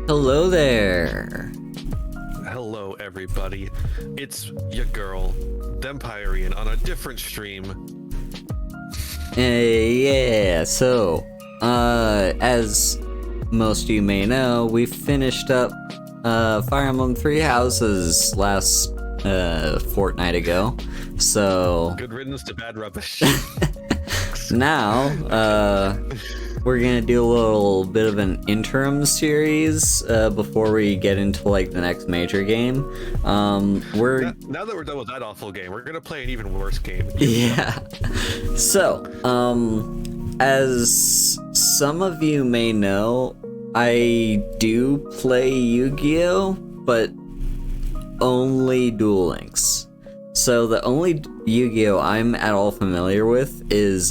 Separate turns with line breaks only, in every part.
Hello there.
Hello, everybody. It's your girl, Dempirean, on a different stream.
So, as most of you may know, we finished up Fire Emblem Three Houses last fortnight ago. So
Good riddance to bad rubbish.
now, we're gonna do a little bit of an interim series before we get into like the next major game.
Now that we're done with that awful game, we're gonna play an even worse game.
Yeah. So, as some of you may know, I do play Yu-Gi-Oh, but only Duel Links. So the only Yu-Gi-Oh I'm at all familiar with is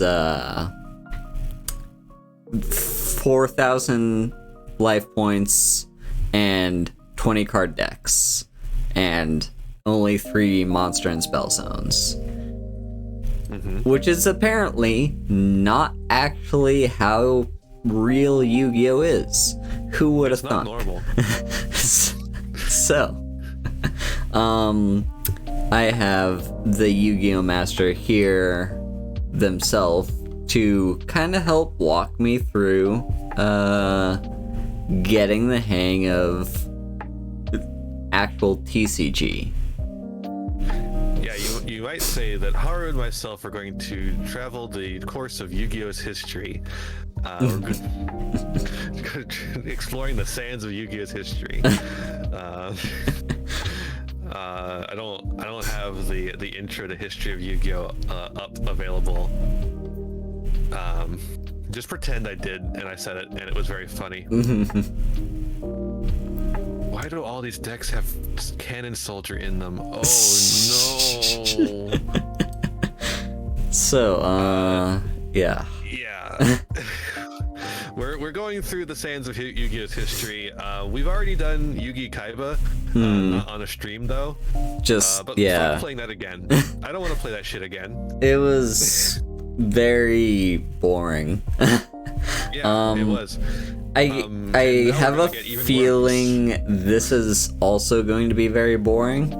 4,000 life points and 20 card decks, and only 3 monster and spell zones. Which is apparently not actually how real Yu-Gi-Oh is. Who would have thought?
It's not normal.
So, I have the Yu-Gi-Oh Master here themselves to kind of help walk me through getting the hang of actual TCG.
Yeah, you might say that Haru and myself are going to travel the course of Yu-Gi-Oh's history. Exploring the sands of Yu-Gi-Oh's history. I don't have the intro to history of Yu-Gi-Oh up available. Just pretend I did, and I said it, and it was very funny. Why do all these decks have Cannon Soldier in them? Oh no!
So, yeah.
Yeah. We're going through the sands of Yu-Gi-Oh's history. We've already done Yu-Gi Kaiba on a stream though. But
yeah.
stop playing that again. I don't want to play that shit again.
It was very boring.
Yeah, it was.
I have a feeling this is also going to be very boring,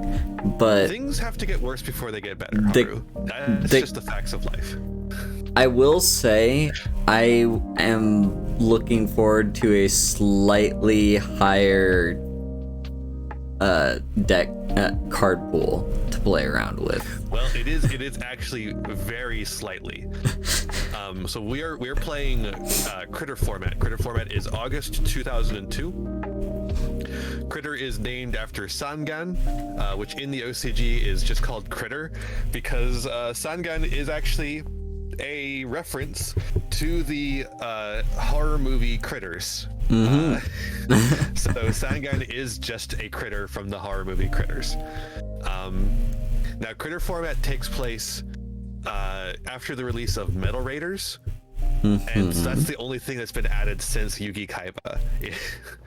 but
things have to get worse before they get better, Haru. That's just the facts of life.
I will say I am looking forward to a slightly higher deck card pool to play around with.
Well, it is actually very slightly. So we're playing Critter format. Critter format is August 2002. Critter is named after Sangan, which in the OCG is just called Critter, because Sangan is actually a reference to the horror movie Critters. So Sangan is just a critter from the horror movie Critters. Now, Critter format takes place after the release of Metal Raiders, and so that's the only thing that's been added since Yu-Gi Kaiba.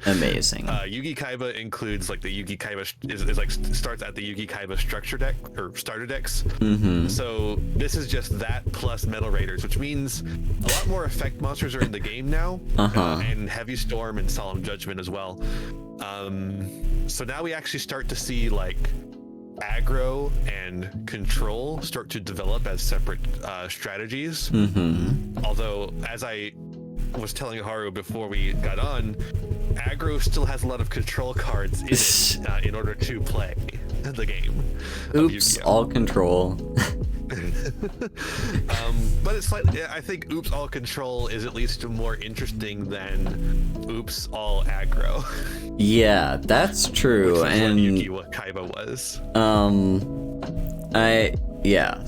Amazing.
Yu-Gi Kaiba includes like the Yu-Gi Kaiba is like starts at the Yu-Gi Kaiba structure deck or starter decks. So this is just that plus Metal Raiders, which means a lot more effect monsters are in the game now, and Heavy Storm and Solemn Judgment as well. So now we actually start to see like aggro and control start to develop as separate strategies. Although, as I was telling Haru before we got on, aggro still has a lot of control cards in it in order to play the game.
Oops, all control.
But it's slightly, I think Oops All Control is at least more interesting than Oops All Aggro.
Yeah, that's true. And
Yu-Gi Kaiba was.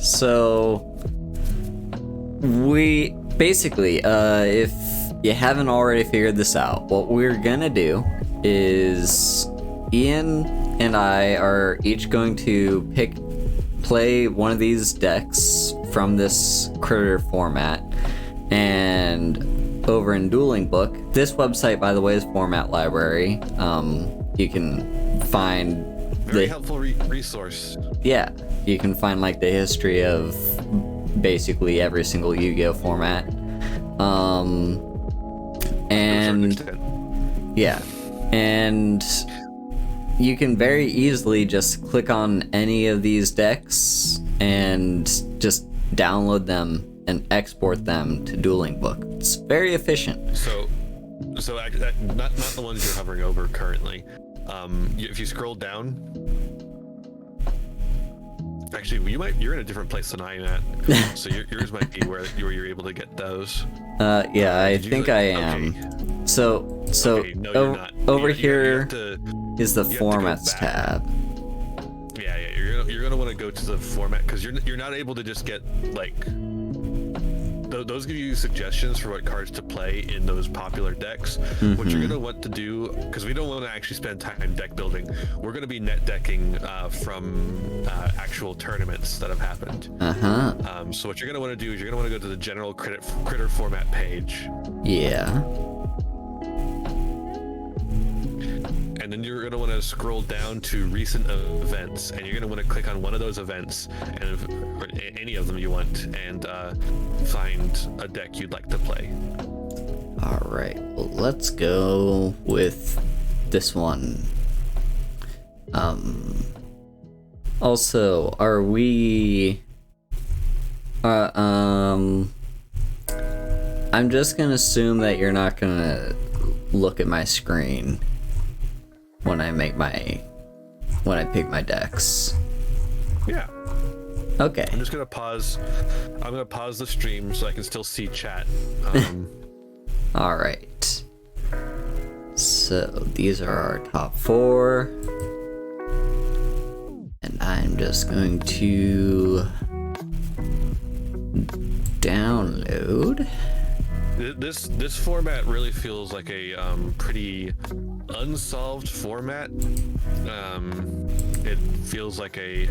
So we basically, if you haven't already figured this out, what we're gonna do is Iain and I are each going to play one of these decks from this Critter format, and over in Dueling Book, this website, by the way, is Format Library. You can find
very helpful resource.
Yeah, you can find like the history of basically every single Yu-Gi-Oh format. And yeah, And you can very easily just click on any of these decks and just download them and export them to Dueling Book. It's very efficient.
So not the ones you're hovering over currently. If you scroll down, actually, you're in a different place than I am at. So yours might be where you're able to get those.
Yeah, I think I am.
Okay.
So
Okay, no, you're not.
over
You
here
have to-
is the
you have to go
Formats
back.
tab.
Yeah, you're gonna want to go to the format because you're not able to just get like those give you suggestions for what cards to play in those popular decks. What you're gonna want to do, because we don't want to actually spend time deck building, we're gonna be net decking from actual tournaments that have happened. So what you're gonna want to do is you're gonna want to go to the general critter format page.
Yeah.
And then you're going to want to scroll down to recent events, and you're going to want to click on one of those events, or any of them you want, and find a deck you'd like to play.
All right. Well, let's go with this one. Also, are we? I'm just gonna assume that you're not gonna look at my screen when I pick my decks.
Yeah.
Okay.
I'm just going to pause. I'm going to pause the stream so I can still see chat.
All right. So these are our top 4. And I'm just going to download.
This format really feels like a pretty unsolved format. It feels like a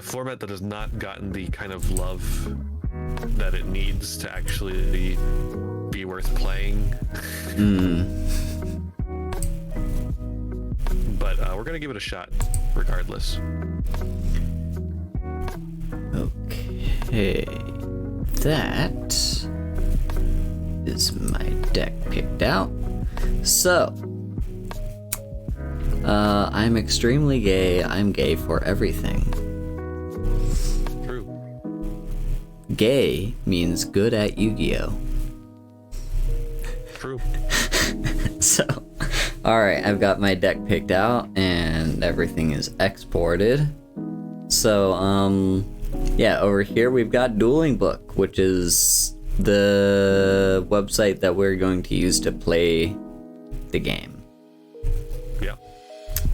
format that has not gotten the kind of love that it needs to actually be worth playing. But we're gonna give it a shot regardless.
Okay. That is my deck picked out. So, I'm extremely gay. I'm gay for everything.
True.
Gay means good at Yu-Gi-Oh.
True.
So, alright, I've got my deck picked out and everything is exported. So, yeah, over here we've got Dueling Book, which is the website that we're going to use to play the game.
Yeah.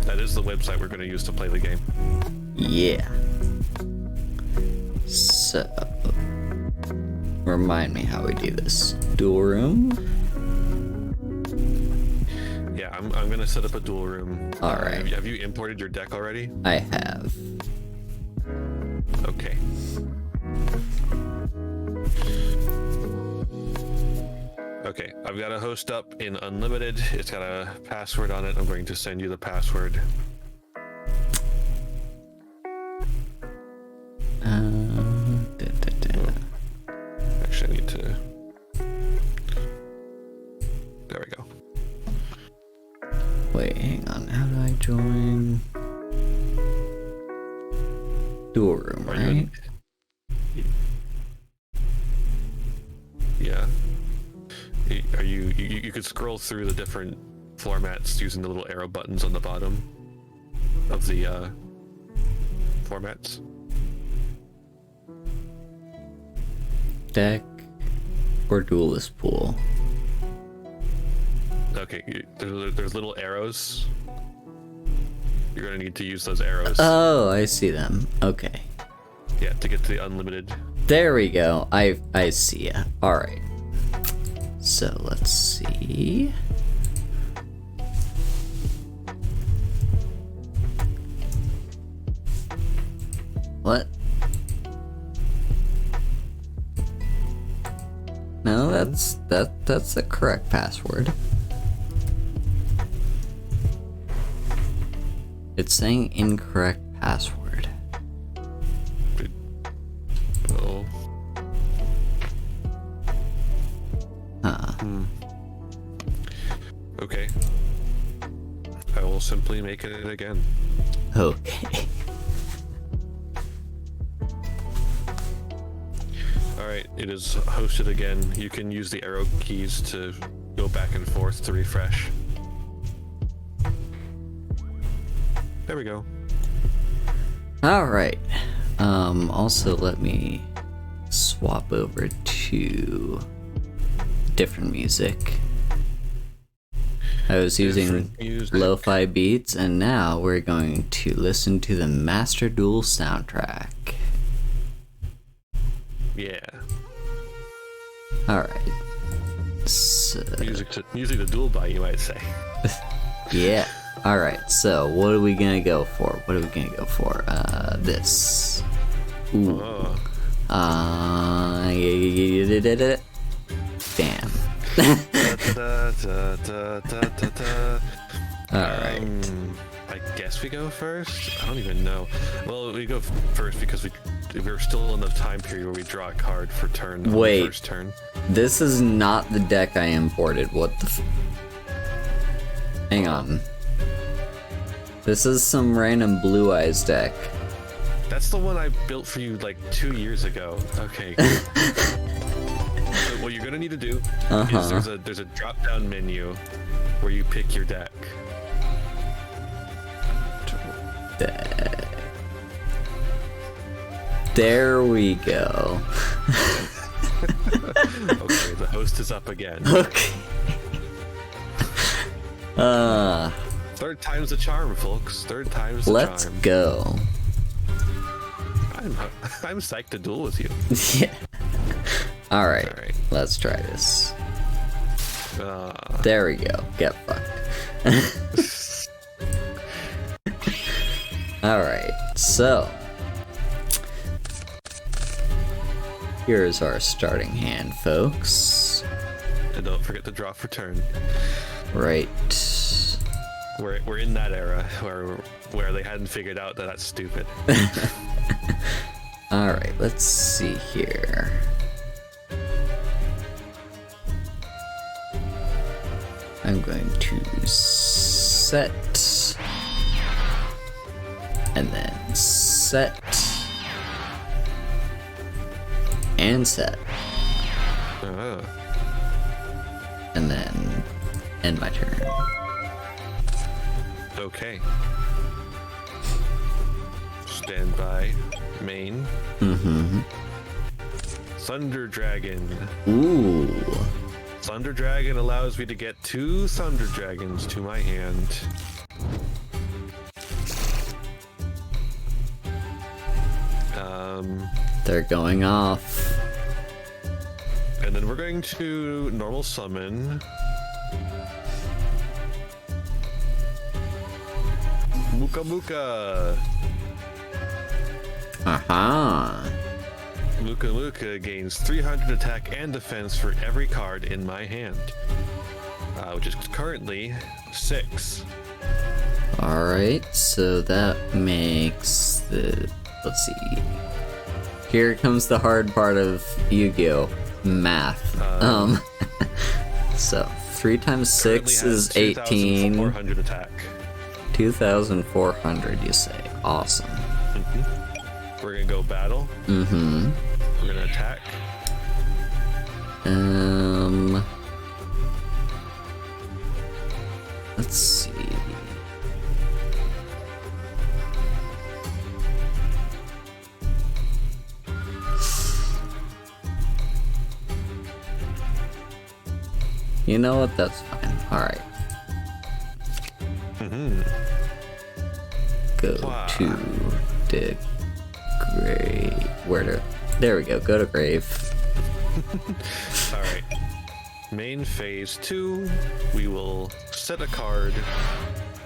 That is the website we're going to use to play the game.
Yeah. So, remind me how we do this. Duel room.
Yeah, I'm going to set up a duel room.
All right.
Have you imported your deck already?
I have.
Okay. Okay, I've got a host up in Unlimited. It's got a password on it. I'm going to send you the password. Actually, I need to... There we go.
Wait, hang on. How do I join? Duel room,
Are
right?
Yeah. Are you could scroll through the different formats using the little arrow buttons on the bottom of the formats.
Deck or duelist pool?
Okay, there's little arrows. You're gonna need to use those arrows.
Oh, I see them. Okay.
Yeah, to get to the unlimited.
There we go. I see ya. All right. So let's see. What? No, that's the correct password. It's saying incorrect password.
Oh.
Huh.
simply make it again.
Okay.
Alright, it is hosted again. You can use the arrow keys to go back and forth to refresh. There we go.
Alright. Also let me swap over to different music. I was using lo-fi beats, and now we're going to listen to the Master Duel soundtrack.
Yeah.
Alright. So...
music to duel by, you might say.
Yeah. Alright, so what are we gonna go for? This. Ooh.
Oh.
Damn. Alright.
I guess we go first? I don't even know. Well, we go first because we're still in the time period where we draw a card for turn.
Wait.
First turn.
This is not the deck I imported. What the Hang on. This is some random Blue Eyes deck.
That's the one I built for you like 2 years ago. Okay. So what you're gonna need to do is there's a drop-down menu where you pick your deck.
There we go.
Okay, the host is up again.
Okay.
Third time's the charm, folks. Third time's the
Let's
charm.
go.
I'm psyched to duel with you.
Yeah. Alright. Let's try this. There we go. Get fucked. Alright, so here's our starting hand, folks.
And don't forget to draw for turn.
Right.
We're in that era where they hadn't figured out that that's stupid.
Alright, let's see here. I'm going to set. And then set. And set. And then end my turn.
Okay. Stand by. Main. Thunder Dragon.
Ooh.
Thunder Dragon allows me to get 2 Thunder Dragons to my hand.
They're going off.
And then we're going to normal summon Muka Muka.
Aha.
Muka Muka gains 300 attack and defense for every card in my hand, which is currently 6.
Alright, so that makes the... Let's see. Here comes the hard part of Yu-Gi-Oh! Math. So, 3 times 6 is 18.
2,400 attack.
2,400, you say. Awesome.
We're gonna go battle. We're gonna attack.
Let's see. You know what? That's fine. Alright. Go to the grave. There we go. Go to grave.
Alright. Main phase 2. We will set a card,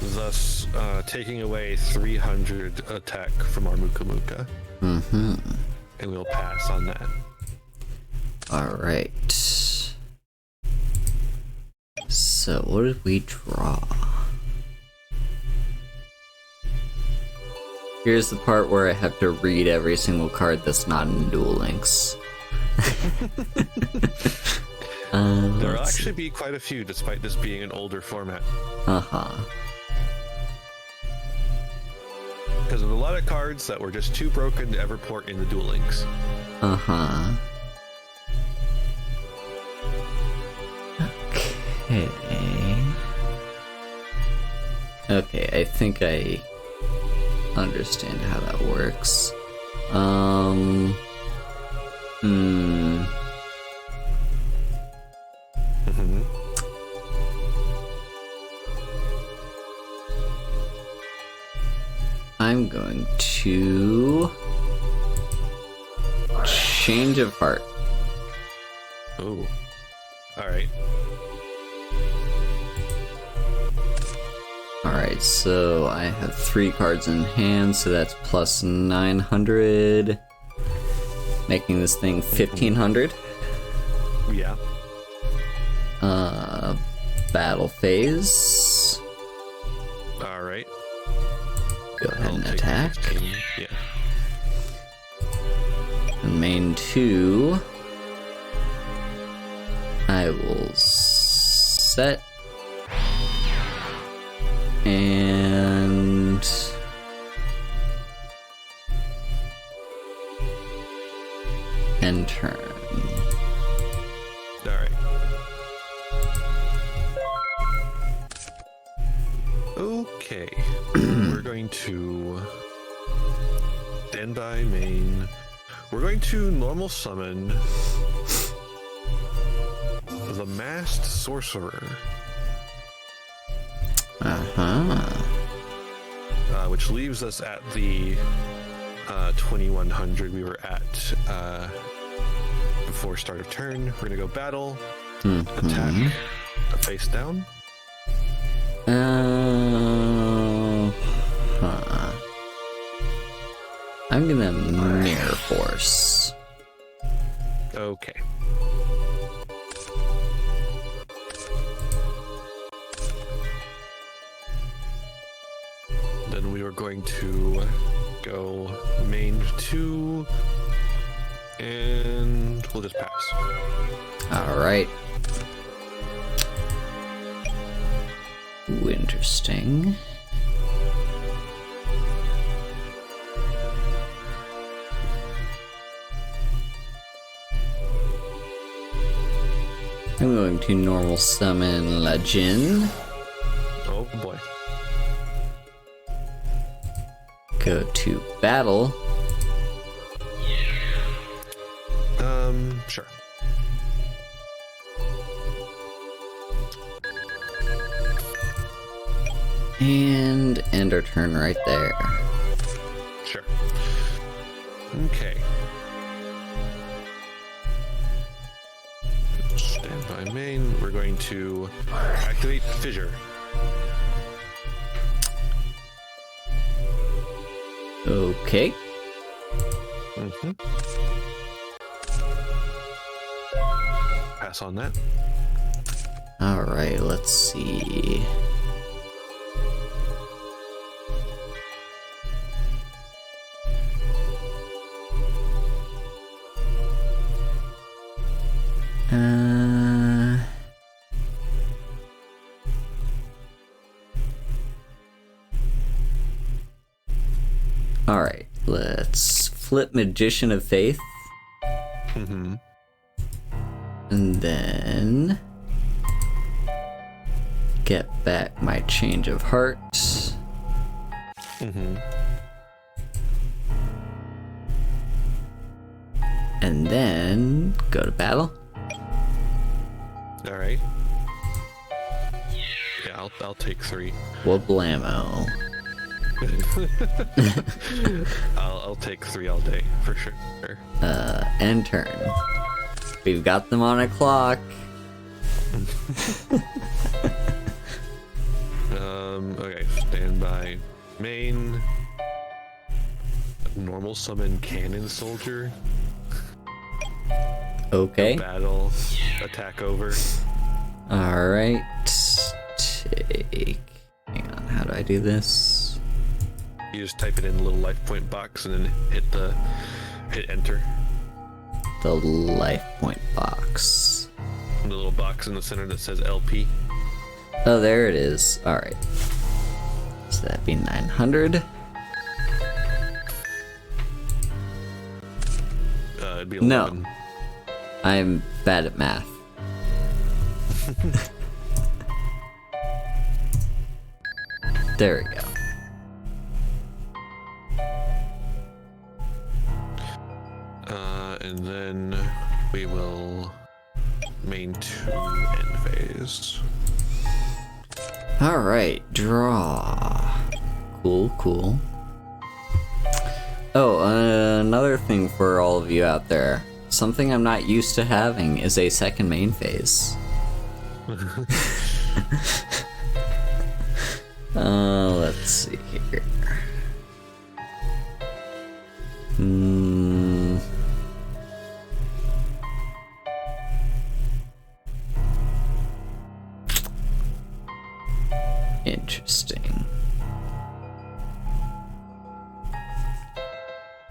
thus taking away 300 attack from our Muka Muka. And we'll pass on that.
Alright. So, what did we draw? Here's the part where I have to read every single card that's not in Duel Links.
There'll actually be quite a few, despite this being an older format. Because there's a lot of cards that were just too broken to ever port into Duel Links.
Uh-huh. Okay. Okay, I think I understand how that works. I'm going to change of heart.
Oh. Alright.
Alright, so I have 3 cards in hand, so that's plus 900. Making this thing 1500.
Yeah.
Battle phase.
Alright.
Go ahead and attack.
15. Yeah.
And main 2. I will set. And end turn.
Alright. Okay. We're going to stand by main. We're going to normal summon the Masked Sorcerer. Which leaves us at the 2100 we were at before start of turn. We're gonna go battle, attack, face down.
I'm gonna Mirror Force.
Okay. Then we are going to go main 2, and we'll just pass.
Alright. Ooh, interesting. I'm going to normal summon Legend.
Oh boy.
Go to battle.
Sure.
And end our turn right there.
Sure. Okay. Stand by main. We're going to activate Fissure.
Okay.
Pass on that.
Alright, let's see. Alright, let's flip Magician of Faith. And then get back my Change of Heart. And then go to battle.
Alright. Yeah, I'll take 3.
Well, blammo.
I'll take 3 all day for sure.
End turn. We've got them on a clock.
Okay, stand by main. Normal summon Cannon Soldier.
Okay.
Battle. Attack over.
Alright. Take. Hang on, how do I do this?
You just type it in the little life point box and then hit enter.
The life point box.
The little box in the center that says LP.
Oh, there it is. Alright. So that'd be 900.
it'd be
No.
11.
I'm bad at math. There we go.
And then we will main 2 end phase.
Alright, draw. Cool. Oh, another thing for all of you out there. Something I'm not used to having is a second main phase. Let's see here. Interesting.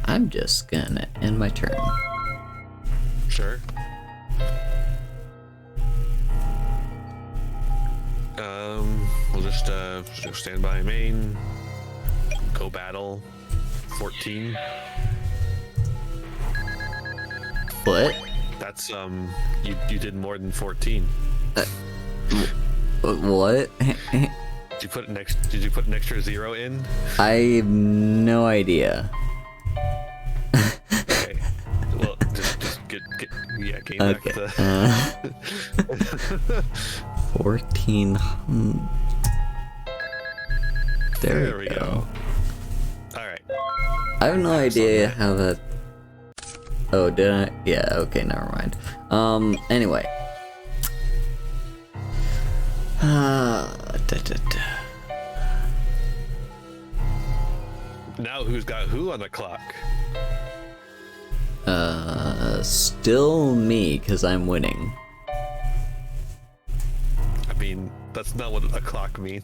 I'm just gonna end my turn.
Sure. We'll just stand by main, go battle, 14.
What?
That's you did more than 14.
What?
Did you put an extra 0 in?
I have no idea.
Okay. Well, just gain
Okay.
back the
14.
There we go. Alright.
I have no idea how that. Oh, did I? Yeah, okay, never mind. Anyway.
Now who's got who on the clock?
Still me, because I'm winning.
I mean, that's not what a clock means.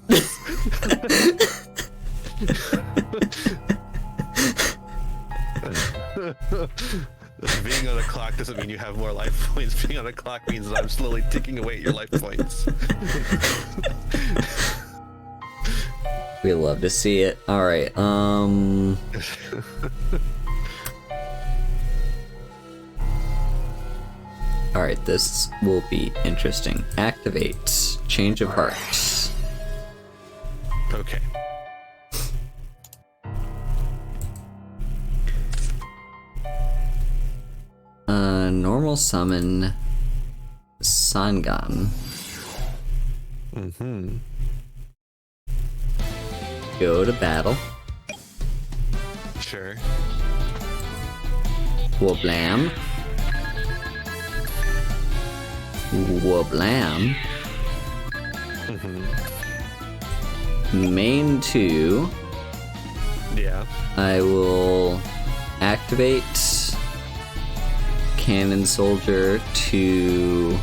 Being on a clock doesn't mean you have more life points. Being on a clock means that I'm slowly ticking away at your life points.
We love to see it. Alright, Alright, this will be interesting. Activate. Change of heart.
Okay.
Normal summon Sangan.
Mm-hmm.
Go to battle.
Sure.
Wablam. Wablam.
Mm-hmm.
Main 2.
Yeah.
I will activate Cannon Soldier to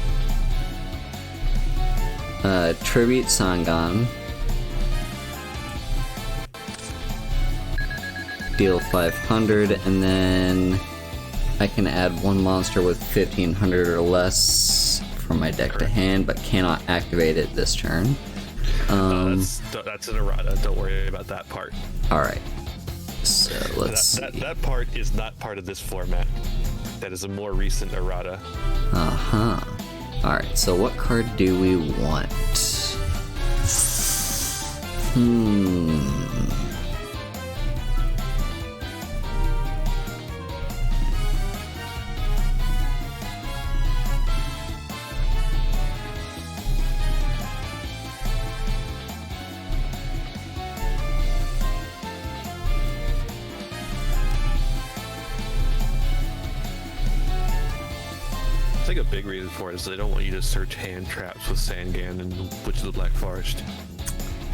tribute Sangan. Deal 500, and then I can add one monster with 1500 or less from my deck to hand, but cannot activate it this turn.
That's an errata. Don't worry about that part.
Alright. So let's see.
That part is not part of this format. That is a more recent errata.
Uh-huh. Alright, so what card do we want?
I think a big reason for it is they don't want you to search hand traps with Sangan and Witch of the Black Forest.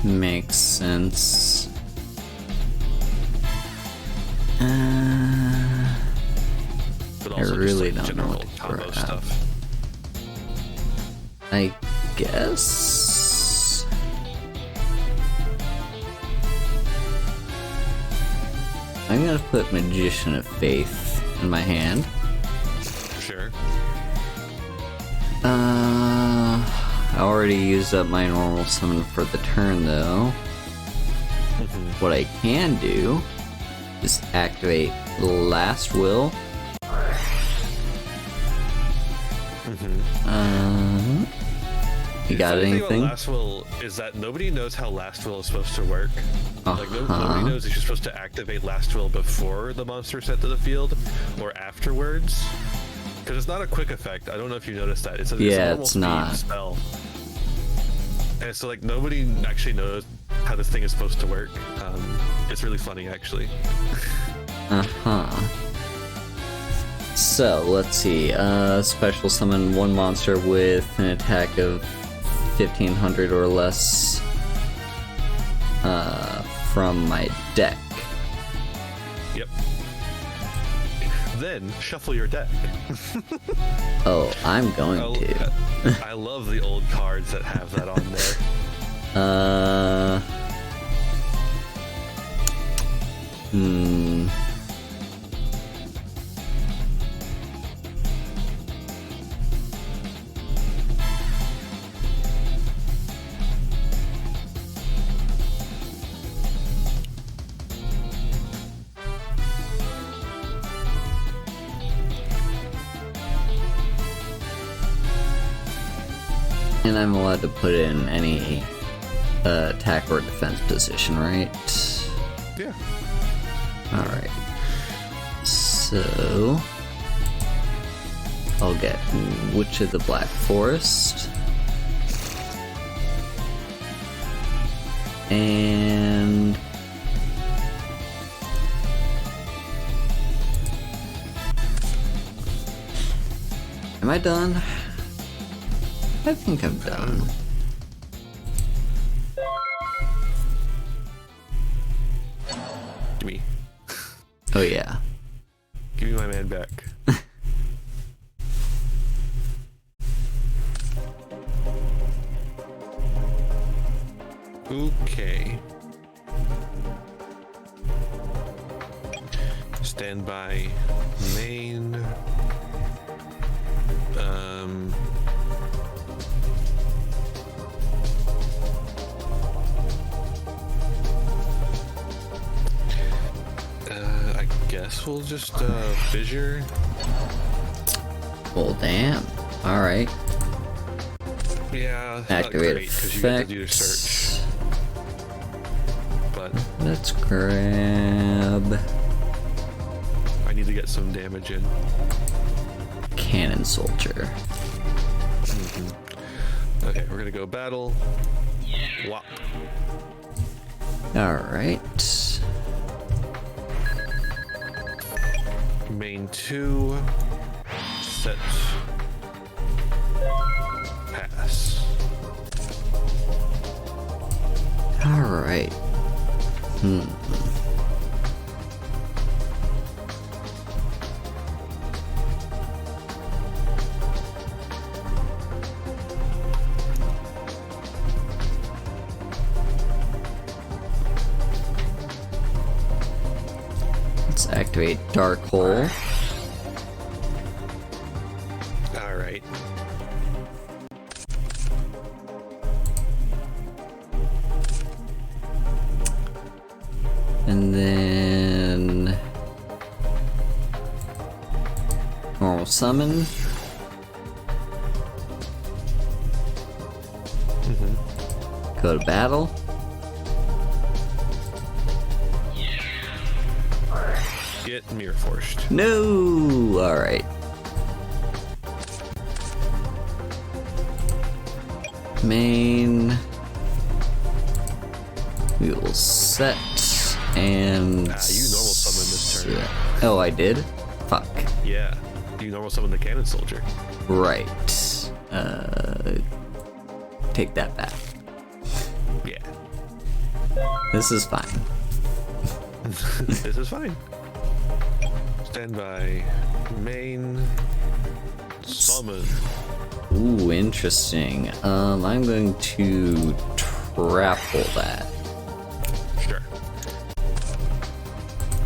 Makes sense.
But
I
also
really
just,
don't know
general
what to
combo
grab.
stuff.
I guess. I'm gonna put Magician of Faith in my hand.
Sure.
I already used up my normal summon for the turn though. What I can do is activate Last Will You got
The thing
anything?
about Last Will is that nobody knows how Last Will is supposed to work. Like nobody
Uh-huh.
knows if you're supposed to activate Last Will before the monster is sent to the field or afterwards. Because it's not a quick effect. I don't know if you noticed that. It's a normal
it's
speed
not.
spell. And so like nobody actually knows how this thing is supposed to work. It's really funny actually.
So, let's see. Special summon one monster with an attack of 1500 or less from my deck.
Yep. Then shuffle your deck.
Oh, I'm going to.
I love the old cards that have that on there.
And I'm allowed to put it in any attack or defense position, right?
Yeah.
Alright. So... I'll get Witch of the Black Forest. And... Am I done? I think I'm done.
Give me.
Oh yeah.
Give me my man back. Okay. Stand by main. I guess we'll just fissure.
Well, damn. Alright.
Yeah,
Activate
because you get to do your
effects.
search. But
Let's grab
I need to get some damage in.
Cannon Soldier.
Okay, we're gonna go battle. Wop.
Alright.
Main 2. Set. Pass.
Alright. Let's activate Dark Hole.
Alright.
And then normal summon. Go to battle.
Get mirror forced.
No! Alright. Main. We will set and.
You normal summon this turn.
Oh, I did? Fuck.
Yeah. You normal summon the cannon soldier.
Right. Take that back.
Yeah.
This is fine.
This is fine. Stand by. Main. Summon.
Ooh, interesting. I'm going to trapple that.
Sure.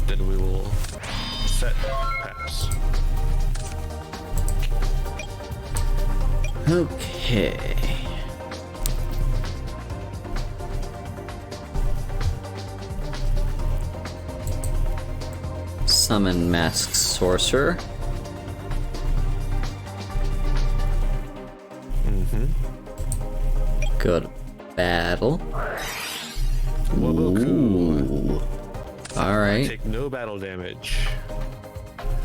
Then we will set pass.
Okay. Summon Masked Sorcerer. Go to battle.
Woboku.
Ooh. Alright.
Take no battle damage.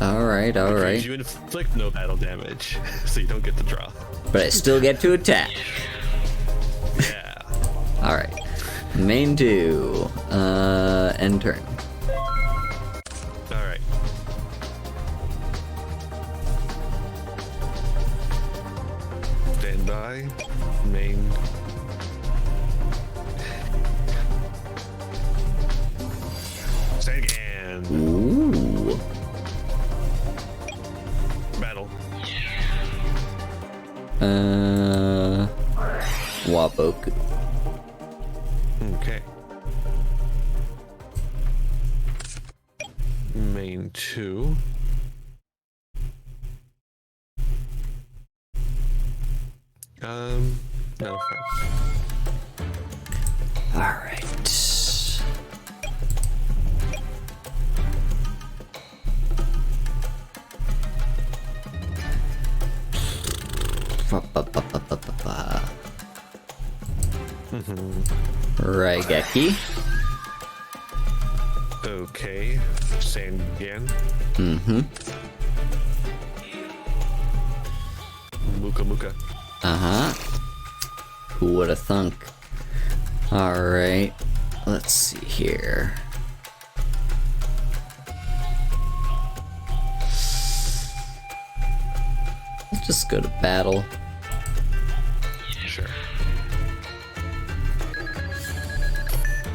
Alright,
Which means
alright.
you inflict no battle damage, so you don't get to draw.
But I still get to attack.
Yeah.
Alright. Main 2. End turn.
Alright. Stand by. Main. Stand again.
Ooh.
Battle.
Waboku.
Okay. Main 2. No, fine.
Alright. Raigeki.
Okay. Sand again. Muka Muka.
Who would have thunk? Alright. Let's see here. Let's just go to battle.
Sure.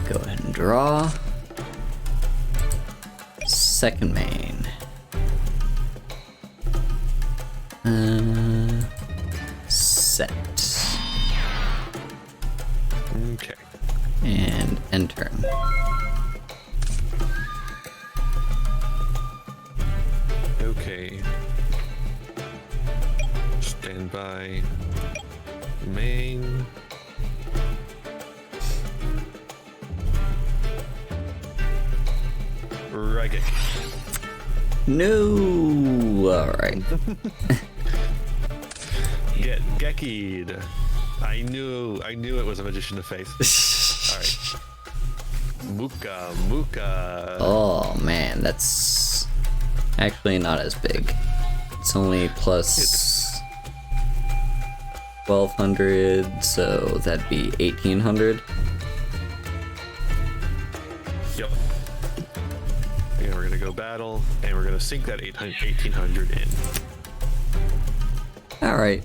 Go ahead and draw. Second main. Set.
Okay.
And end turn.
Okay. Stand by. Main. Reggae.
No. Alright.
Get Gekied. I knew it was a magician of faith. Alright. Muka Muka.
Oh man, that's actually not as big. It's only plus 1200, so that'd be 1800.
Yep. And we're gonna go battle, and we're gonna sink that 1800 in.
Alright.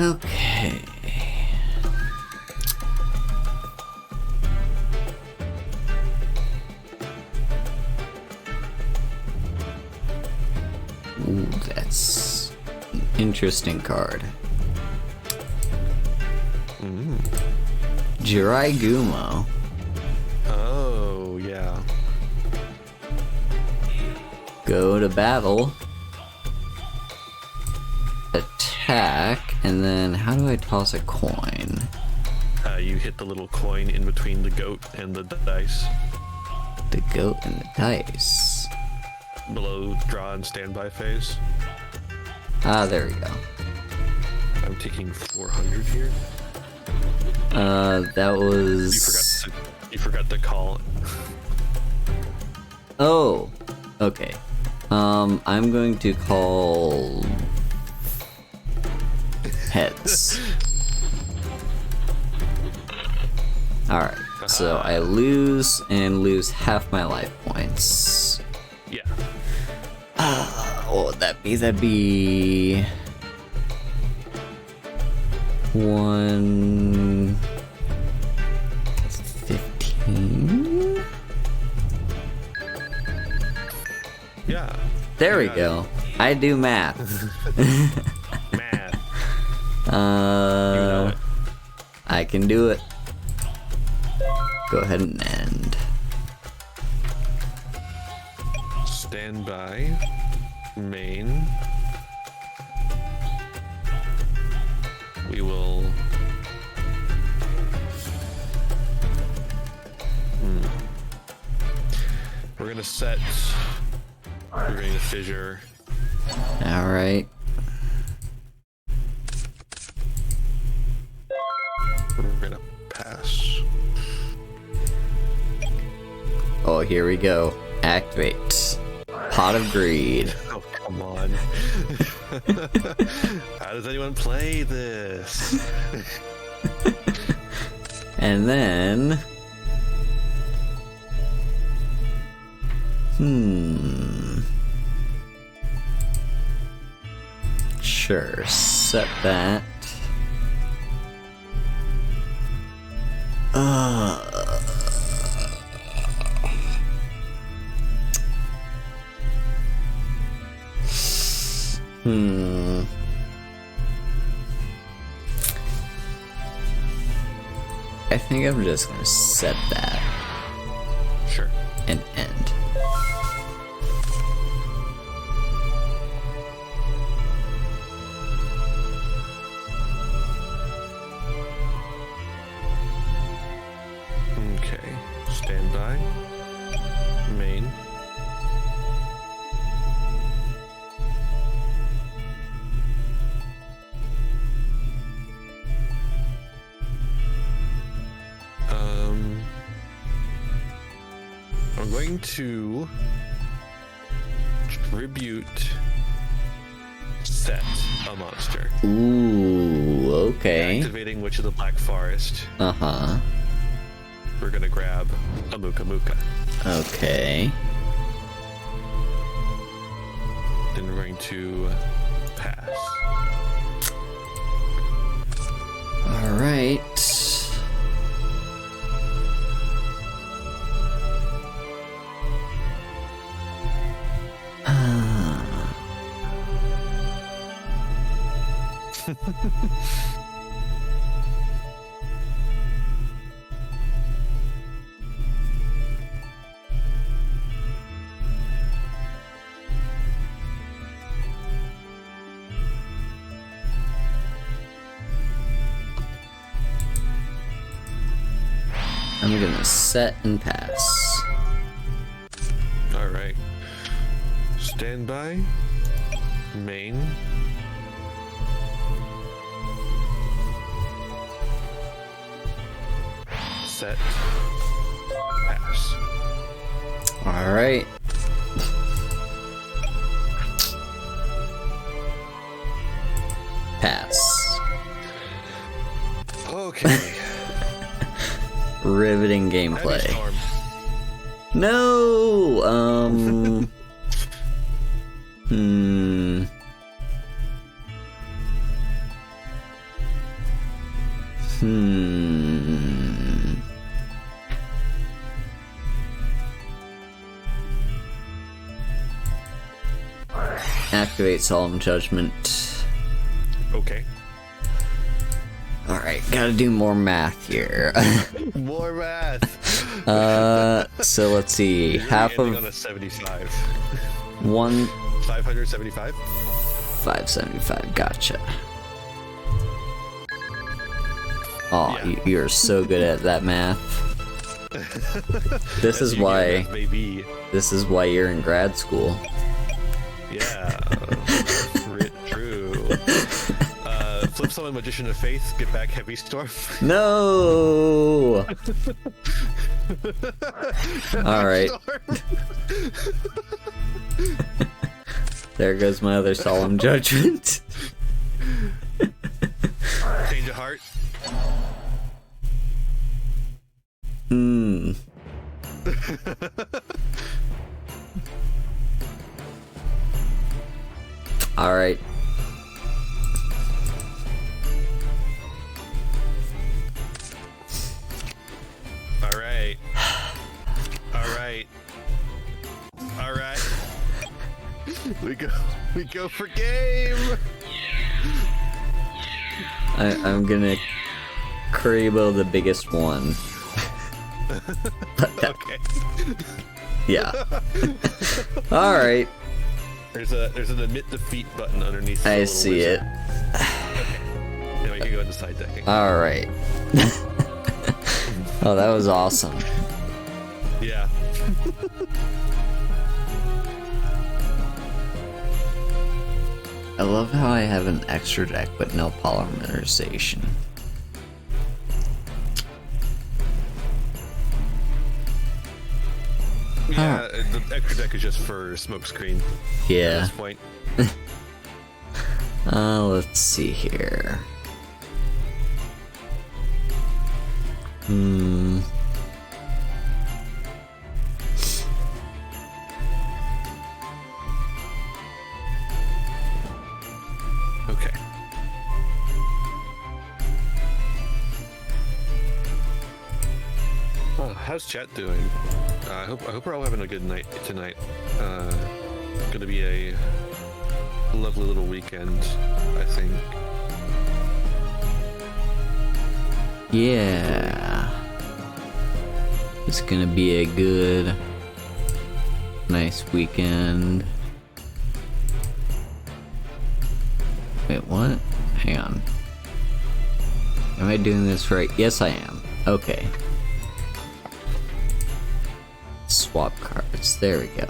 Okay. Ooh, that's an interesting card. Jirai Gumo.
Oh, yeah.
Go to battle. Attack, and then how do I toss a coin?
You hit the little coin in between the goat and the dice.
The goat and the dice.
Below draw and standby phase.
Ah, there we go.
I'm taking 400 here.
That was...
You forgot to call.
Oh, okay. I'm going to call... heads. Alright, so I lose and lose half my life points.
Yeah.
What would that be? That'd be... 115?
Yeah.
There we go. I do math.
Math. You know it.
I can do it. Go ahead and end.
Stand by. Main. We will... We're gonna set. We're going to fissure.
All right.
We're gonna pass.
Oh, here we go. Activate. Pot of Greed.
Oh, come on. How does anyone play this?
And then... Sure, set that. I think I'm just gonna set that
Sure.
and end.
Okay. Stand by. Main. I'm going to tribute set a monster.
Ooh, okay.
Activating Witch of the Black Forest.
Uh-huh.
We're gonna grab a Muka Muka.
Okay.
Then we're going to pass.
Alright. I'm gonna set and pass.
Alright. Stand by. Main. Set. Pass.
Alright. Pass.
Okay.
Riveting
Heavy
gameplay.
Storm.
No! Activate Solemn Judgment.
Okay.
Alright, gotta do more math here.
More math.
So let's see.
You're
Half
ending
of
on a 75. 575.
575. Gotcha. Oh,
Yeah.
you're so good at that math. This is
That's
why.
Yugioh, baby.
This is why you're in grad school.
Yeah. True. Flip summon Magician of Faith. Get back Heavy Storm.
No. All right. There goes my other solemn judgment.
Change of heart.
All right.
All right. All right. All right. We go for game.
I'm gonna Karibo the biggest one.
Okay.
Yeah. All right.
There's an admit defeat button underneath. the
I
little
see
wizard.
it.
Now we can go into side decking.
All right. Oh, that was awesome.
Yeah.
I love how I have an extra deck but no polymerization.
Yeah, the extra deck is just for smokescreen.
Yeah.
At this point.
Let's see here.
Okay. Oh, how's chat doing? I hope we're all having a good night tonight. Gonna be a lovely little weekend, I think.
Yeah. It's gonna be a good, nice weekend. Wait, what? Hang on. Am I doing this right? Yes, I am. Okay. Swap cards. There we go.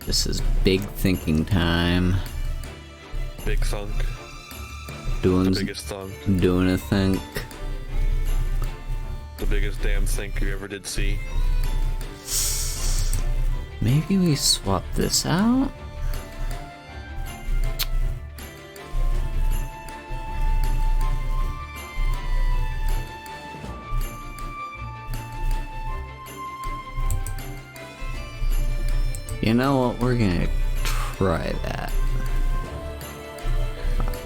This is big thinking time.
Big thunk.
Doing
The biggest thunk.
doing a think.
The biggest damn think you ever did see.
Maybe we swap this out? You know what? We're gonna try that.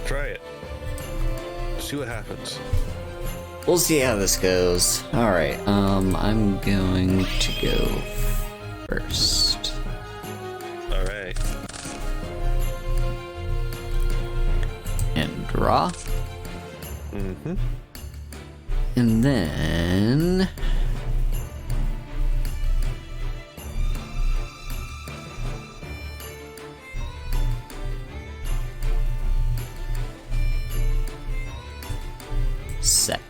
Try it. See what happens.
We'll see how this goes. Alright, I'm going to go first.
Alright.
And draw.
Mm-hmm.
And then... set.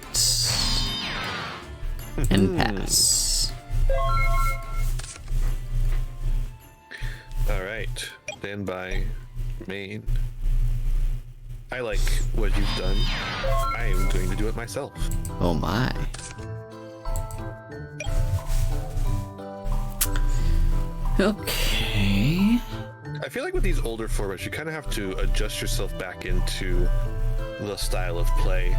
And pass.
Alright. Stand by. Main. I like what you've done. I am going to do it myself.
Oh my. Okay.
I feel like with these older formats, you kind of have to adjust yourself back into the style of play.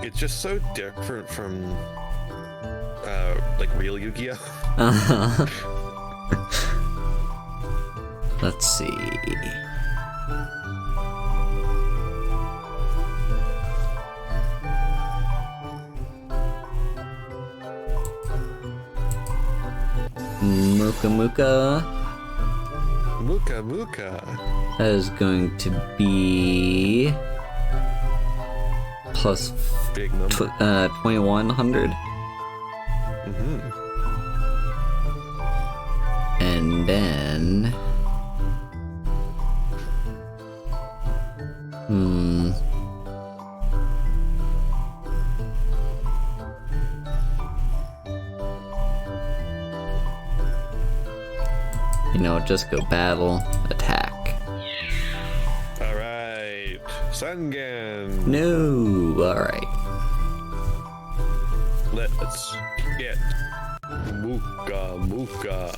It's just so different from, like real Yu-Gi-Oh.
Let's see. Muka Muka.
Muka Muka.
That is going to be plus
Big number.
2100.
Mm-hmm.
And then you know, just go battle, attack.
Alright. Sangan.
No, alright.
Let's get Muka Muka.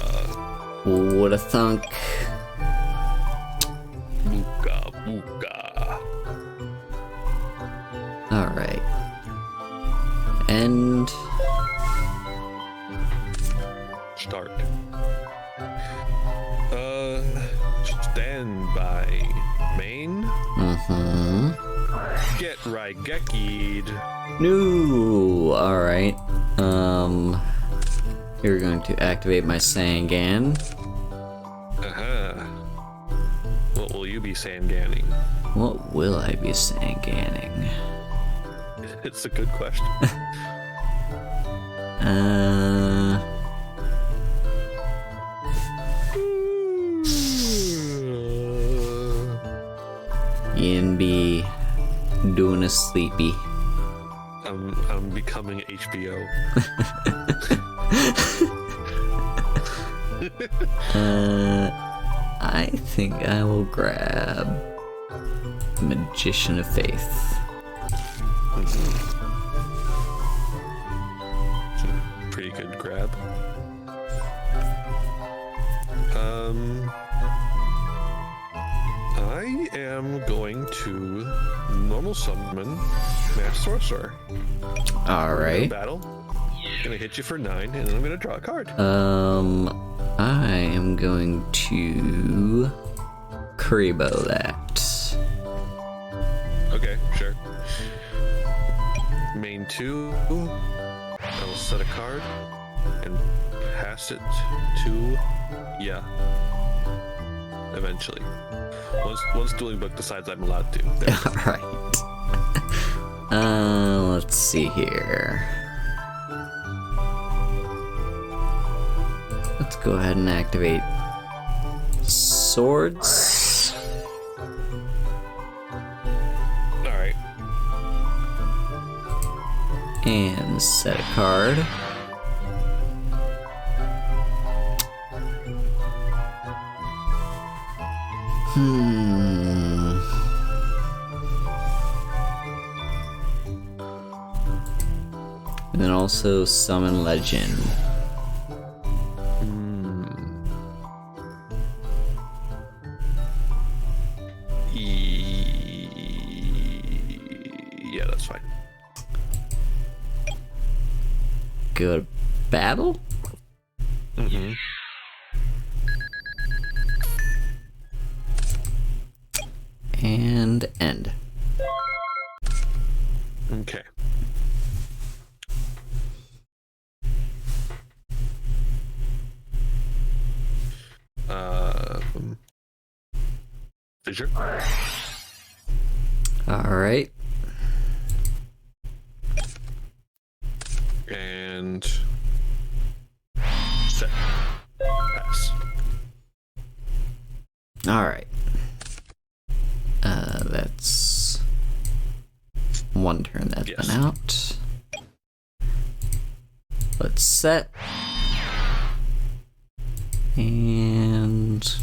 What a thunk.
Muka Muka.
Alright. And
Start. Stand by. Main.
mm-hmm.
Get Raigeki'd.
No. All right. You're going to activate my Sangan.
What will you be Sanganning?
What will I be Sanganning?
It's a good question.
Ian be doing a sleepy.
I'm becoming HBO.
I think I will grab Magician of Faith.
Pretty good grab. I am going to normal summon Mass Sorcerer.
Alright.
Battle. Gonna hit you for 9, and then I'm gonna draw a card.
I am going to Karibo that.
Okay, sure. Main 2. I will set a card and pass it to eventually. Once Dueling Book decides I'm allowed to.
Alright. Let's see here. Let's go ahead and activate Swords.
Alright.
And set a card. And then also summon Legend.
Yeah, that's fine.
Go to battle?
Mm-hmm.
And end.
Okay. Fissure.
Alright.
And set. Pass.
Alright. That's one turn that's been out. Let's set. And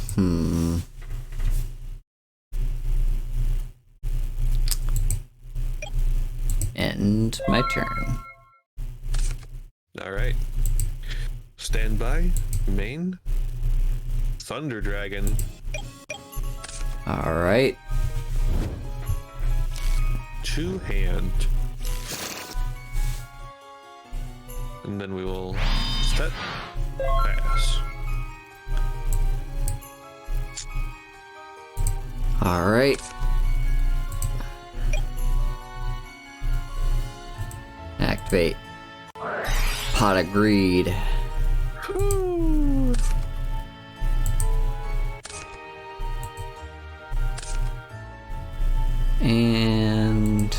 end my turn.
Alright. Stand by. Main. Thunder Dragon.
Alright.
To hand. And then we will set. Pass.
Alright. Activate Pot of Greed.
Woo.
And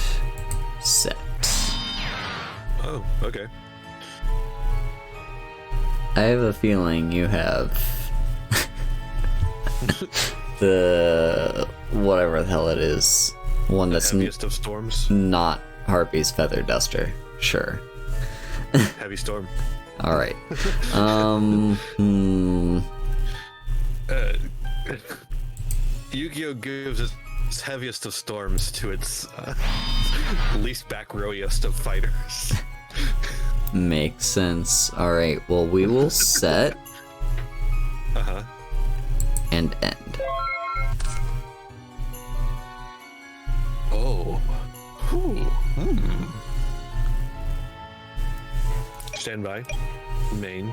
set.
Oh, okay.
I have a feeling you have the whatever the hell it is. One that's
Heaviest of storms.
not Harpy's Feather Duster. Sure.
Heavy storm.
Alright.
Yu-Gi-Oh gives its heaviest of storms to its least back rowiest of fighters.
Makes sense. Alright, well, we will set
Uh-huh.
and end.
Oh. Stand by. Main.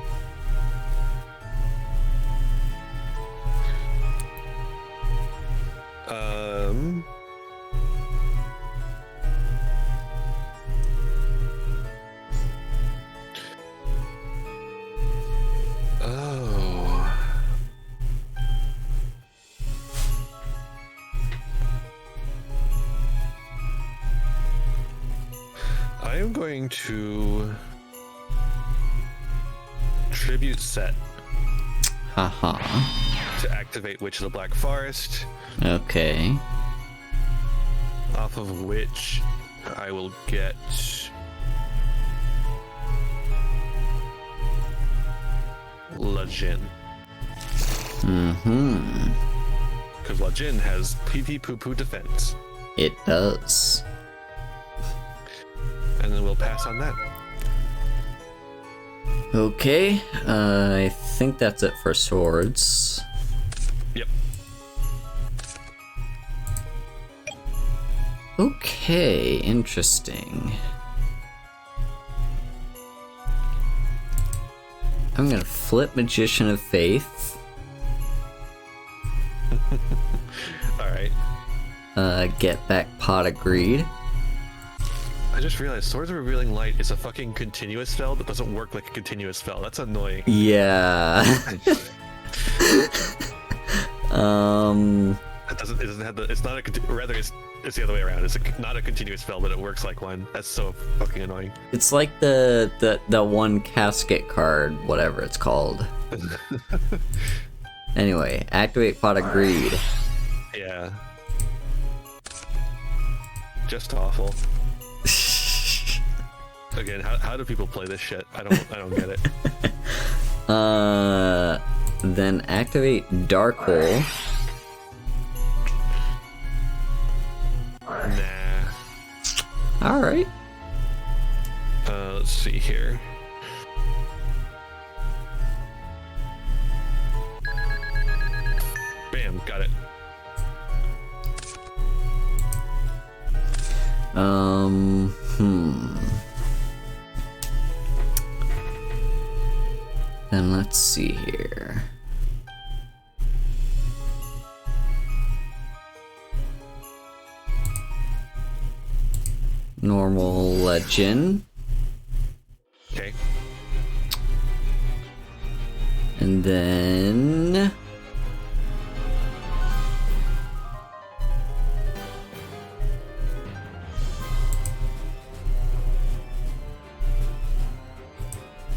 I am going to tribute set
Haha.
to activate Witch of the Black Forest,
Okay.
off of which I will get Lajin.
Mm-hmm.
Because Lajin has PP Poo Poo defense.
It does.
And then we'll pass on that.
Okay. I think that's it for swords.
Yep.
Okay, interesting. I'm gonna flip Magician of Faith.
Alright.
Get back Pot of Greed.
I just realized Swords of Revealing Light is a fucking continuous spell that doesn't work like a continuous spell. That's annoying.
Yeah.
It doesn't have the, it's not a, rather it's the other way around. It's not a continuous spell, but it works like one. That's so fucking annoying.
It's like the one casket card, whatever it's called. Anyway, activate Pot of Greed.
Yeah. Just awful. Again, how do people play this shit? I don't get it.
Then activate Dark Hole.
Nah.
Alright.
Let's see here. Bam, got it.
Then let's see here. Normal Legend.
Okay.
And then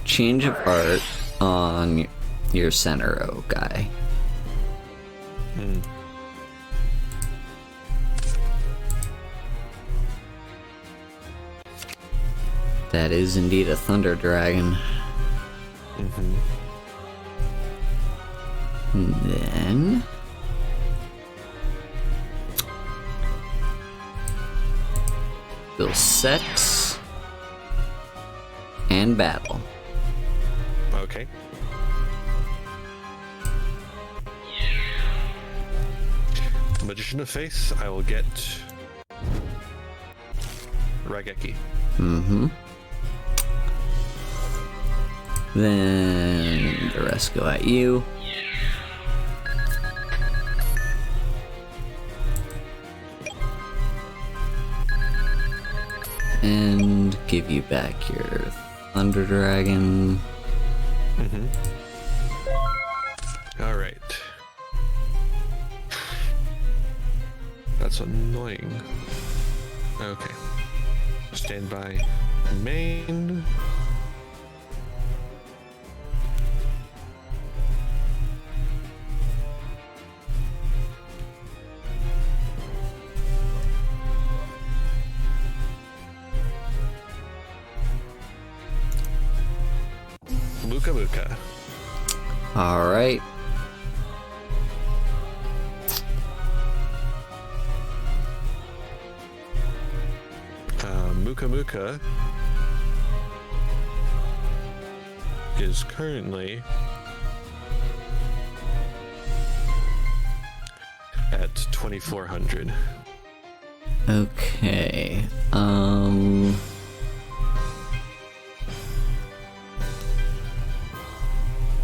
change of art on your center row guy. That is indeed a Thunder Dragon. And then we'll set and battle.
Okay. Magician of Faith, I will get Raigeki.
Then the rest go at you. And give you back your Thunder Dragon.
Alright. That's annoying. Okay. Stand by main. Muka Muka.
All right.
Muka Muka is currently at 2,400.
Okay.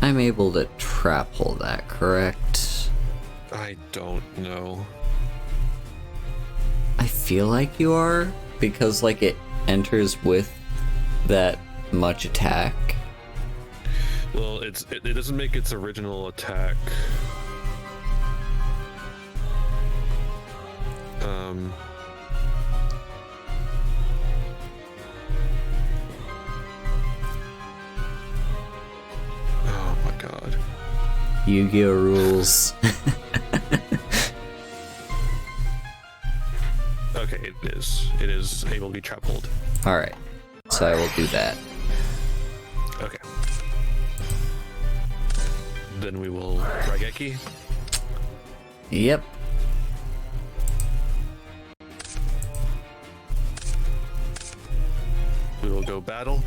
I'm able to trap hold that, correct?
I don't know.
I feel like you are, because like it enters with that much attack.
Well, it doesn't make its original attack.
Yu-Gi-Oh rules.
Okay, it is. It is able to be trap hold.
Alright, so I will do that.
Okay. Then we will Raigeki.
Yep.
We will go battle.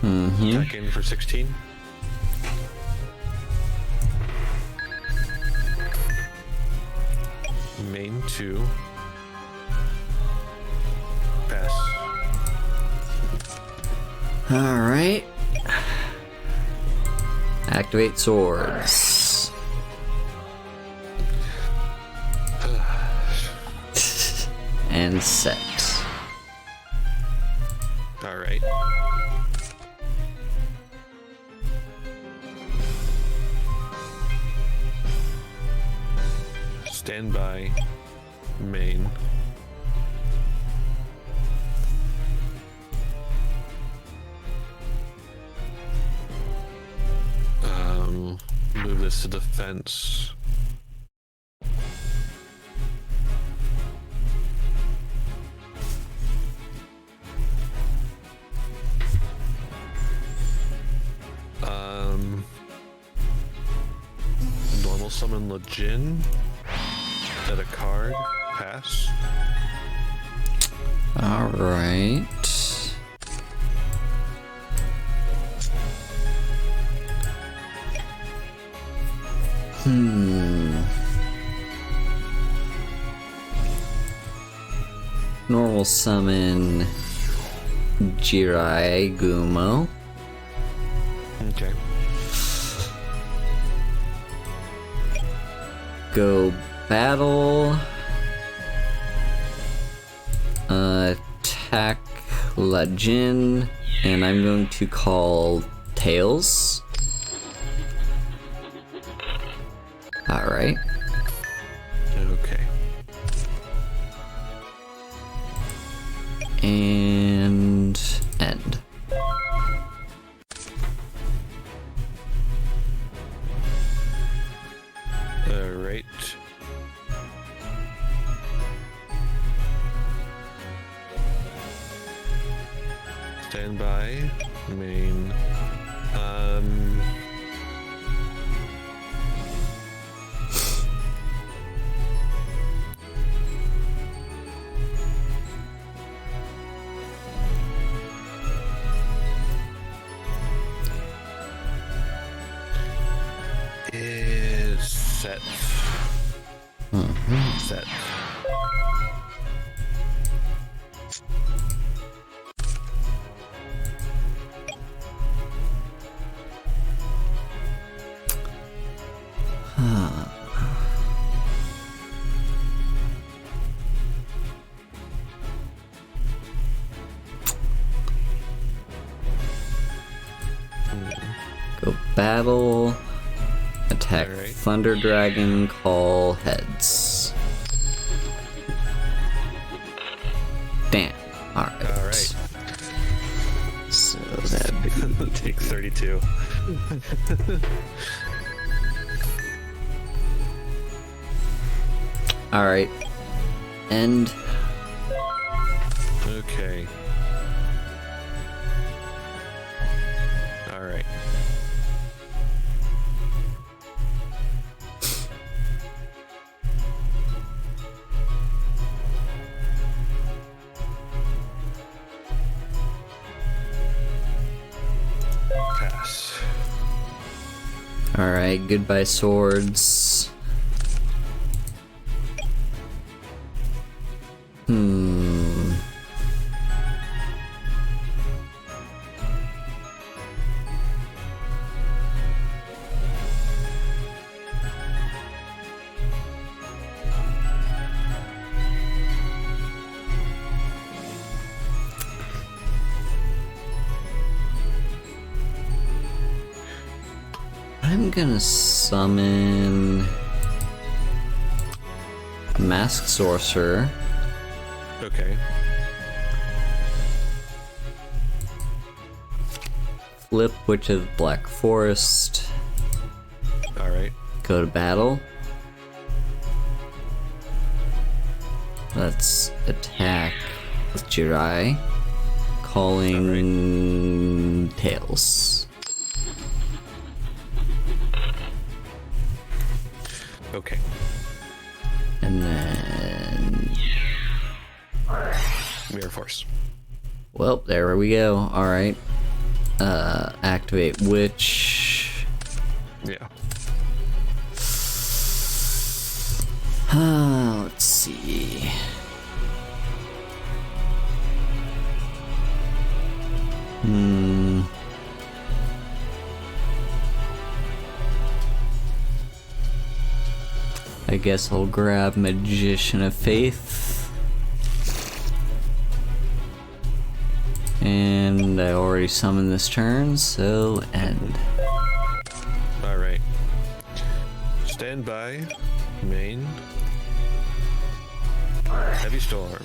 Mm-hmm.
Check in for 16. Main 2. Pass.
Alright. Activate swords. And set.
Alright. Stand by. Main. Move this to defense. Normal summon Lejin. At a card. Pass.
Alright. Normal summon Jirai Gumo.
Okay.
Go battle. Attack Lejin. And I'm going to call Tails. Alright.
Okay.
And end.
Alright. Stand by. Main. Is set. Set.
Go battle. Attack
Alright.
Thunder Dragon, call heads. Damn. Alright.
Alright.
So that'd be.
Take 32.
Alright. End.
Okay. Alright. Pass.
Alright, goodbye swords. I'm gonna summon a Masked Sorcerer.
Okay.
Flip Witch of the Black Forest.
Alright.
go to battle. Let's attack with Jirai, calling Tails.
Okay.
And then
Mirror Force.
well, there we go. All right. Activate Witch.
Yeah.
Let's see. I guess I'll grab Magician of Faith. And I already summoned this turn, so end.
Alright. Stand by. Main. Heavy Storm.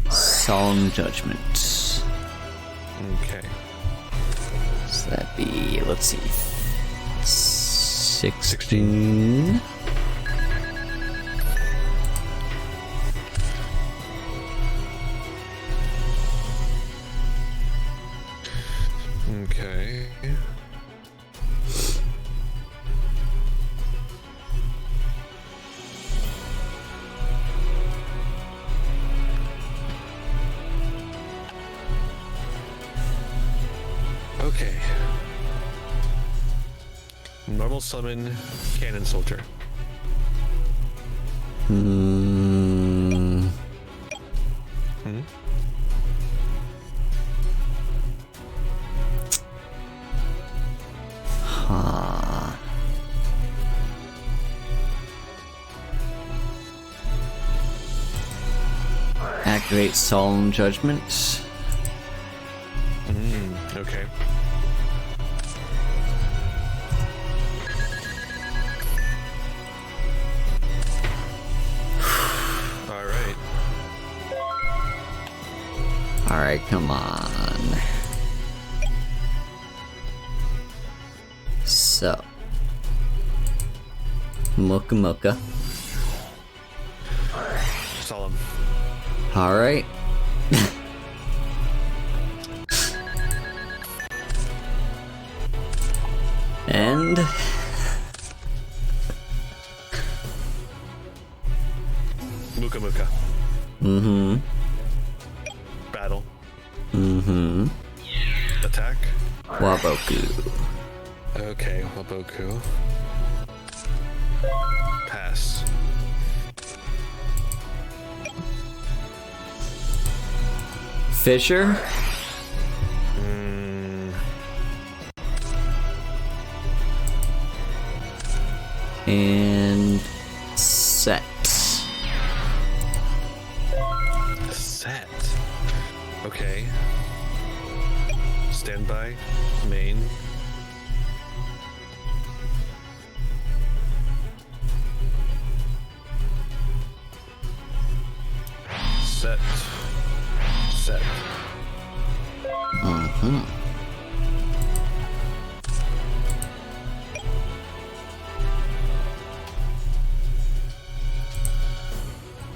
Solemn Judgment.
Okay.
So that'd be, let's see, 16.
Okay. Okay. Normal summon Cannon Soldier.
Huh. Activate Solemn Judgment.
Okay. Alright.
Alright, come on. So. Mocha Mocha.
Solemn.
Alright. And
Muka Muka. Battle. Attack.
Waboku.
Okay, Waboku. Pass.
Fisher. And set.
Set. Okay. Standby. Main. Set. Set.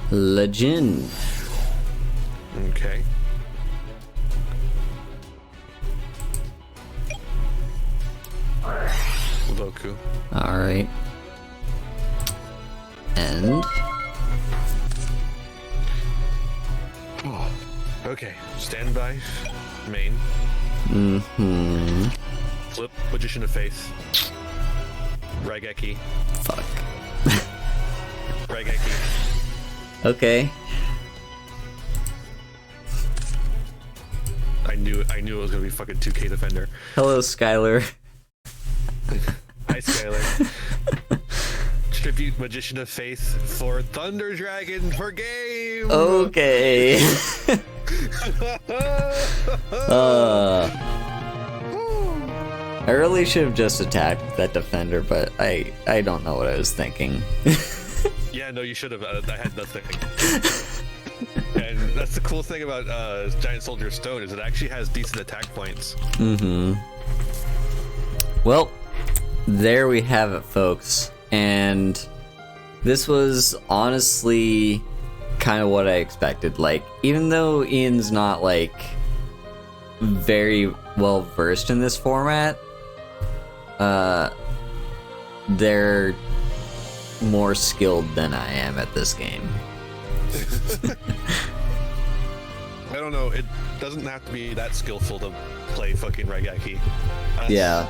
Legend.
Okay. Goku.
Alright. And
Oh. Okay. Standby. Main. Flip. Magician of Faith. Raigeki.
fuck.
Raigeki.
Okay.
I knew it was gonna be fucking 2K Defender.
Hello, Skylar.
Hi, Skylar. Tribute Magician of Faith for Thunder Dragon for game.
Okay. I really should have just attacked that defender, but I don't know what I was thinking.
Yeah, no, you should have. I had nothing. And that's the cool thing about Giant Soldier Stone is it actually has decent attack points.
Well, there we have it, folks. And this was honestly kind of what I expected. Like, even though Ian's not, like, very well versed in this format, they're more skilled than I am at this game.
I don't know. It doesn't have to be that skillful to play fucking Raigeki.
Yeah.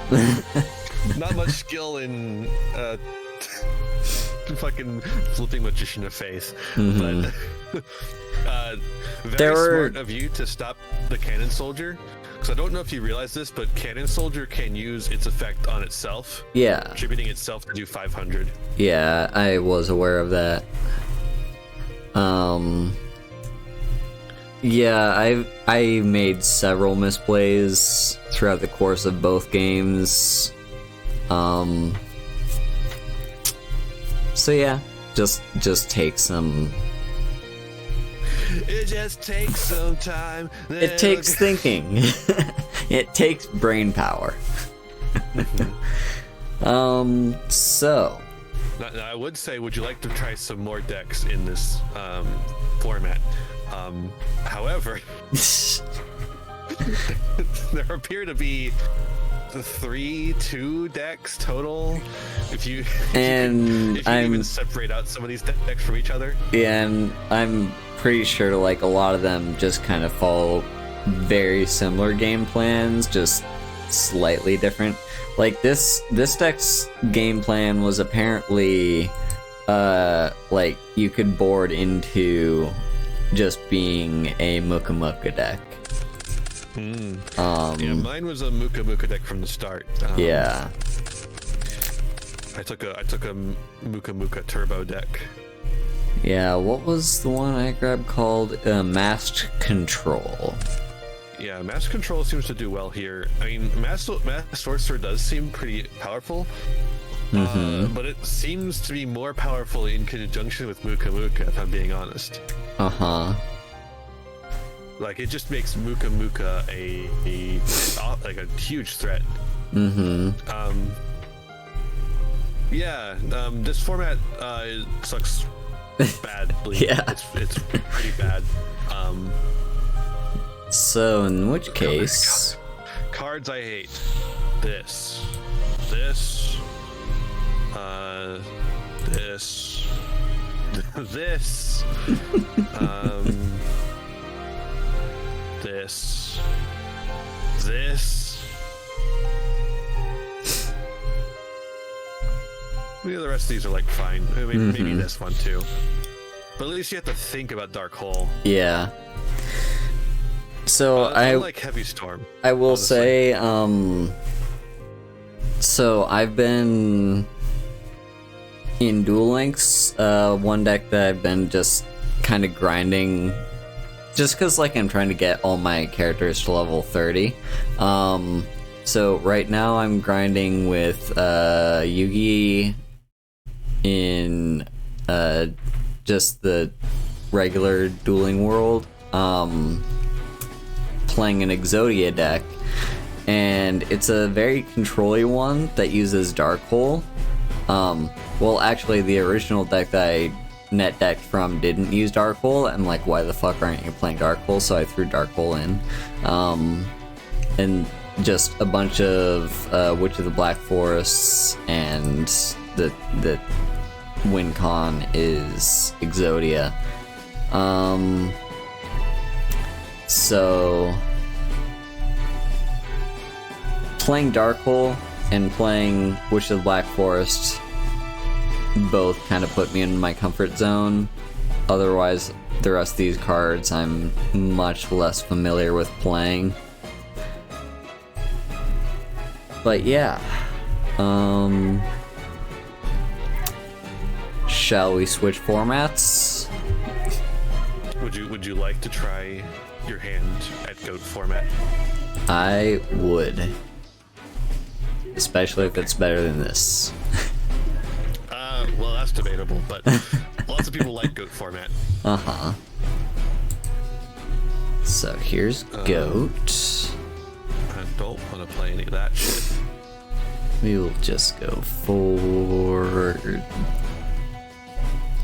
Not much skill in fucking flipping Magician of Faith.
Mm-hmm.
But very smart of you to stop the Cannon Soldier. Because I don't know if you realize this, but Cannon Soldier can use its effect on itself.
Yeah.
Attributing itself to do 500.
Yeah, I was aware of that. Yeah, I made several misplays throughout the course of both games. So yeah, just take some.
It just takes some time.
It takes thinking. It takes brain power. So.
Now, I would say, would you like to try some more decks in this format? However, there appear to be 2 decks total. If you even separate out some of these decks from each other.
Yeah, and I'm pretty sure like a lot of them just kind of follow very similar game plans, just slightly different. Like this deck's game plan was apparently like you could board into just being a Muka Muka deck.
Yeah, mine was a Muka Muka deck from the start.
Yeah.
I took a Muka Muka turbo deck.
Yeah, what was the one I grabbed called Masked Control?
Yeah, Mass Control seems to do well here. I mean, Mass Sorcerer does seem pretty powerful, but it seems to be more powerful in conjunction with Muka Muka, if I'm being honest.
Uh-huh.
Like, it just makes Muka Muka a huge threat. Yeah, this format sucks badly.
Yeah.
It's pretty bad.
So, in which case...
Cards I hate. This. This. The rest of these are like fine. Maybe this one too. But at least you have to think about Dark Hole.
Yeah. So
I like Heavy Storm.
I will say, so I've been in Duel Links, one deck that I've been just kind of grinding, just because like I'm trying to get all my characters to level 30. So right now I'm grinding with Yugi in just the regular dueling world. Playing an Exodia deck, and it's a very controlly one that uses Dark Hole. Well, actually, the original deck that I net decked from didn't use Dark Hole. I'm like, why the fuck aren't you playing Dark Hole? So I threw Dark Hole in, and just a bunch of Witch of the Black Forests, and the win con is Exodia. So playing Dark Hole and playing Witch of the Black Forest both kind of put me in my comfort zone. Otherwise, the rest of these cards I'm much less familiar with playing. But yeah, shall we switch formats?
Would you like to try your hand at GOAT format?
I would. Especially if it's better than this.
Well, that's debatable, but lots of people like GOAT format.
Uh-huh. So here's GOAT.
I don't want to play any of that shit.
We will just go for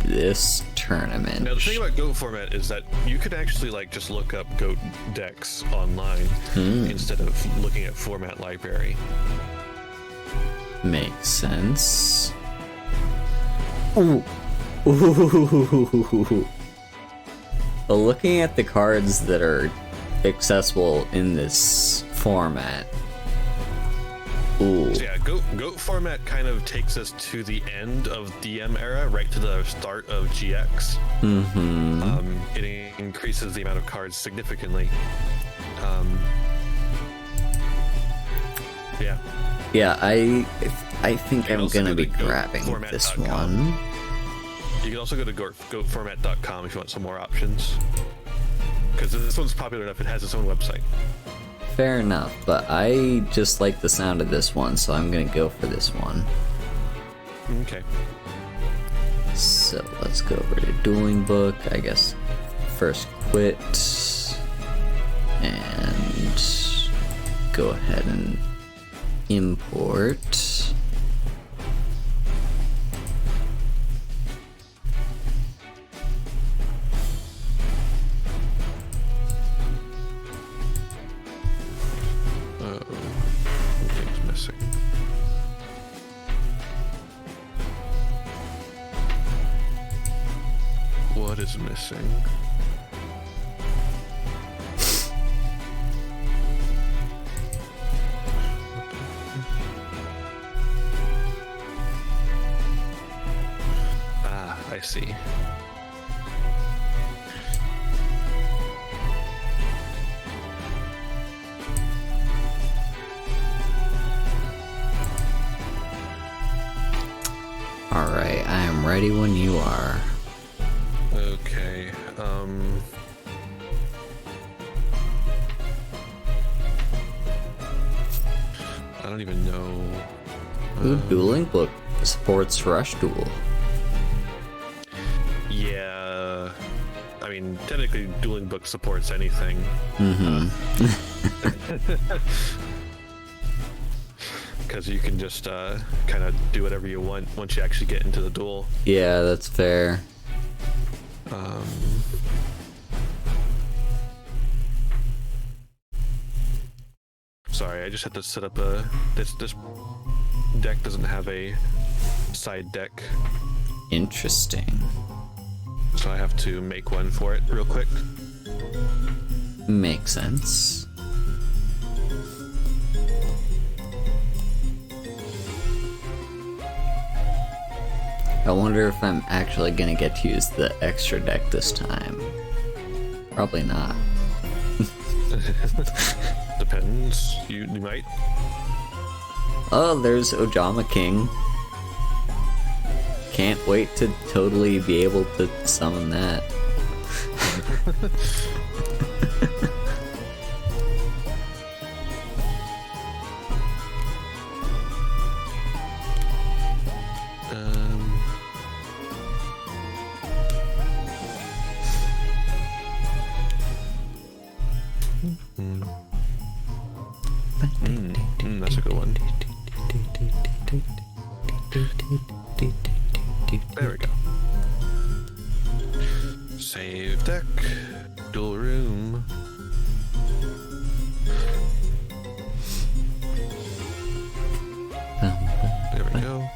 this tournament.
Now the thing about GOAT format is that you could actually like just look up GOAT decks online instead of looking at format library.
Makes sense. Ooh. Ooh. Well, looking at the cards that are accessible in this format. Ooh.
So yeah, GOAT format kind of takes us to the end of DM era, right to the start of GX. It increases the amount of cards significantly. Yeah.
Yeah, I think I'm gonna be grabbing this one.
You can also go to goatformat.com if you want some more options. Because this one's popular enough, it has its own website.
Fair enough, but I just like the sound of this one, so I'm gonna go for this one.
Okay.
So let's go over to Dueling Book, I guess. First quit. And go ahead and import.
Something's missing. What is missing? I see.
Alright, I am ready when you are.
Okay, I don't even know.
Ooh, Dueling Book supports Rush Duel.
Yeah, I mean, technically, Dueling Book supports anything. Because you can just kind of do whatever you want once you actually get into the duel.
Yeah, that's fair.
Sorry, I just had to set up a... This deck doesn't have a side deck,
Interesting.
so I have to make one for it real quick.
Makes sense. I wonder if I'm actually gonna get to use the extra deck this time. Probably not.
Depends. You might.
Oh, there's Ojama King. Can't wait to totally be able to summon that.
That's a good one. There we go. Save deck. Dual room. There we go.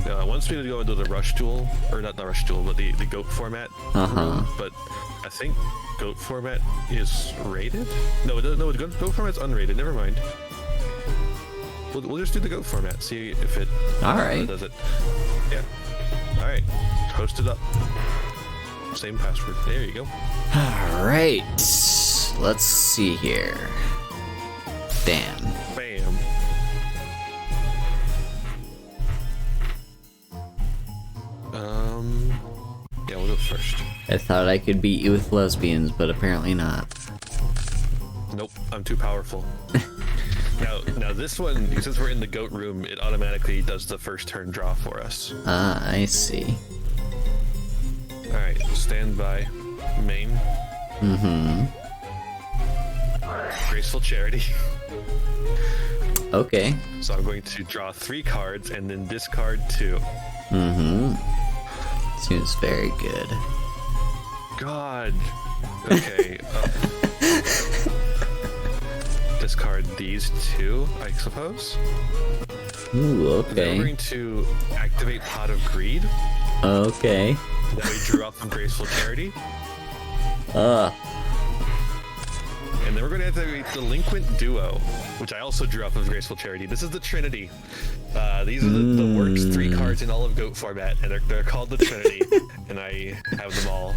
Now, it wants me to go into the rush duel, or not the rush duel, but the GOAT format. But I think GOAT format is rated? No, GOAT format's unrated. Never mind. We'll just do the GOAT format. See if it does it. Yeah. All right. Post it up. Same password. There you go.
All right. Let's see here. Damn.
Bam. Yeah, we'll go first.
I thought I could beat you with lesbians, but apparently not.
Nope, I'm too powerful. Now this one, since we're in the GOAT room, it automatically does the first turn draw for us.
Ah, I see.
Alright, stand by. Main.
Mm-hmm.
Graceful Charity.
Okay.
So I'm going to draw 3 cards and then discard 2.
Mm-hmm. Seems very good.
God. Okay. Discard these 2, I suppose.
Ooh,
Then
okay.
we're going to activate Pot of Greed
Okay.
that we drew off from Graceful Charity. And then we're going to activate Delinquent Duo, which I also drew off of Graceful Charity. This is the Trinity. These are the worst 3 cards in all of GOAT format, and they're called the Trinity, and I have them all.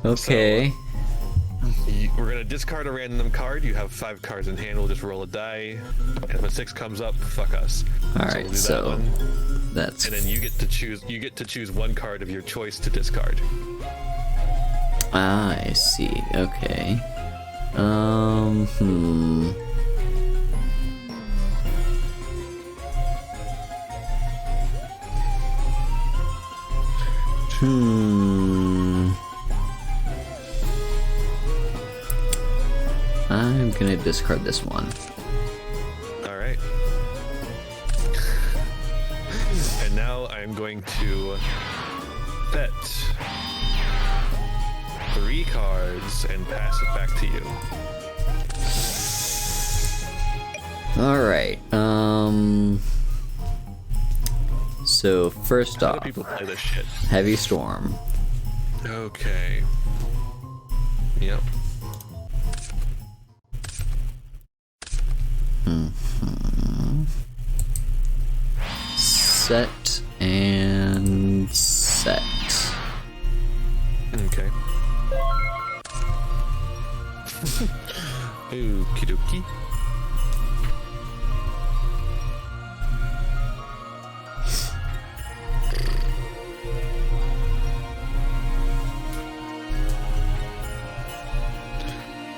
Okay.
So, we're going to discard a random card. You have 5 cards in hand. We'll just roll a die. And if a 6 comes up, fuck us.
Alright,
we'll do
so
that one.
that's...
And then you get to choose 1 card of your choice to discard.
I see. Okay. I'm gonna discard this one.
All right. And now I'm going to bet 3 cards and pass it back to you.
Alright, so first
How do
off,
people play this shit?
Heavy Storm.
Okay. Yep.
Set and set.
Okay. Okie dokie.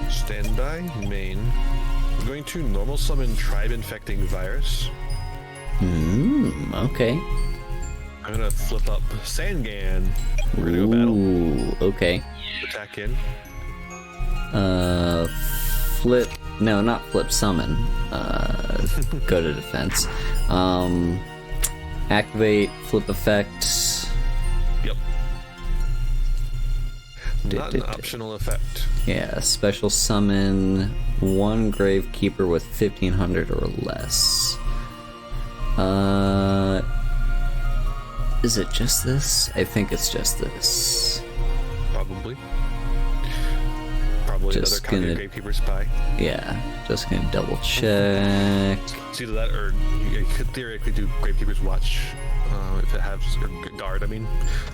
Standby, main. I'm going to normal summon Tribe Infecting Virus.
Okay.
I'm gonna flip up Sangan. We're gonna go battle.
Ooh, okay.
Attack in.
Flip, no, not flip, summon. Go to defense. Activate flip effect.
Yep. Not an optional effect.
Yeah, special summon 1 Gravekeeper with 1500 or less. Is it just this? I think it's just this.
Probably. Probably
Just
another copy of
gonna-
Gravekeeper Spy.
Yeah, just gonna double check.
It's either that or you could theoretically do Gravekeeper's Watch if it has or Guard. I mean.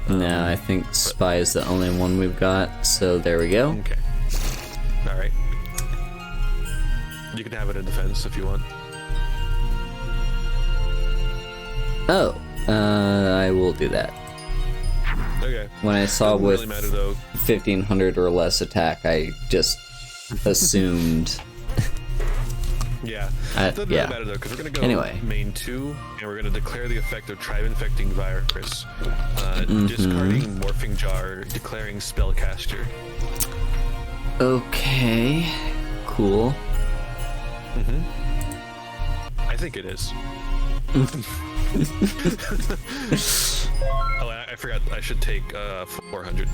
No, I think Spy is the only one we've got, so there we go.
Okay. All right. You can have it in defense if you want.
Oh, I will do that.
Okay.
When I saw
Doesn't
with
really matter though.
1500 or less attack, I just assumed.
Yeah. Doesn't
yeah.
really matter though, because we're gonna go
Anyway.
main 2, and we're gonna declare the effect of Tribe Infecting Virus, discarding Morphing Jar, declaring Spellcaster.
Okay, cool.
I think it is. Oh, I forgot. I should take 400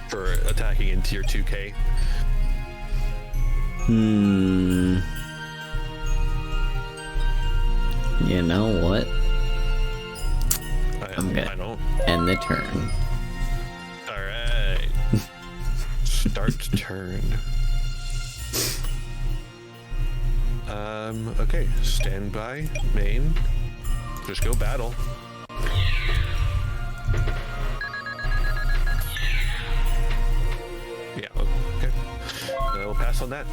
for attacking in tier 2K.
You know what?
I
I'm
don't.
gonna end the turn.
All right. Start turn. Okay. Standby. Main. Just go battle. Yeah. Okay. We'll pass on that.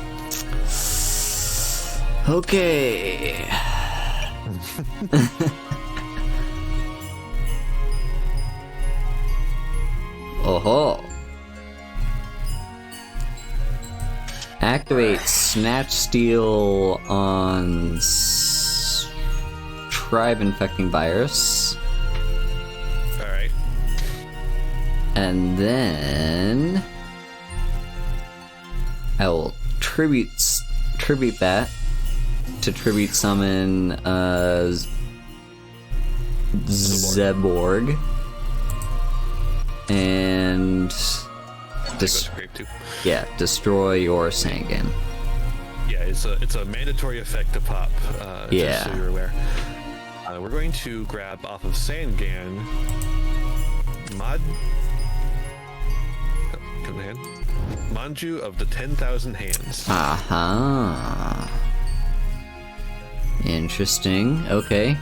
Okay. Oh-ho. Activate Snatch Steal on Tribe Infecting Virus.
All right.
And then I will tribute that to tribute summon Zeborg. And destroy your Sangan.
Yeah, it's a mandatory effect to pop. Just so you're aware. We're going to grab off of Sangan. Manju of the 10,000 Hands.
Aha. Interesting. Okay.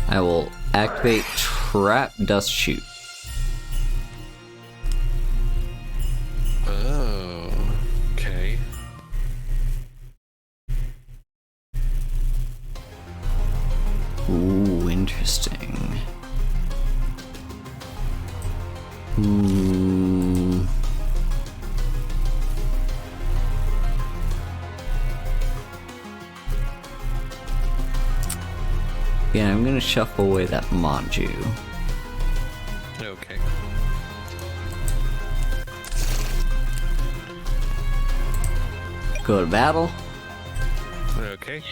I will activate Trap Dust Shoot.
Oh, okay.
Ooh, interesting. Yeah, I'm gonna shuffle away that Manju.
Okay.
Go to battle.
Okay.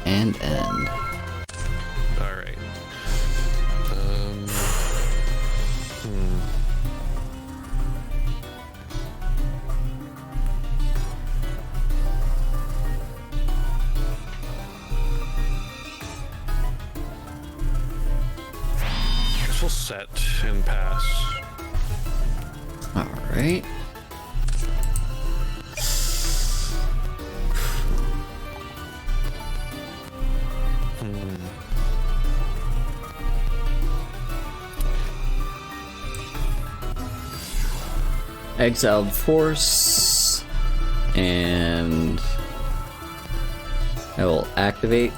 And end.
Alright. This will set and pass.
Alright. Exiled Force, and I will activate,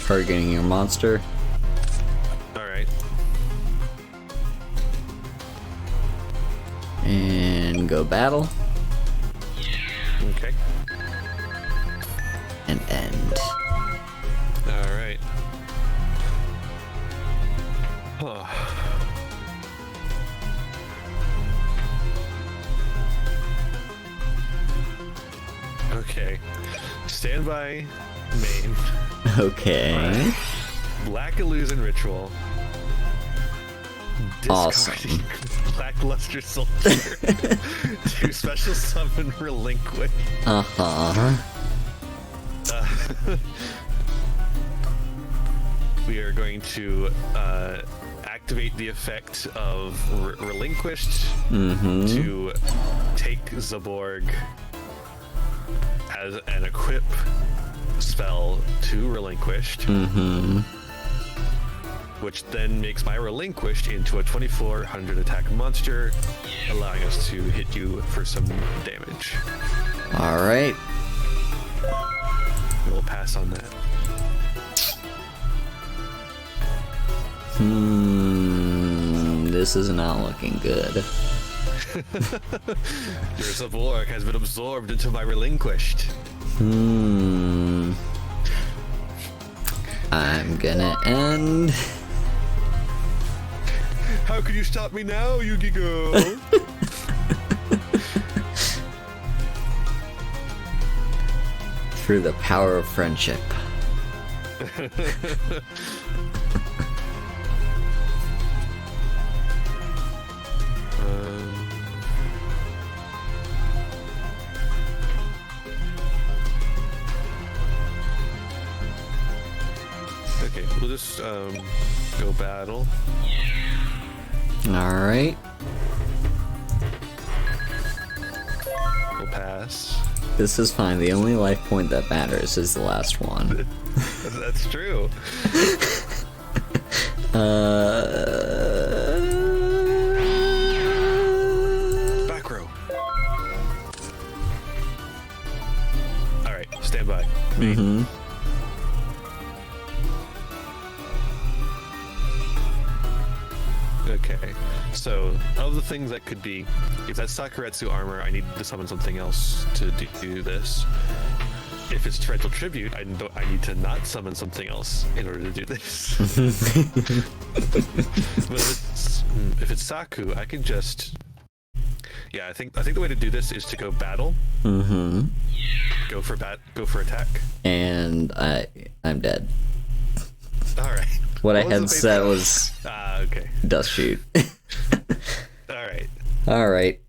targeting your monster.
Alright.
And go battle.
Okay.
And end.
Alright. Huh. Okay. Standby main.
Okay.
Black Illusion Ritual.
Awesome.
Lackluster Soldier. To special summon Relinquish. We are going to activate the effect of Relinquished to take Zaborg as an equip spell to Relinquished, which then makes my Relinquished into a 2400 attack monster, allowing us to hit you for some damage.
Alright.
We'll pass on that.
This is not looking good.
Your Zaborg has been absorbed into my Relinquished.
I'm gonna end.
How can you stop me now, Yugioh?
Through the power of friendship.
Okay, we'll just go battle.
Alright.
We'll pass.
This is fine. The only life point that matters is the last one.
That's true. Back row. Alright, stand by. Okay, so of the things that could be, if that's Sakuretsu armor, I need to summon something else to do this. If it's Torrential Tribute, I need to not summon something else in order to do this. But if it's Saku, I can just... Yeah, I think the way to do this is to go battle.
Mm-hmm.
Go for attack.
And I'm dead.
All right.
What I had set was
okay.
Dust Shoot.
All right.
All right.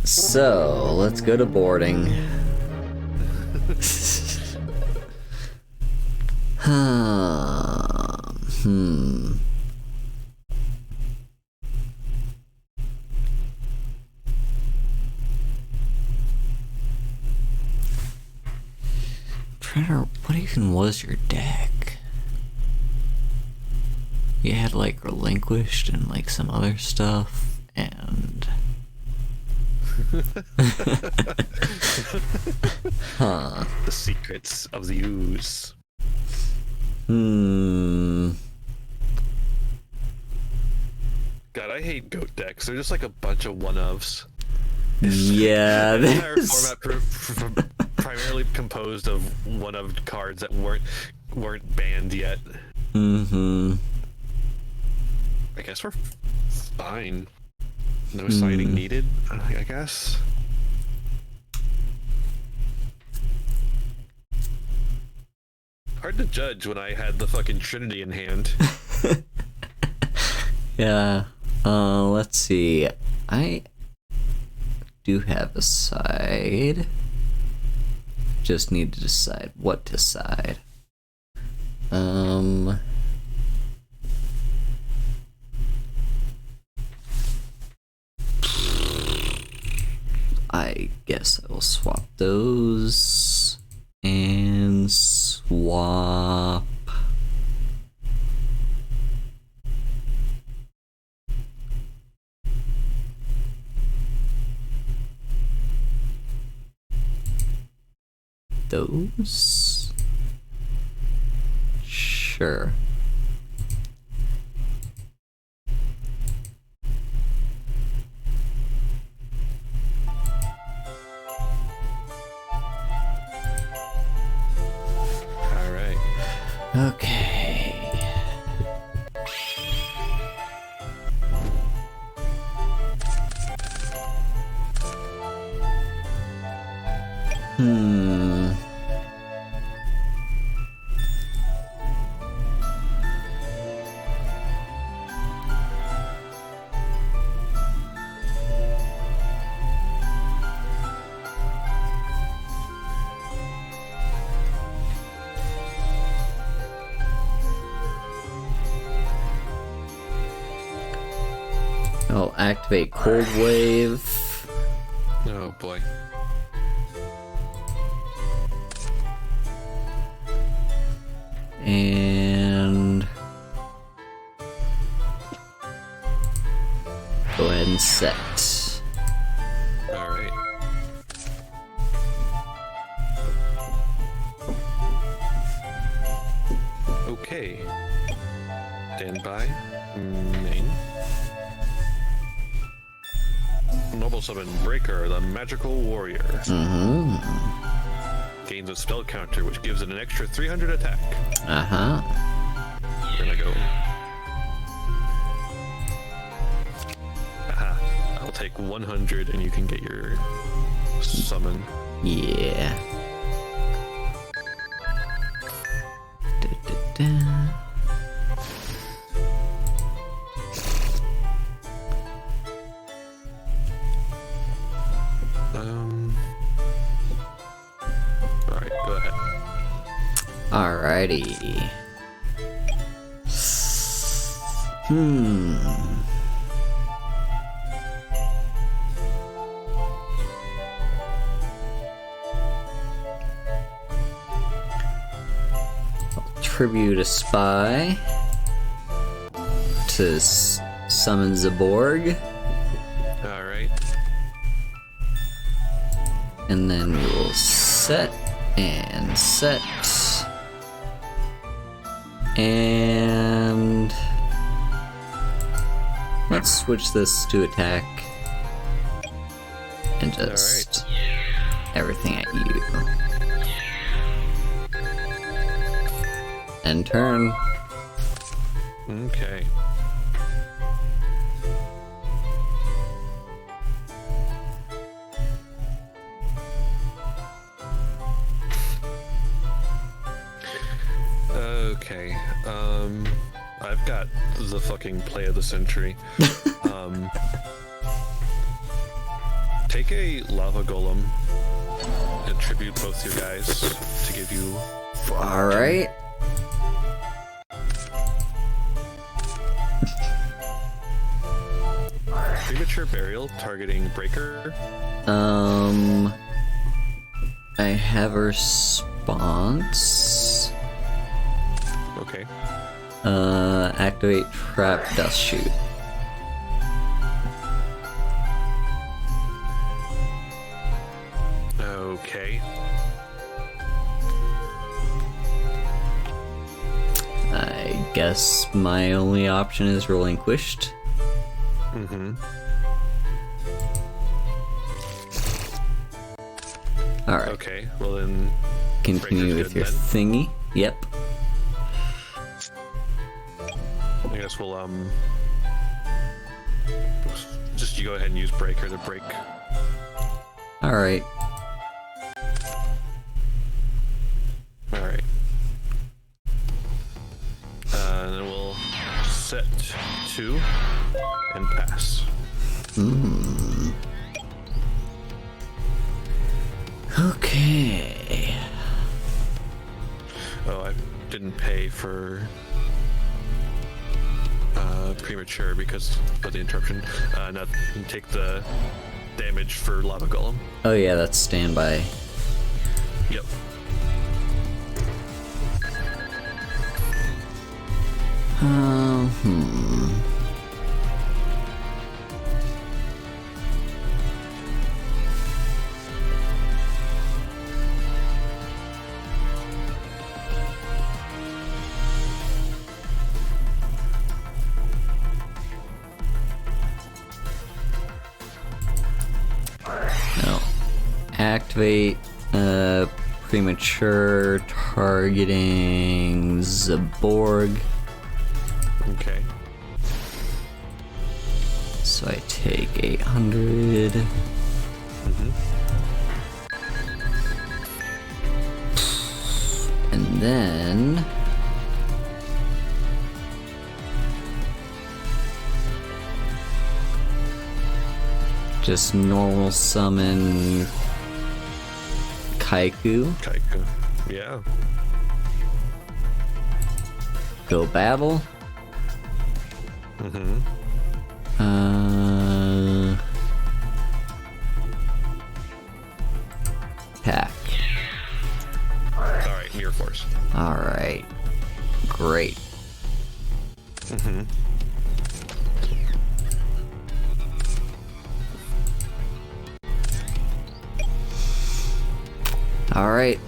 So let's go to boarding. What even was your deck? You had like Relinquished and like some other stuff, and
The secrets of the ooze. God, I hate goat decks. They're just like a bunch of one-ofs.
Yeah,
the entire format primarily composed of one-of cards that weren't banned yet.
Mm-hmm.
I guess we're fine. No siding needed, I guess. Hard to judge when I had the fucking Trinity in hand.
Yeah. Let's see. I do have a side. Just need to decide what to side. I guess I will swap those and swap those. Sure.
All right.
Okay. I'll activate Cold Wave.
Oh boy.
And go ahead and set.
All right. Okay. Stand by. Main. Noble summon Breaker, the magical warrior. Gains a spell counter, which gives it an extra 300 attack. Gonna go. Aha. I'll take 100 and you can get your summon.
Yeah.
Alright, go ahead.
Alrighty. I'll tribute a spy to summon Zaborg.
Alright.
And then we will set and set. And let's switch this to attack. And just everything at you. End turn.
Okay. Okay. I've got the fucking play of the century. Take a lava golem and tribute both your guys to give you.
All right.
Premature burial targeting breaker.
I have a response.
Okay.
Activate trap dust shoot.
Okay.
I guess my only option is relinquished.
Mm-hmm.
Alright.
Okay, well then.
Continue with your thingy. Yep.
I guess we'll just you go ahead and use breaker to break.
Alright.
Alright. And then we'll set 2 and pass.
Okay.
Oh, I didn't pay for premature because of the interruption. Not take the damage for lava golem.
Oh yeah, that's standby.
Yep.
No. Activate premature targeting Zaborg.
Okay.
So I take 800. And then just normal summon Kaiku.
Kaiku. Yeah.
Go battle. Pack.
Alright, Mirror Force.
Alright. Great. Alright.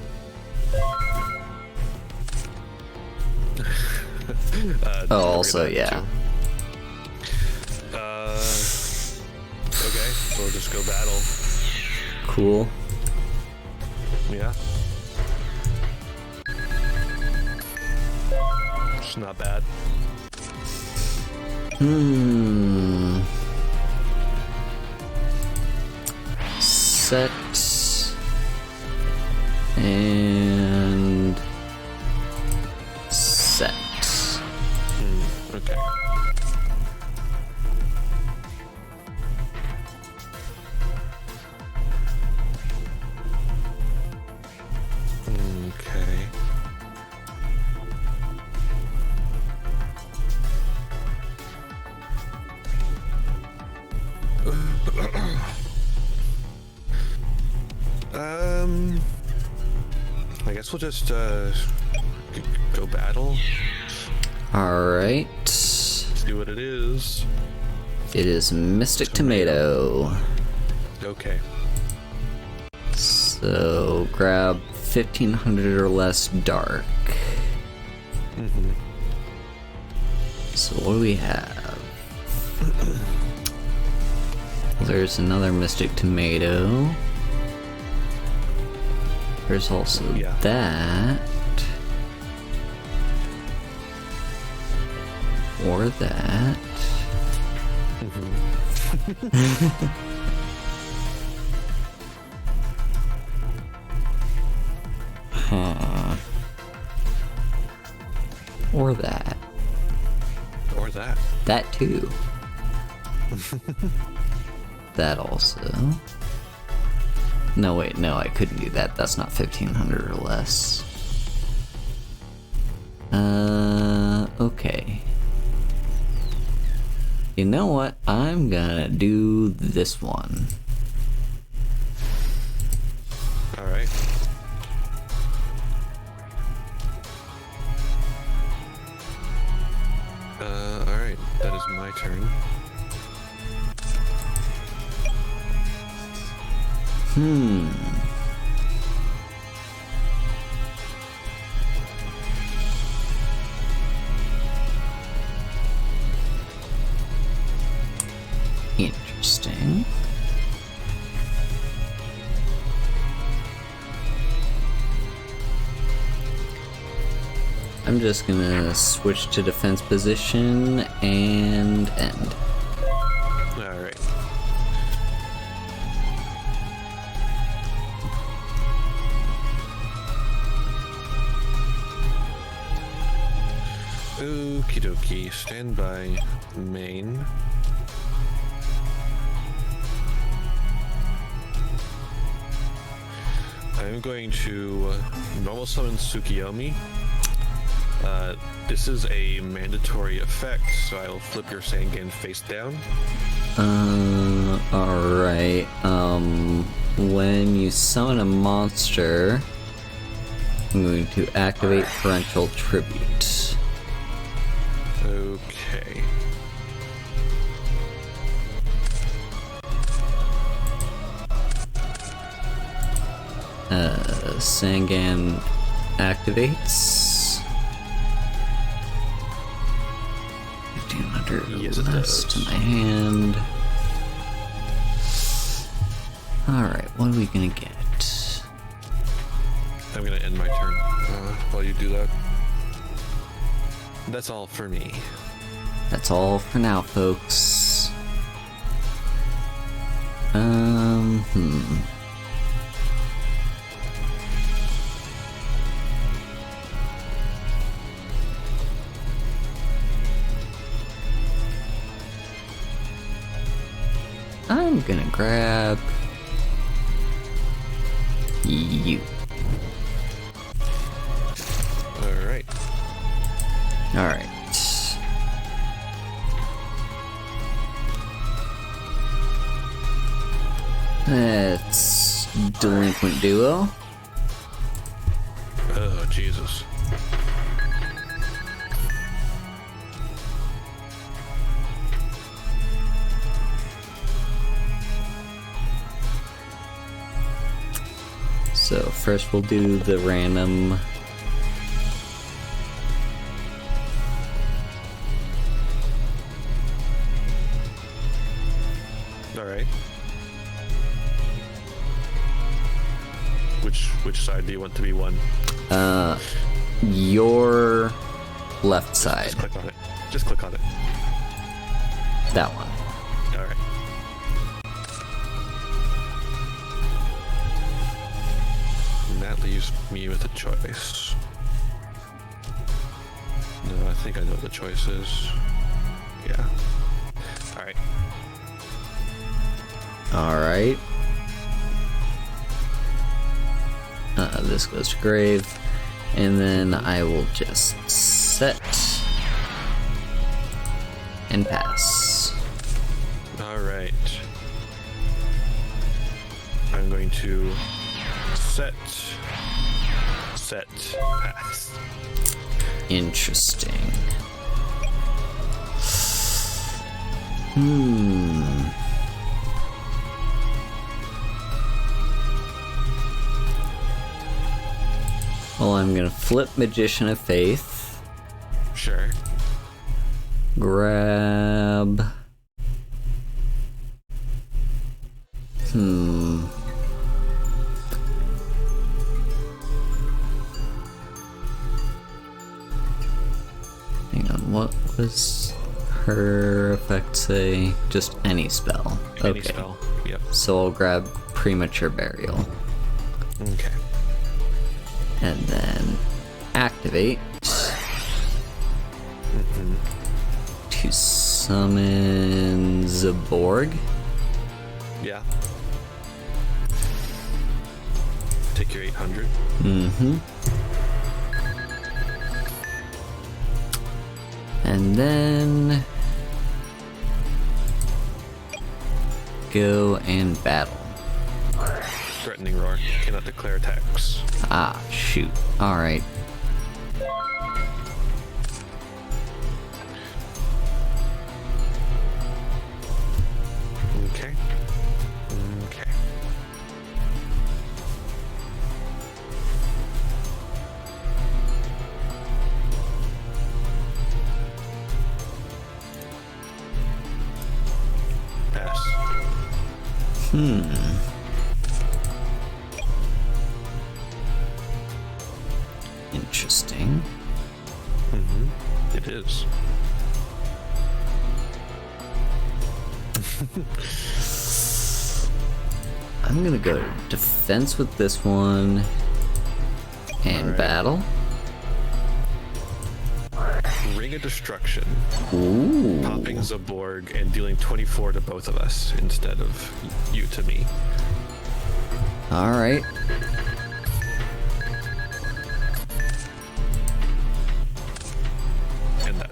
Oh, also, yeah.
Okay, so we'll just go battle.
Cool.
Yeah. It's not bad.
Set. And set.
Okay. Okay. I guess we'll just go battle.
Alright.
See what it is.
It is Mystic Tomato.
Okay.
So grab 1500 or less dark. So what do we have? There's another Mystic Tomato. There's also that. Or that. Huh. Or that.
Or that.
That too. That also. No, wait, no, I couldn't do that. That's not 1500 or less. Okay. You know what? I'm gonna do this one.
Alright. Alright, that is my turn.
Interesting. I'm just gonna switch to defense position and end.
Alright. Okie dokie, stand by main. I'm going to normal summon Tsukiyomi. This is a mandatory effect, so I will flip your Sangan face down.
Alright. When you summon a monster, I'm going to activate Torrential Tribute.
Okay.
Sangan activates. 1500
Yes, it
less
does.
to my hand. Alright, what are we gonna get?
I'm gonna end my turn while you do that. That's all for me.
That's all for now, folks. I'm gonna grab you.
Alright.
Alright. That's Delinquent Duo.
Oh, Jesus.
So first we'll do the random.
Alright. Which side do you want to be one?
Your left side.
Just click on it. Just click on it.
That one.
Alright. And that leaves me with a choice. No, I think I know what the choice is. Yeah. Alright.
Alright. This goes to grave. And then I will just set and pass.
Alright. I'm going to set, pass.
Interesting. Well, I'm gonna flip Magician of Faith.
Sure.
Grab does her effect say? Just any spell.
Any spell. Yep.
So I'll grab Premature Burial.
Okay.
And then activate to summon Zaborg.
Yeah. Take your 800.
And then go and battle.
Threatening Roar. Cannot declare attacks.
Ah, shoot. Alright.
Okay. Okay. Pass.
Interesting.
It is.
I'm gonna go defense with this one and
Alright.
battle.
Ring of Destruction.
Ooh.
Popping Zaborg and dealing 24 to both of us instead of you to me.
Alright.
And that.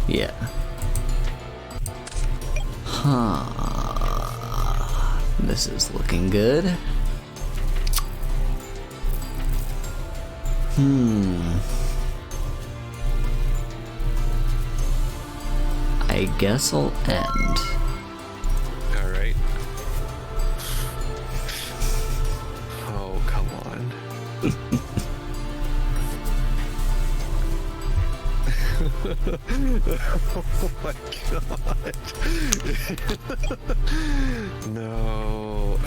Yeah. Huh. This is looking good. I guess I'll end.
Alright. Oh, come on. Oh my god. No.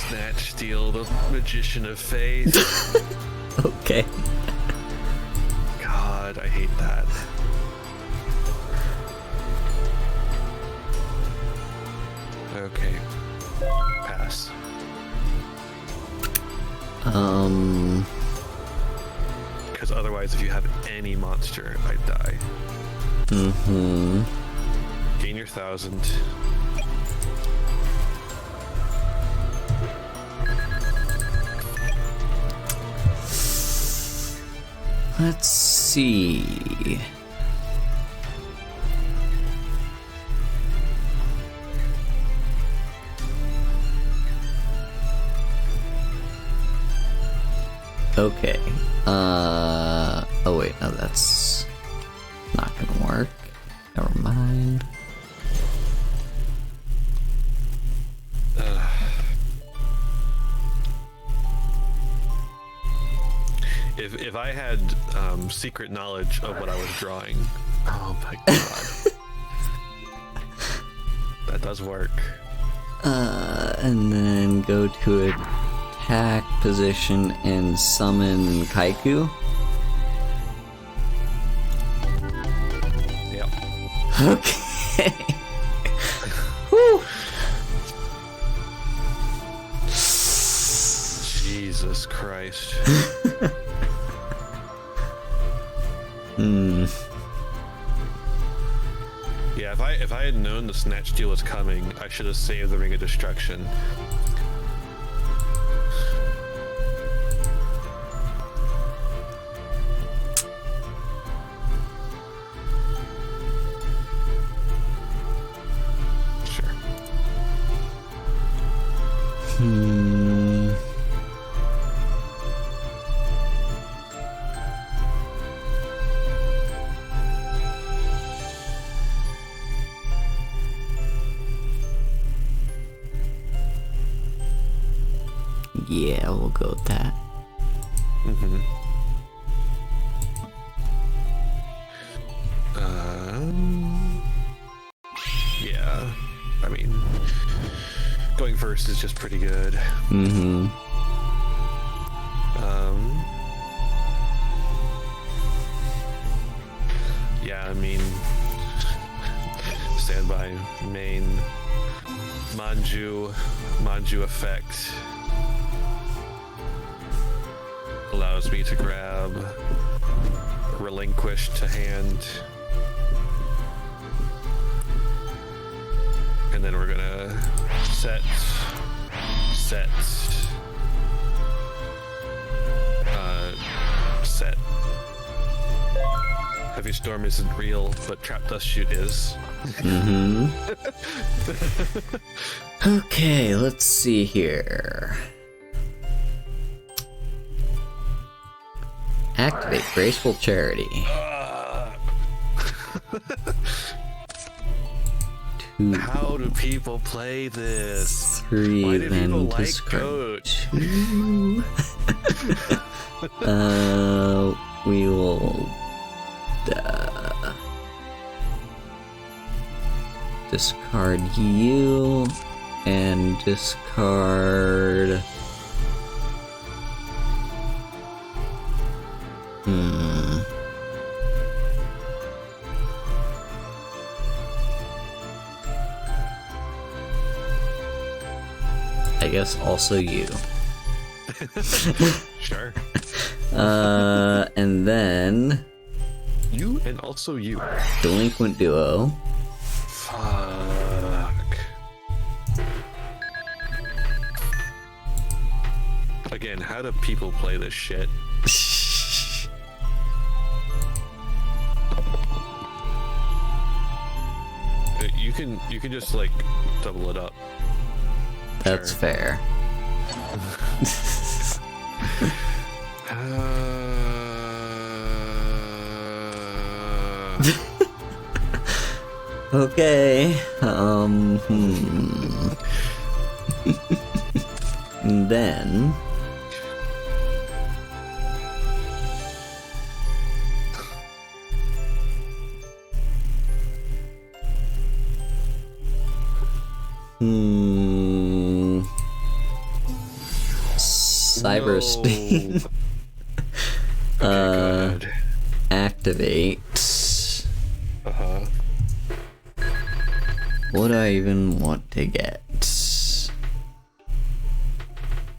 Snatch, steal, the magician of faith.
Okay.
God, I hate that. Okay. Pass. Because otherwise, if you have any monster, I'd die. Gain your 1,000.
Let's see. Okay. Oh wait, no, that's not gonna work. Never mind.
If I had secret knowledge of what I was drawing, oh my god, that does work.
And then go to attack position and summon Kaiku.
Yep.
Okay. Whew.
Jesus Christ. Yeah, if I had known the Snatch Deal was coming, I should have saved the Ring of Destruction. Sure.
Yeah, we'll go with that.
Mm-hmm. Yeah. I mean, going first is just pretty good.
Mm-hmm.
Yeah, I mean, standby, main, Manju effect allows me to grab, relinquish to hand, and then we're gonna set, set. Heavy Storm isn't real, but Trap Dust Shoot is.
Mm-hmm. Okay, let's see here. Activate Graceful Charity. 2,
How do people play this?
3,
Why do
then
people like
discard
Coach?
2. We will discard you and discard. I guess also you.
Sure.
And then
You and also you.
Delinquent Duo.
Fuck. Again, how do people play this shit? You can just like double it up.
That's
Sure.
fair. Okay. And then Cybersting.
No. Okay, go ahead.
Activate.
Uh-huh.
What do I even want to get?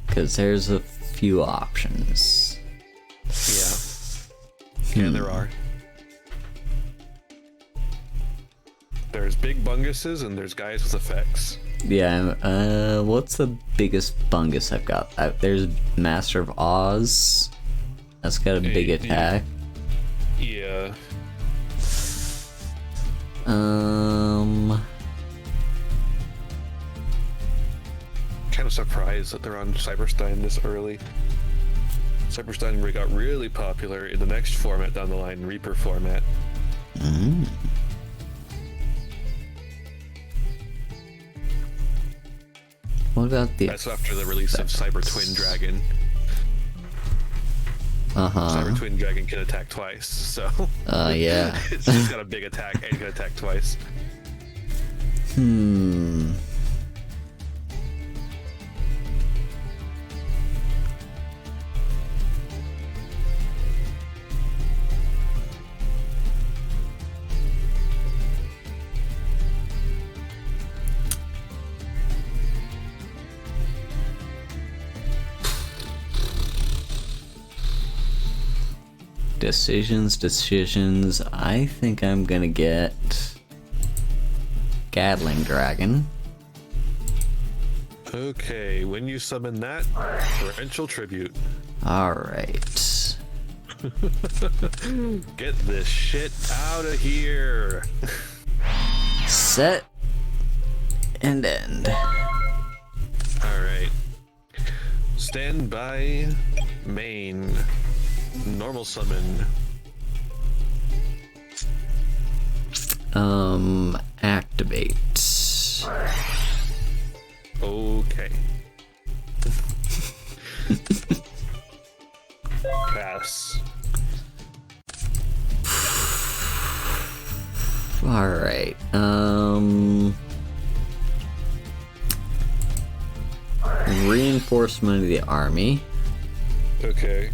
Because there's a few options.
Yeah, there are. There's big bunguses and there's guys with effects.
Yeah, what's the biggest bungus I've got? There's Master of Oz. That's got a big attack.
Yeah. Kind of surprised that they're on Cyberstein this early. Cyberstein got really popular in the next format down the line, Reaper format.
What about the...
That's after the release of Cyber Twin Dragon. Cyber Twin Dragon can attack twice, so...
yeah.
It's just got a big attack and can attack twice.
Decisions. I think I'm gonna get Gatling Dragon.
Okay, when you summon that, torrential tribute.
Alright.
Get this shit out of here.
Set and end.
Alright. Stand by main. Normal summon.
Activate.
Okay.
reinforcement of the army.
Okay.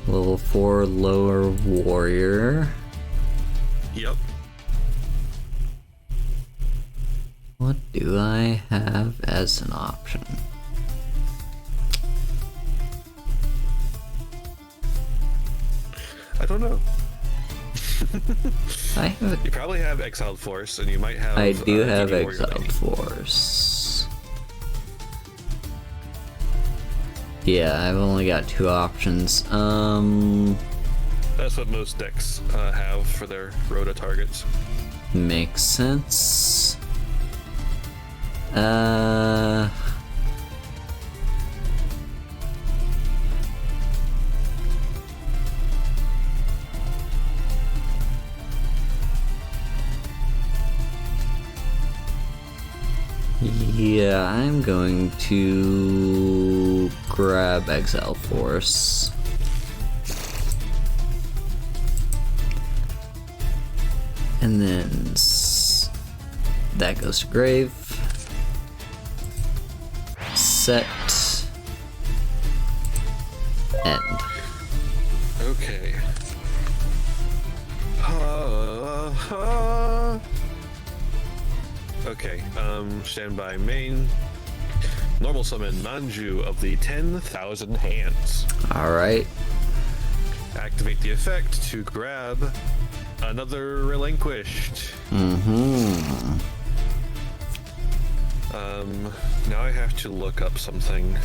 Level 4 lower warrior.
Yep.
What do I have as an option?
I don't know.
I have.
You probably have Exiled Force, and you might have.
I do have
DD Warrior
Exiled
Lady.
Force. Yeah, I've only got 2 options.
That's what most decks have for their Rhoda targets.
Makes sense. Yeah, I'm going to grab Exile Force. And then that goes to grave. Set. End.
Okay. Okay, stand by main. Normal summon Manju of the 10,000 Hands.
Alright.
Activate the effect to grab another Relinquished.
Mm-hmm.
Now I have to look up something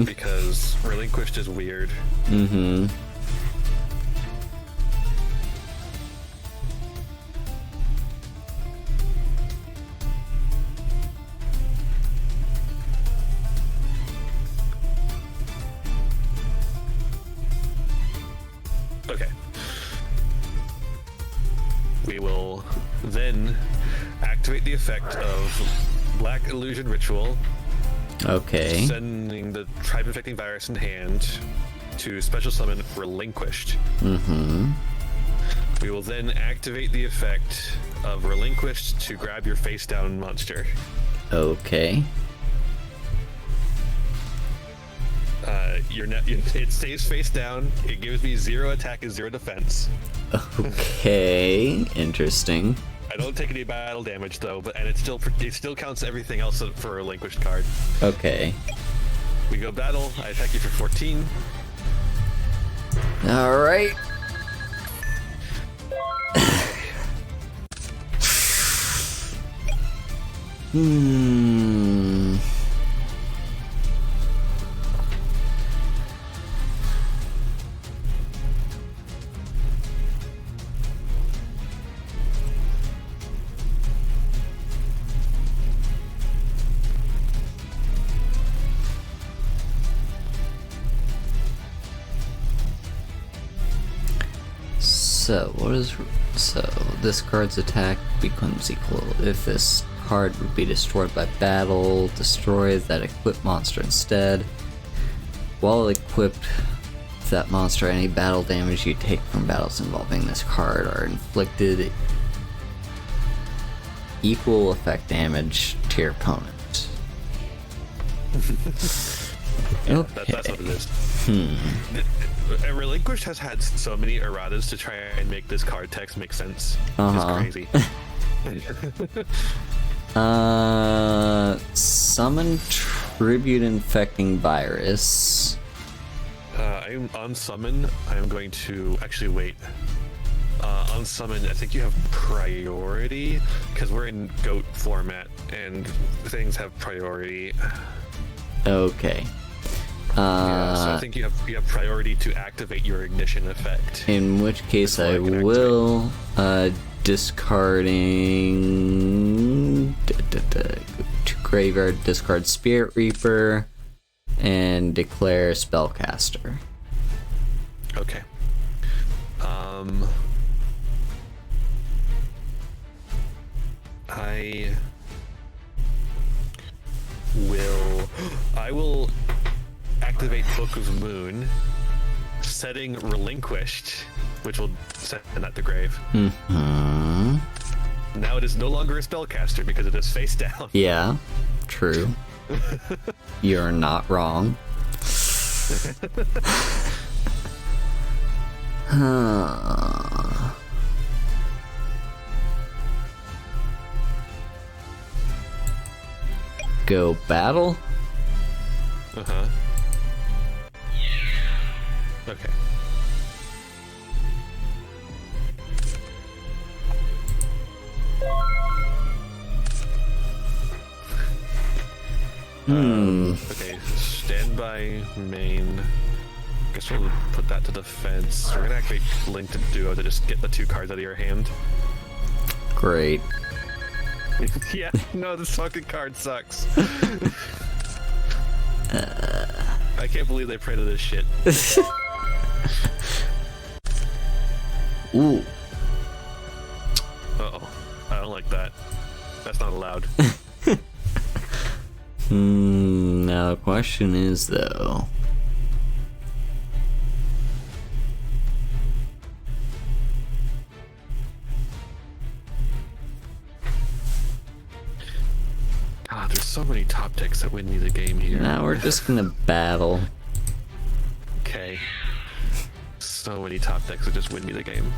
because Relinquished is weird.
Mm-hmm.
Okay. We will then activate the effect of Black Illusion Ritual,
Okay.
sending the Tribe Infecting Virus in hand to special summon Relinquished.
Mm-hmm.
We will then activate the effect of Relinquished to grab your face down monster.
Okay.
It stays face down. It gives me 0 attack and 0 defense.
Okay. Interesting.
I don't take any battle damage though, and it still counts everything else for a relinquished card.
Okay.
We go battle. I attack you for 14.
Alright. Hmm. So this card's attack becomes equal if this card would be destroyed by battle, destroy that equipped monster instead. While equipped with that monster, any battle damage you take from battles involving this card are inflicted equal effect damage to your opponent. Okay.
That's what it is. And Relinquished has had so many erratas to try and make this card text make sense. It's crazy.
Summon Tribute Infecting Virus.
I'm on summon. I'm going to actually wait. On summon, I think you have priority because we're in GOAT format and things have priority.
Okay.
Yeah, so I think you have priority to activate your ignition effect.
In which case I
Before I can
will discarding to graveyard, discard Spirit Reaper and declare Spellcaster.
Okay. I will activate Book of Moon, setting Relinquished, which will send that to grave.
Mm-hmm.
Now it is no longer a spellcaster because it is face down.
Yeah, true. You're not wrong. Go battle?
Uh-huh. Okay. Okay, standby main. Guess we'll put that to defense. We're gonna activate Link to Duo to just get the 2 cards out of your hand.
Great.
Yeah, no, this fucking card sucks. I can't believe they printed this shit.
Ooh.
Uh-oh. I don't like that. That's not allowed.
Now the question is, though...
God, there's so many top decks that win me the game here.
Now we're just gonna battle.
Okay. So many top decks that just win me the game.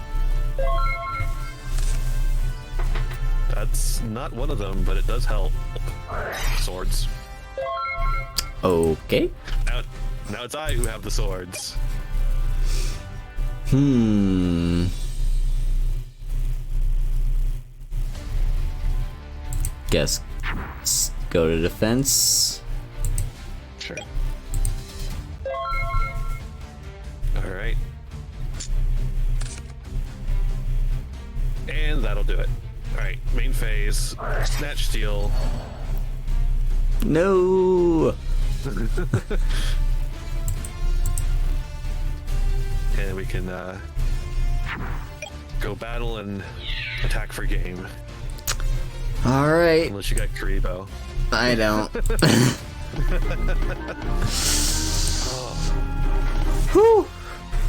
That's not one of them, but it does help. Swords.
Okay.
Now it's I who have the swords.
Guess go to defense.
Sure. Alright. And that'll do it. Alright, main phase. Snatch steal.
No.
And we can go battle and attack for game.
All right.
Unless you got Karibo.
I don't. Whew.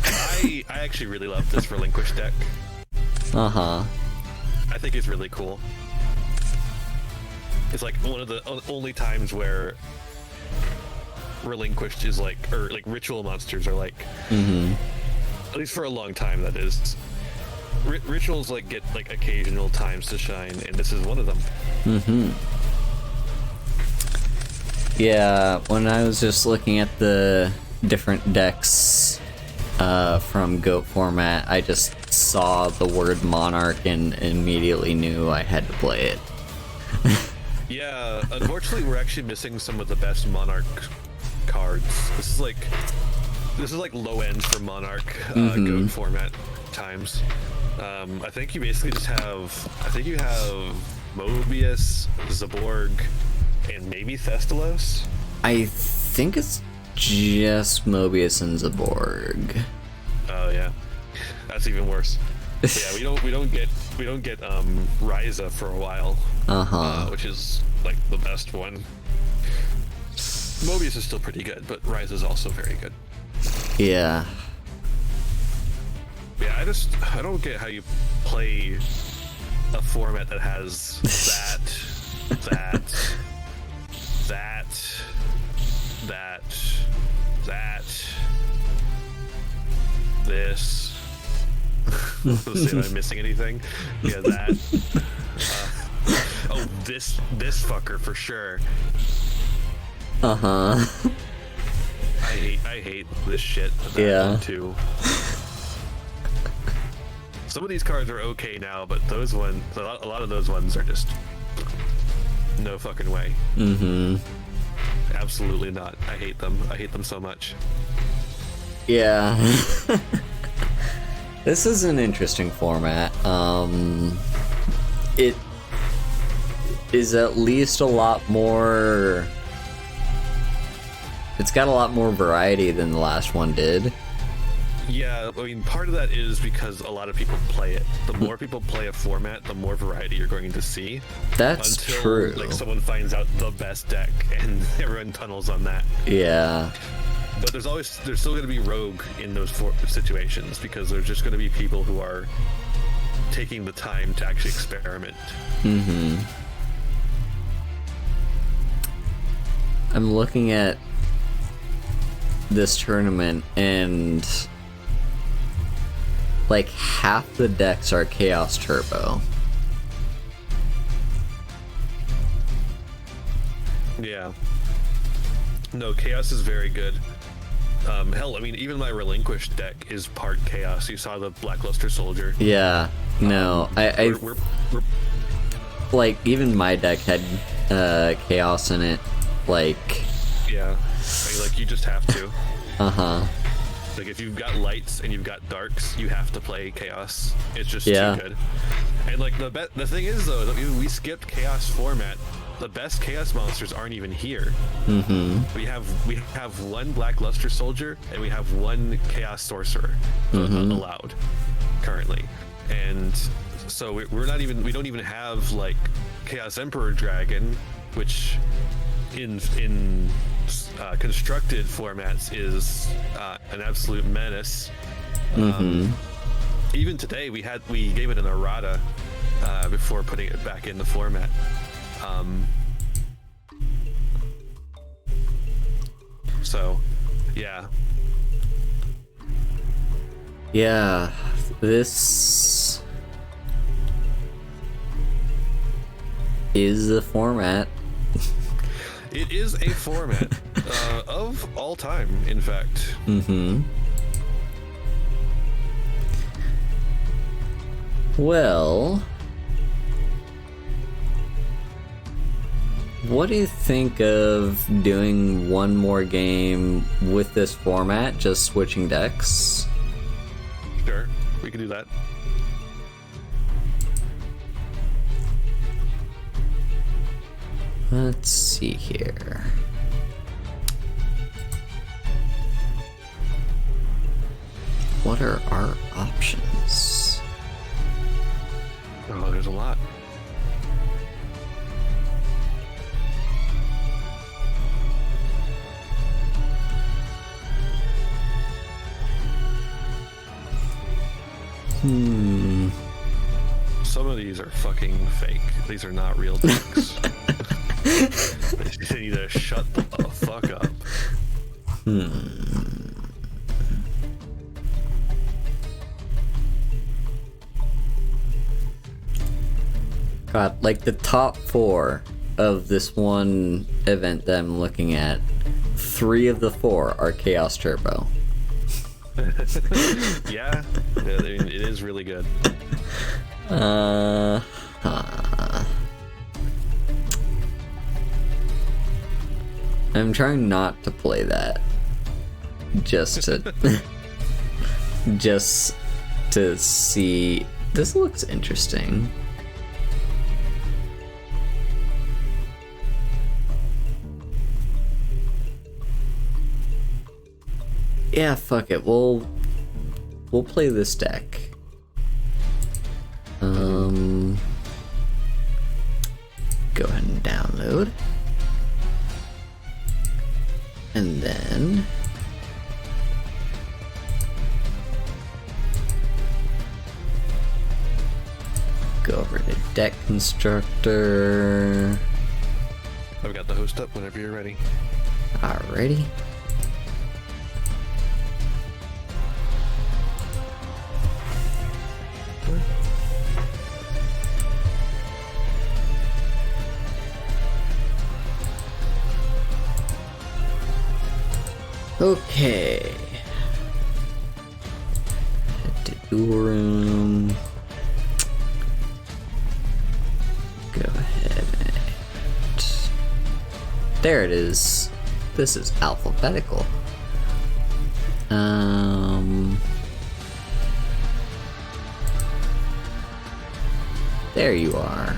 I actually really love this Relinquish deck.
Uh-huh.
I think it's really cool. It's like one of the only times where Relinquished is like, or like ritual monsters are like, at least for a long time, that is. Rituals like get like occasional times to shine, and this is one of them.
Yeah, when I was just looking at the different decks from GOAT format, I just saw the word Monarch and immediately knew I had to play it.
Yeah, unfortunately, we're actually missing some of the best Monarch cards. This is like low end for Monarch GOAT format times. I think you basically just have, you have Mobius, Zaborg, and maybe Thestalos.
I think it's just Mobius and Zaborg.
Oh yeah, that's even worse. Yeah, we don't get Ryza for a while. Which is like the best one. Mobius is still pretty good, but Ryza is also very good.
Yeah.
Yeah, I don't get how you play a format that has this. Let's see, am I missing anything? Yeah, that. Oh, this fucker for sure.
Uh-huh.
I hate this shit.
Yeah.
Too. Some of these cards are okay now, but those ones, a lot of those ones are just no fucking way. Absolutely not. I hate them. I hate them so much.
Yeah. This is an interesting format. It is at least a lot more... It's got a lot more variety than the last one did.
Yeah, I mean, part of that is because a lot of people play it. The more people play a format, the more variety you're going to see.
That's
until,
true.
Like, someone finds out the best deck, and everyone tunnels on that.
Yeah.
But there's still going to be rogue in those situations, because there's just going to be people who are taking the time to actually experiment.
I'm looking at this tournament and like half the decks are Chaos Turbo.
Yeah. No, Chaos is very good. Hell, I mean, even my Relinquished deck is part Chaos. You saw the Blackluster Soldier.
Yeah, no,
We're
like, even my deck had Chaos in it, like...
Yeah, I mean, like, you just have to.
Uh-huh.
Like, if you've got lights and you've got darks, you have to play Chaos. It's just too good. And, like, the thing is, though, that we skipped Chaos format. The best Chaos monsters aren't even here.
Mm-hmm.
We have one Blackluster Soldier and we have one Chaos Sorcerer allowed currently, and so we don't even have like Chaos Emperor Dragon, which in constructed formats is an absolute menace. Even today we gave it an errata before putting it back in the format. So, yeah.
Yeah, this is the format.
It is a format of all time, in fact.
Mm-hmm. Well, what do you think of doing one more game with this format, just switching decks?
Sure, we can do that.
Let's see here. What are our options?
Oh, there's a lot. Some of these are fucking fake. These are not real decks. They need to shut the fuck up.
God, like the top 4 of this one event that I'm looking at, 3 of the 4 are Chaos Turbo.
Yeah, I mean, it is really good.
I'm trying not to play that. Just to see. This looks interesting. Yeah, fuck it. We'll play this deck. Go ahead and download. And then go over to Deck Constructor.
I've got the host up whenever you're ready.
Alrighty. Okay. Head to Urim. Go ahead and... There it is. This is alphabetical. There you are.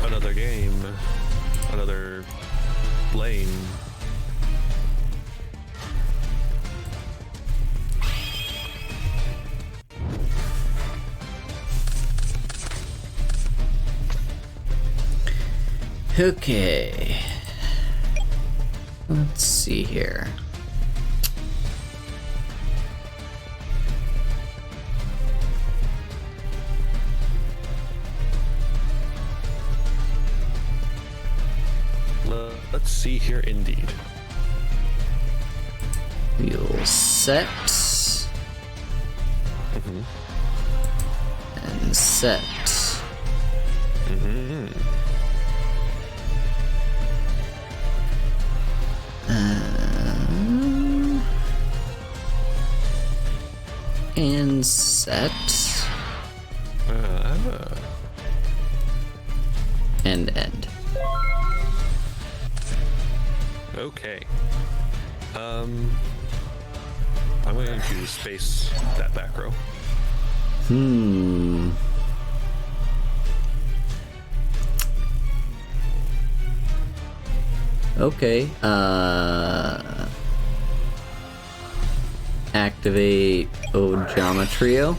Another game, another lane.
Okay. Let's see here.
see here indeed.
We'll set. And set. And set. And end.
Okay. I'm going to space that back row.
Okay. Activate Ojama Trio.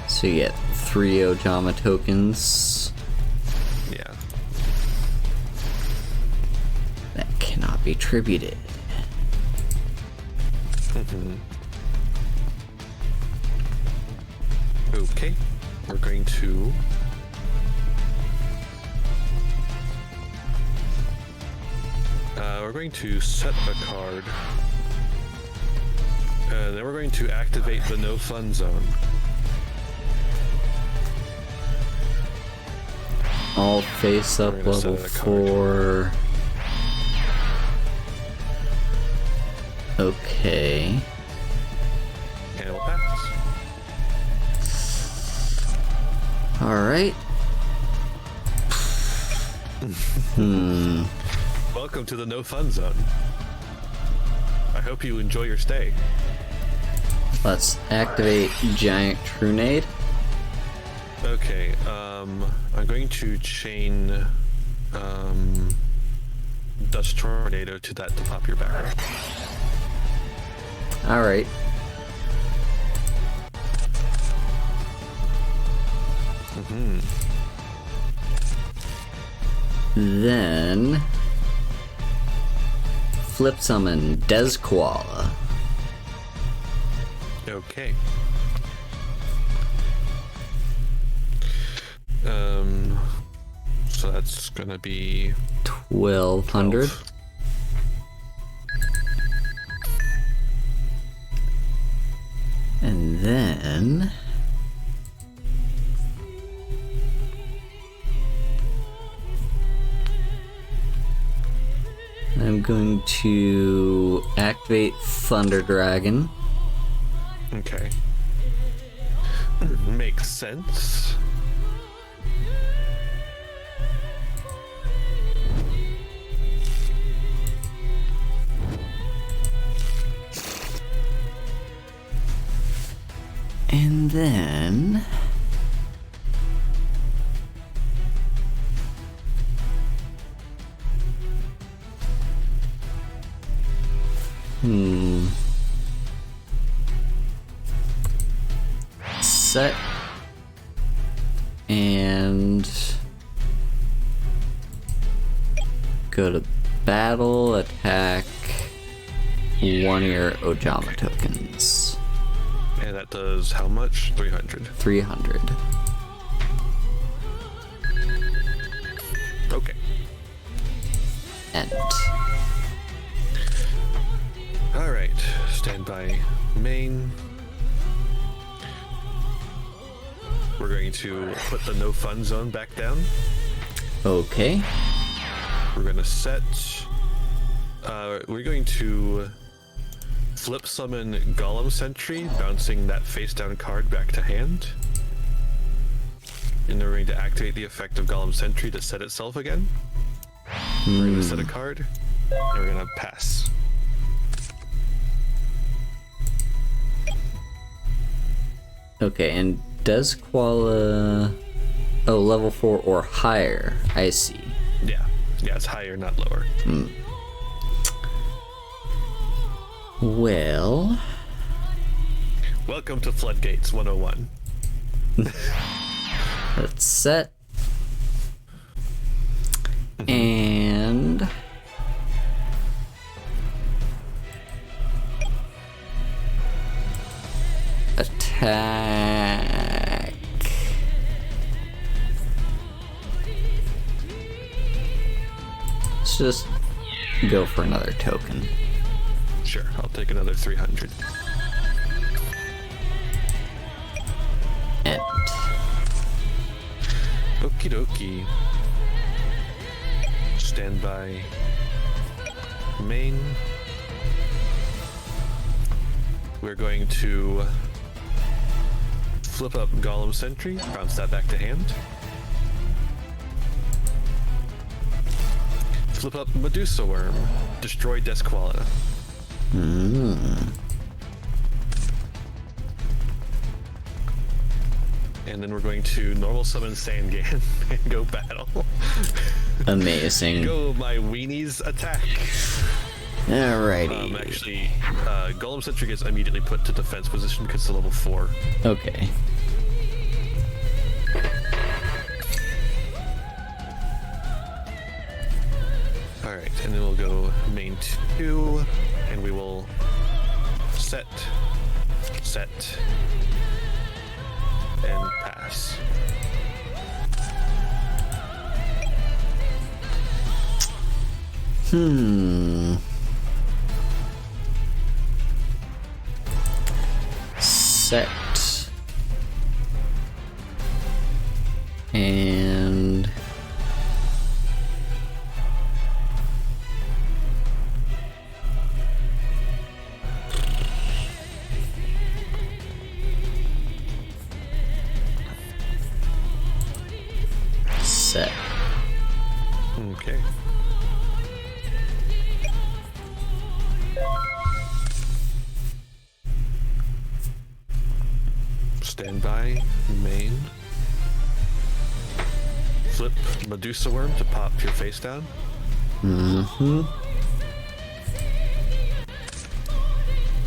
So you get 3 Ojama tokens.
Yeah.
That cannot be tributed.
Okay. We're going to set a card. Then we're going to activate the no fun zone.
All face up level 4. Okay.
And we'll pass.
Alright.
Welcome to the no fun zone. I hope you enjoy your stay.
Let's activate Giant Trunade.
Okay, I'm going to chain Dust Tornado to that to pop your back row.
Alright. Then flip summon Des Koala.
Okay. So that's gonna be
1200.
12.
And then I'm going to activate Thunder Dragon.
Okay. Makes sense.
And then set and go to battle, attack one of your Ojama tokens.
And that does how much? 300.
300.
Okay.
End.
Alright. Stand by main. We're going to put the no fun zone back down.
Okay.
We're going to set... we're going to flip summon Golem Sentry, bouncing that face down card back to hand. And then we're going to activate the effect of Golem Sentry to set itself again. We're going to set a card, and we're going to pass.
Okay, and does Koala... Oh, level 4 or higher. I see.
Yeah, it's higher, not lower.
Well...
Welcome to Floodgates 101.
Let's set. And... attack. Let's just go for another token.
Sure, I'll take another 300.
And
Okie dokie. Stand by. Main. We're going to flip up Golem Sentry, bounce that back to hand. Flip up Medusa Worm, destroy Desqualita. And then we're going to normal summon Sangan and go battle.
amazing.
Go my weenies attack.
Alrighty.
Actually, Golem Sentry gets immediately put to defense position because it's a level 4.
Okay.
Alright, and then we'll go main 2, and we will set, and pass.
Set. And set.
Okay. Stand by, main. Flip Medusa Worm to pop your face down.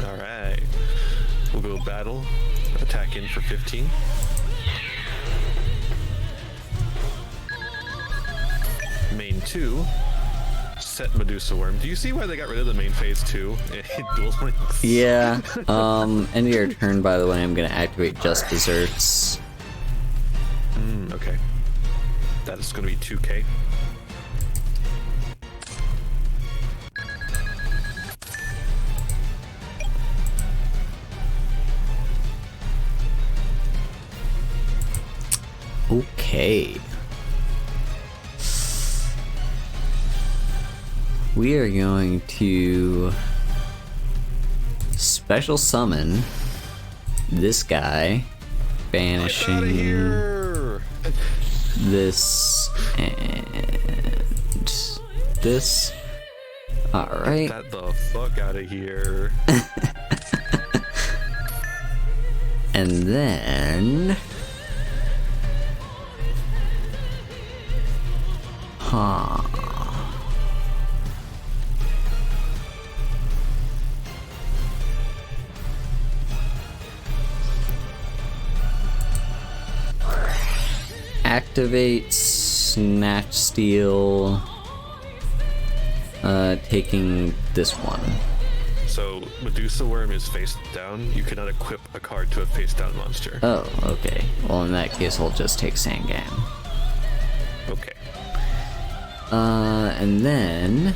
Alright. We'll go battle. Attack in for 15. Main 2. Set Medusa Worm. Do you see why they got rid of the main phase 2 in Duel Links?
yeah. End of your turn, by the way, I'm gonna activate Just Desserts.
Okay. That is going to be 2k.
Okay. We are going to special summon this guy, banishing
Outta here!
this and this. Alright.
Get the fuck out of here.
And then activate Snatch Steal, taking this one.
So, Medusa Worm is face down. You cannot equip a card to a face down monster.
Oh, okay. Well, in that case, I'll just take Sangan.
Okay.
And then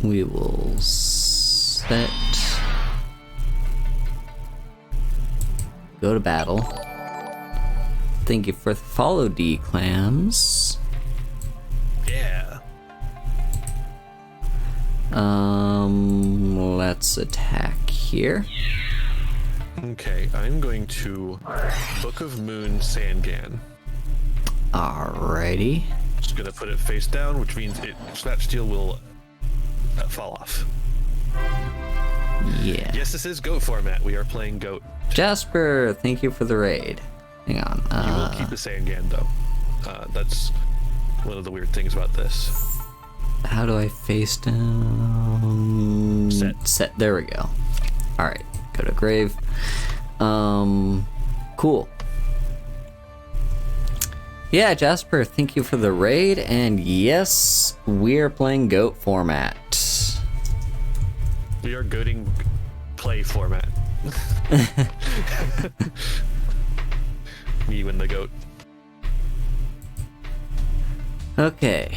we will set, go to battle. Thank you for the follow, D Clams.
Yeah.
Let's attack here.
Okay, I'm going to Book of Moon Sangan.
Alrighty.
Just gonna put it face down, which means Snatch Steal will fall off.
Yeah.
Yes, this is GOAT format. We are playing GOAT.
Jasper, thank you for the raid. Hang on.
You will keep the Sangan though. That's one of the weird things about this.
How do I face down? Set. There we go. Alright. Go to grave. Cool. Yeah, Jasper, thank you for the raid, and yes, we are playing GOAT format.
We are goating play format. Me win the goat.
Okay,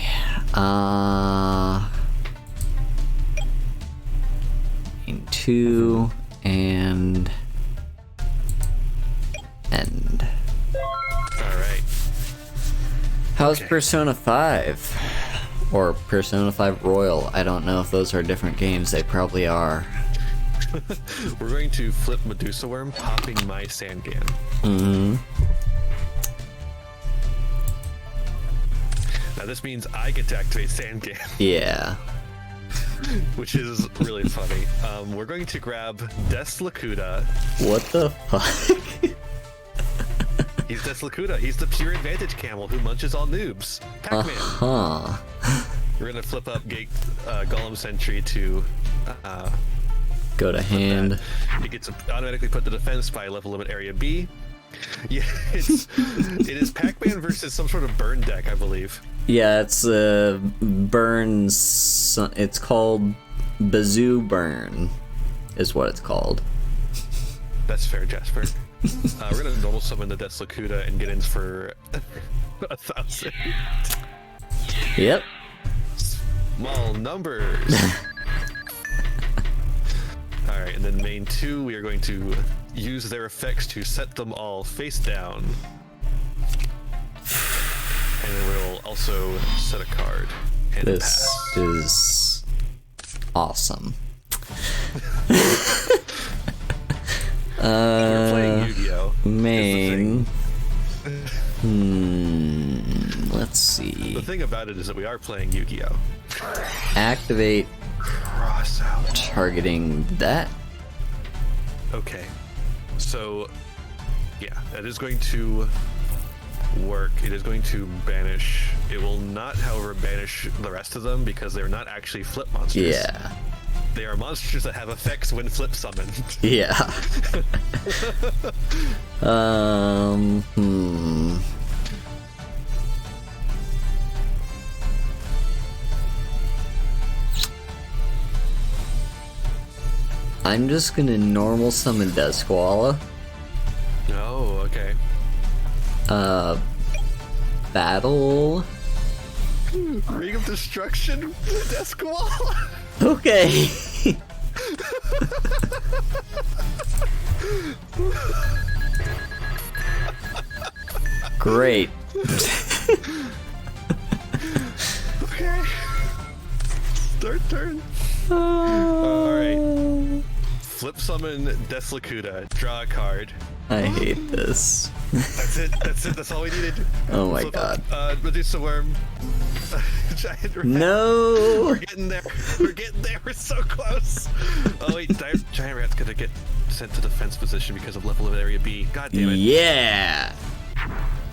in 2 and end.
Alright.
How's
Okay.
Persona 5? Or Persona 5 Royal? I don't know if those are different games. They probably are.
We're going to flip Medusa Worm, popping my Sangan.
Mm-hmm.
Now this means I get to activate Sangan,
Yeah.
which is really funny. We're going to grab Des Lacuda.
What the fuck?
He's Des Lacuda. He's the pure advantage camel who munches all noobs. Pac-Man.
Huh.
We're gonna flip up Gate Golem Sentry to
Go to hand.
it gets automatically put the defense by level limit area B. Yeah, it is Pac-Man versus some sort of burn deck, I believe.
Yeah, it's burns. It's called Bazoo Burn, is what it's called.
That's fair, Jasper. We're gonna normal summon the Des Lacuda and get in for 1,000.
Yep.
Small numbers. Alright, and then main 2, we are going to use their effects to set them all face down. And then we'll also set a card and
This
pass.
is awesome.
We're playing Yu-Gi-Oh!
Main. Let's see.
The thing about it is that we are playing Yu-Gi-Oh!
Activate
Cross out.
targeting that.
Okay. So, yeah, that is going to work. It is going to banish. It will not, however, banish the rest of them because they're not actually flip monsters.
Yeah.
They are monsters that have effects when flip summoned.
Yeah. I'm just gonna normal summon Desquala.
Oh, okay.
Battle.
Ring of Destruction, Desquala.
Okay. Great.
Okay. Start turn. Alright. Flip summon Des Lacuda. Draw a card.
I hate this.
That's it. That's it. That's all we needed.
Oh my
Flip
god.
up, Medusa Worm. Giant rat.
No.
We're getting there. We're getting there. We're so close. Oh wait, Giant Rat's gonna get sent to defense position because of level of area B. God damn it.
Yeah.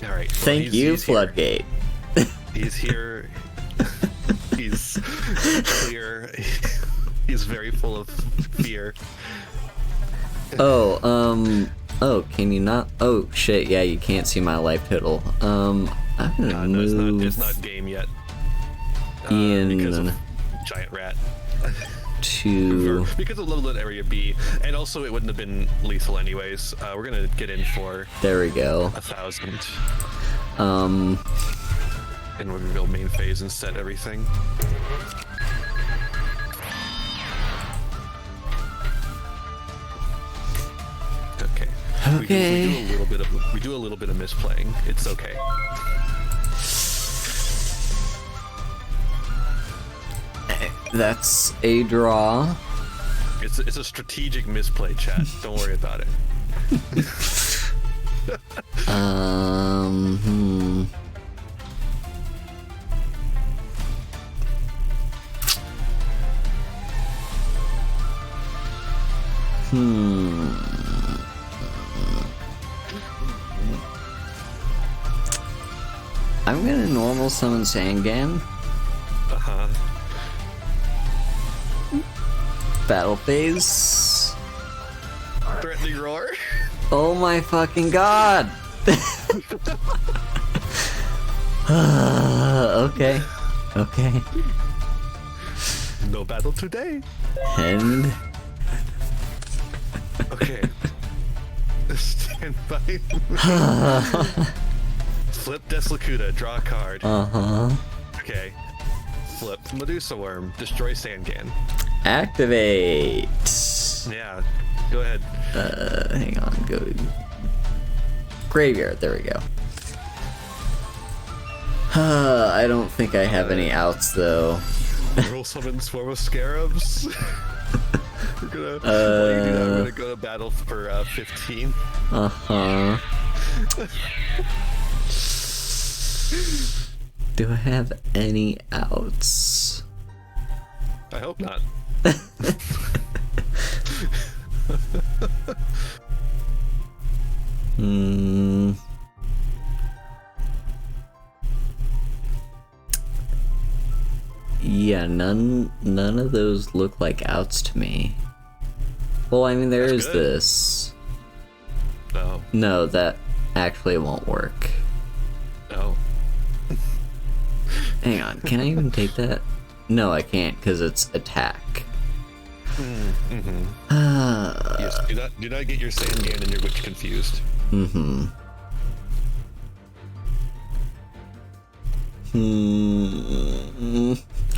All right. Well,
Thank you,
he's here.
Floodgate.
He's here. He's clear. He's very full of fear.
Oh, oh, can you not? Oh, shit, yeah, you can't see my life total. I'm gonna
No,
move
it's not game yet.
Ian
Because of Giant Rat.
to...
Because of level limit area B, and also it wouldn't have been lethal anyways. We're gonna get in for
There we go.
1,000,
Um,
and we're gonna go main phase and set everything. Okay.
Okay.
We do a little bit of misplaying. It's okay.
that's a draw.
It's a strategic misplay, chat. Don't worry about it.
Hmm. I'm gonna normal summon Sangan.
Uh-huh.
Battle phase.
Threatening roar.
Oh my fucking god! Okay. Okay.
No battle today.
And
Okay. Stand by. Flip Deslocuta, draw a card. Okay. Flip Medusa Worm, destroy Sangan.
activate.
Yeah, go ahead.
Hang on. Go graveyard. There we go. I don't think I have any outs though.
Roll summon Swarm of Scarabs. We're gonna. While you do that, I'm gonna go to battle for 15.
Do I have any outs?
I hope not.
Yeah, none of those look like outs to me. Well, I mean, there
That's
is
good.
this.
No.
No, that actually won't work.
No.
Hang on, can I even take that? No, I can't, because it's attack.
Yes. Do not get your Sangan and your Witch confused.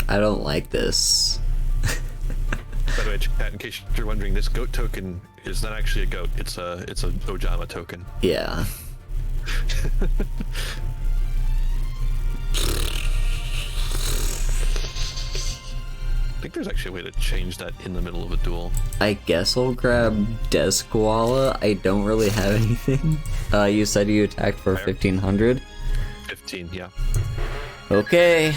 I don't like this.
By the way, chat, in case you're wondering, this goat token is not actually a goat. It's a Ojama token.
Yeah.
I think there's actually a way to change that in the middle of a duel.
I guess I'll grab Koala. I don't really have anything. You said you attacked for 1500?
15, yeah.
Okay.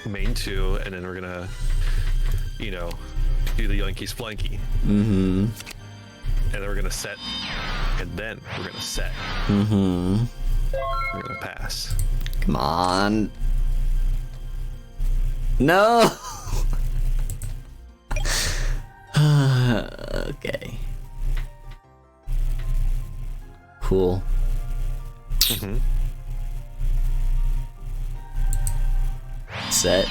Main 2, and then we're gonna, you know, do the Yoinky Splanky. And then we're gonna set, and then we're gonna set. We're gonna pass.
Come on. No! Okay. Cool. Set.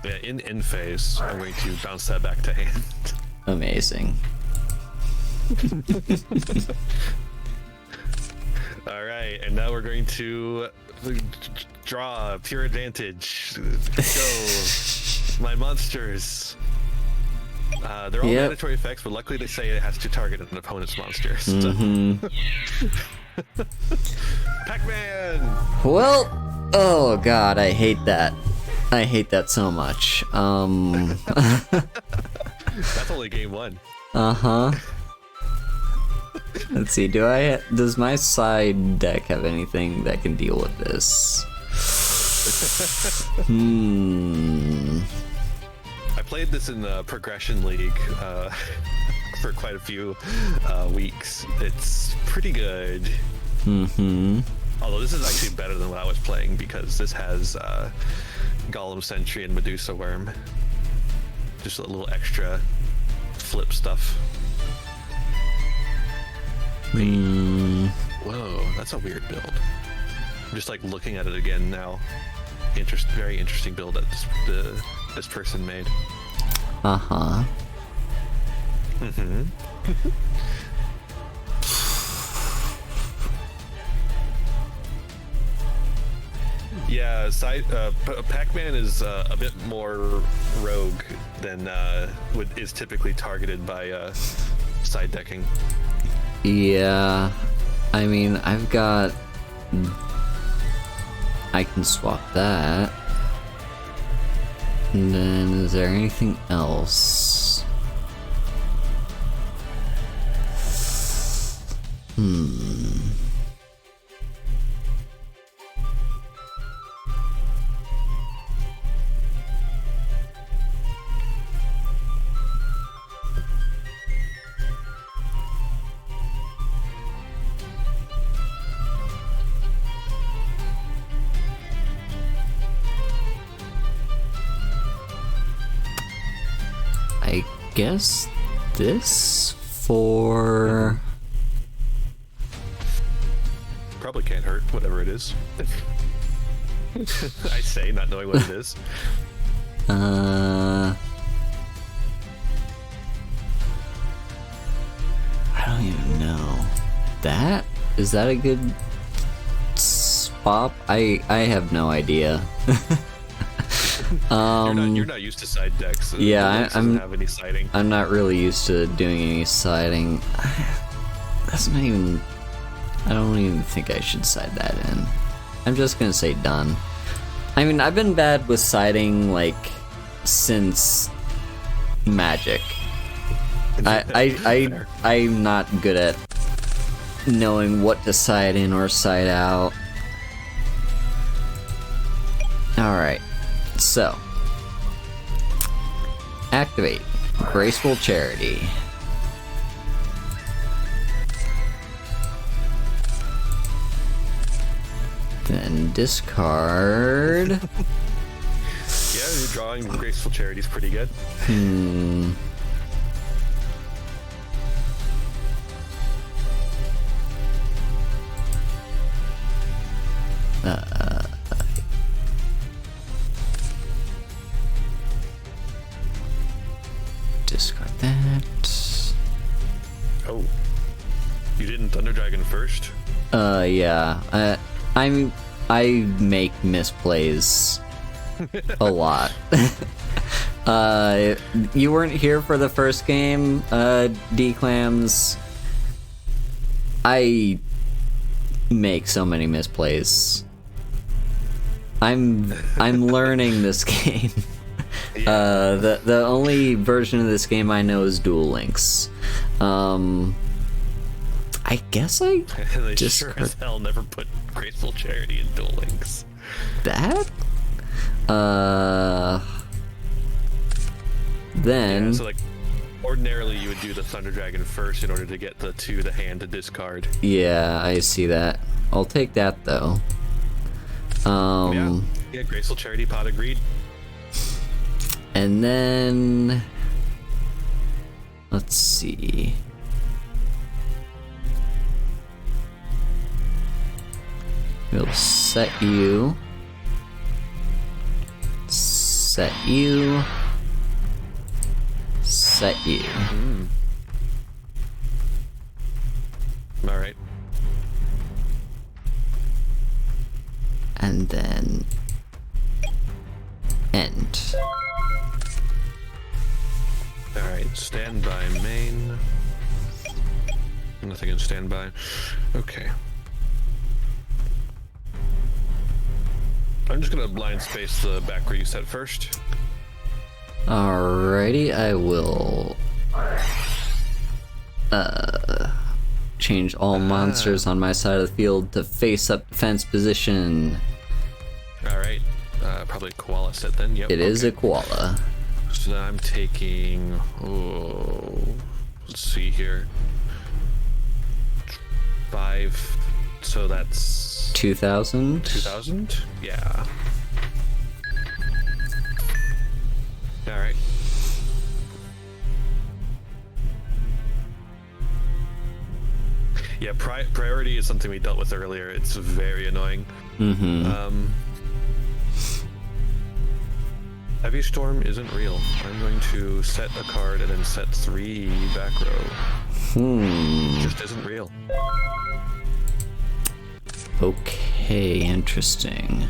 Yeah, in phase, I'm going to bounce that back to hand.
Amazing.
All right, and now we're going to draw pure advantage. Go, my monsters. They're all mandatory effects, but luckily they say it has to target an opponent's monster. Pac-Man.
Well, oh god, I hate that. I hate that so much.
That's only game 1.
Let's see, does my side deck have anything that can deal with this?
I played this in the Progression League for quite a few weeks. It's pretty good. Although this is actually better than what I was playing because this has Golem Sentry and Medusa Worm. Just a little extra flip stuff. Whoa, that's a weird build. I'm just like looking at it again now. Very interesting build that this person made. Yeah, Pac-Man is a bit more rogue than is typically targeted by side decking.
Yeah, I mean, I've got... I can swap that. And then, is there anything else? I guess this for...
probably can't hurt, whatever it is. I say, not knowing what it is.
I don't even know. Is that a good spot? I have no idea.
You're not used to side decks.
Yeah,
doesn't have any siding.
I'm not really used to doing any siding. That's not even. I don't even think I should side that in. I'm just gonna say done. I mean, I've been bad with siding like since Magic. I'm not good at knowing what to side in or side out. Alright, so activate Graceful Charity. Then discard.
Yeah, your drawing Graceful Charity is pretty good.
Discard that.
Oh, you didn't Thunder Dragon first?
Yeah. I make misplays a lot. You weren't here for the first game, D-Clams. I make so many misplays. I'm learning this game. The only version of this game I know is Duel Links. I guess I
They
just
sure as hell never put Graceful Charity in Duel Links.
that. Then
Yeah, so like, ordinarily you would do the Thunder Dragon first in order to get the hand to discard.
yeah, I see that. I'll take that though.
Yeah, Graceful Charity pot agreed.
And then let's see. We'll set you. Set you. Set you.
All right.
And then end.
All right. Standby main. Nothing in standby. Okay. I'm just gonna blind space the back where you set first.
Alrighty, I will change all monsters on my side of the field to face up defense position.
Alright. Probably a koala set then. Yep.
It is a koala.
So now I'm taking, let's see here. 5, so that's
2,000?
2,000? Yeah. Alright. Yeah, priority is something we dealt with earlier. It's very annoying. Heavy Storm isn't real. I'm going to set a card and then set 3 back row. Just isn't real.
Okay, interesting.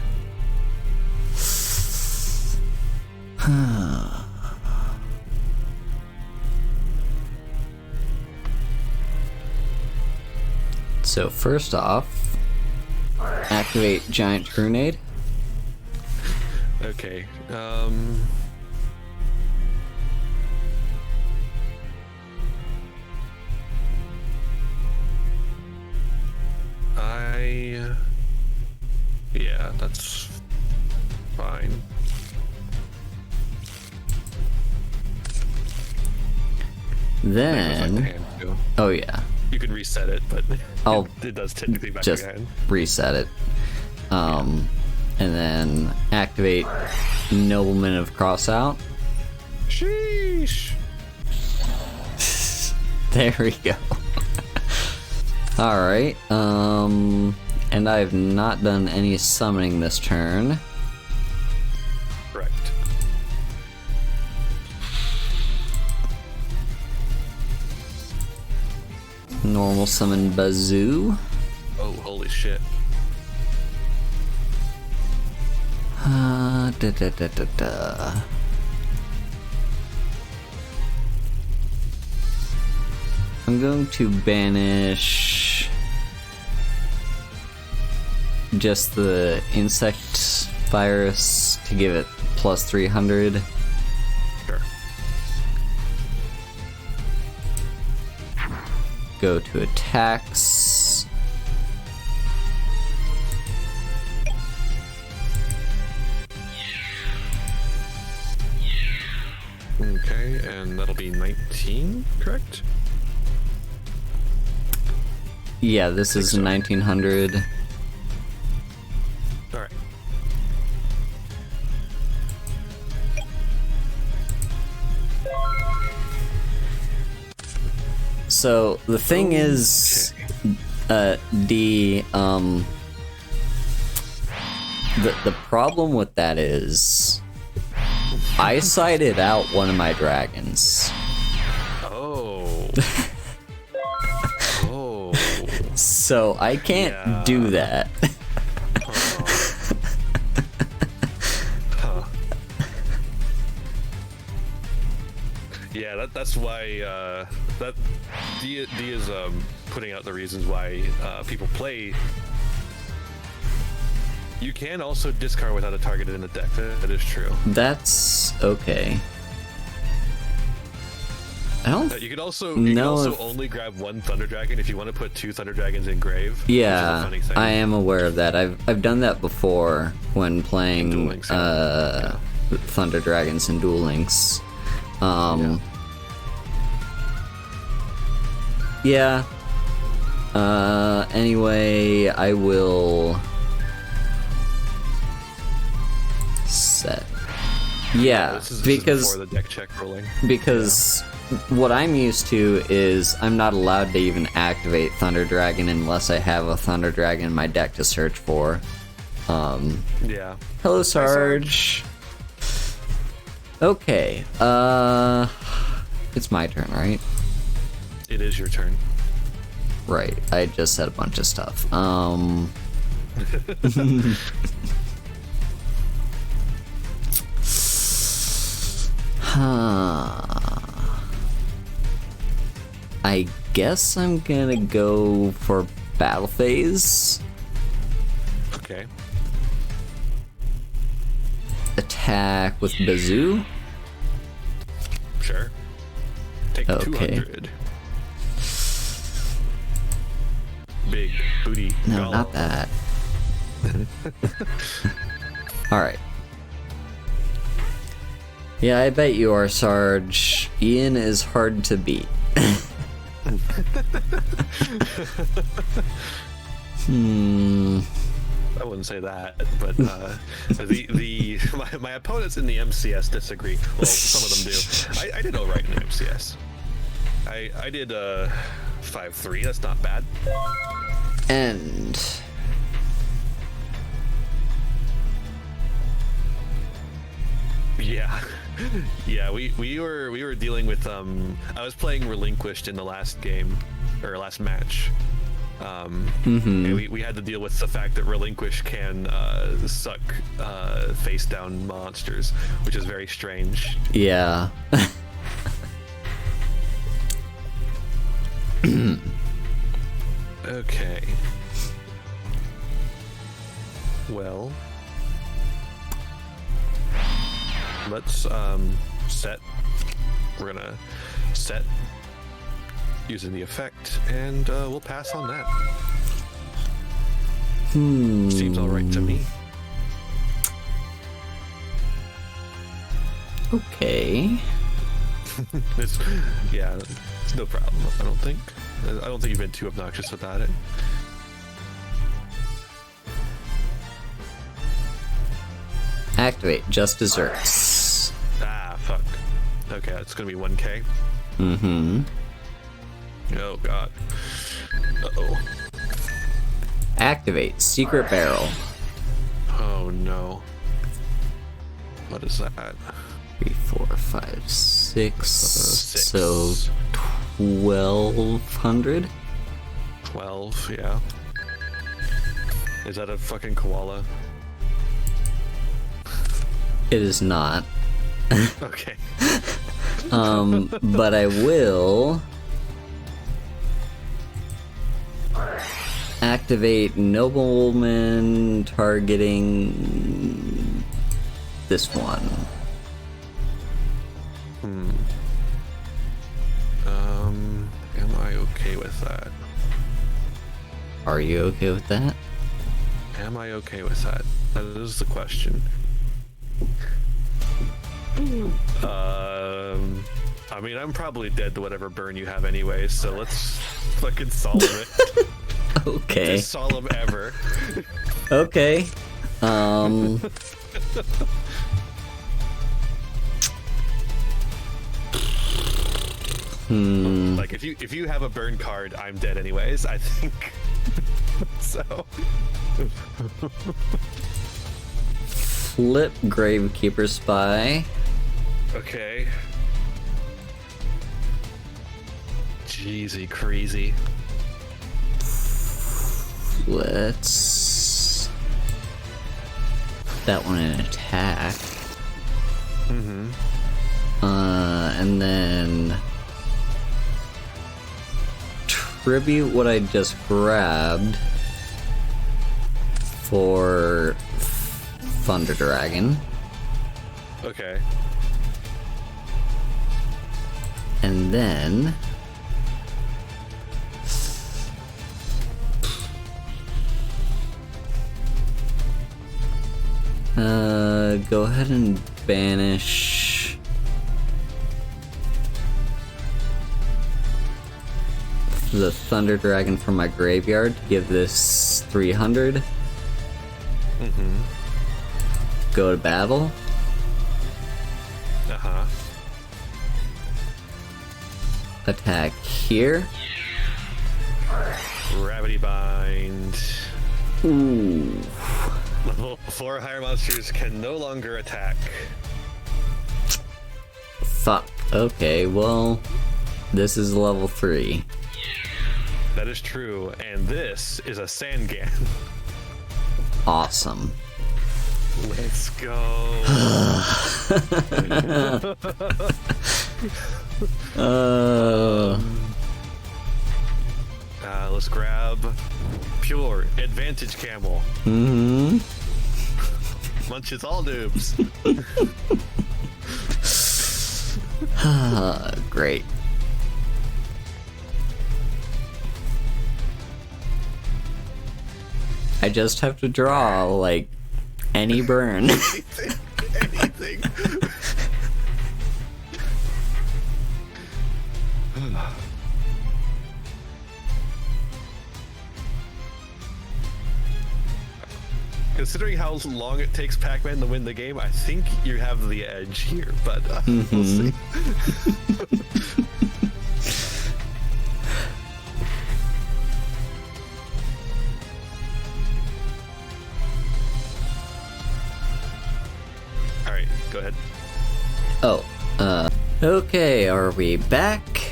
So first off, activate Giant Grenade.
Okay. Yeah, that's fine.
Then, oh yeah,
you can reset it, but
I'll
it does technically back
just
again.
reset it. And then activate Nobleman of Crossout.
Sheesh.
There we go. All right. And I have not done any summoning this turn.
Correct.
Normal summon Bazoo.
Oh, holy shit.
I'm going to banish just the insect virus to give it plus 300.
Sure.
Go to attacks.
Okay, and that'll be 19, correct?
Yeah, this is
so.
1900.
All right.
So the thing is, the problem with that is, I sighted out one of my dragons.
Oh. Oh.
So I can't do that.
Huh. Yeah, that's why that D is putting out the reasons why people play. You can also discard without a target in the deck. That is true.
That's okay. I don't.
You can also
know
only grab one Thunder Dragon if you want to put 2 Thunder Dragons in grave.
Yeah,
which is a funny thing.
I am aware of that. I've done that before when playing
Duel Links, yeah.
Thunder Dragons and Duel Links. Yeah. Anyway, I will set. Yeah,
this is
because
before the deck check rolling.
Because what I'm used to is I'm not allowed to even activate Thunder Dragon unless I have a Thunder Dragon in my deck to search for.
Yeah.
Hello, Sarge. Okay. It's my turn, right?
It is your turn.
Right. I just said a bunch of stuff. I guess I'm gonna go for Battle Phase.
Okay.
Attack with Bazoo.
Sure. Take
Okay.
200. Big booty.
No,
golem.
not that. Alright. Yeah, I bet you are, Sarge. Iain is hard to beat.
I wouldn't say that, but my opponents in the MCS disagree. Well, some of them do. I did alright in the MCS. I did 5-3. That's not bad.
And
yeah, yeah. We were dealing with I was playing Relinquished in the last game or last match. And we had to deal with the fact that Relinquish can suck face down monsters, which is very strange.
yeah.
Okay. Well, let's set. We're gonna set using the effect, and we'll pass on that. Seems all right to me.
Okay.
Yeah, it's no problem. I don't think you've been too obnoxious about it.
Activate just desserts.
Ah, fuck. Okay, it's gonna be 1K.
Mm-hmm.
Oh god. Uh-oh.
activate Secret Barrel.
Oh no. What is that?
3, 4, 5, 6.
6.
So 1200.
12, yeah. Is that a fucking koala?
It is not.
Okay.
But I will activate Nobleman targeting this one.
Am I okay with that?
Are you okay with that?
Am I okay with that? That is the question. I mean, I'm probably dead to whatever burn you have anyway, so let's fucking solemn it.
Okay.
Just solemn ever.
Okay.
Like if you have a burn card, I'm dead anyways, I think. So
Flip Gravekeeper Spy.
okay. Jeezy crazy.
Let's put that one in attack. And then tribute what I just grabbed for Thunder Dragon.
Okay.
And then go ahead and banish the Thunder Dragon from my graveyard to give this 300. Go to battle.
Uh-huh.
Attack here.
Gravity Bind.
Ooh.
Level 4 or higher monsters can no longer attack.
Fuck. Okay, well, this is level 3.
That is true, and this is a Sangan.
Awesome.
Let's go. Let's grab Pure Advantage Camel. Munches all noobs.
Great. I just have to draw, like, any burn.
Anything. Considering how long it takes Pac-Man to win the game, I think you have the edge here, but we'll see. Alright, go ahead.
Oh, okay, are we back?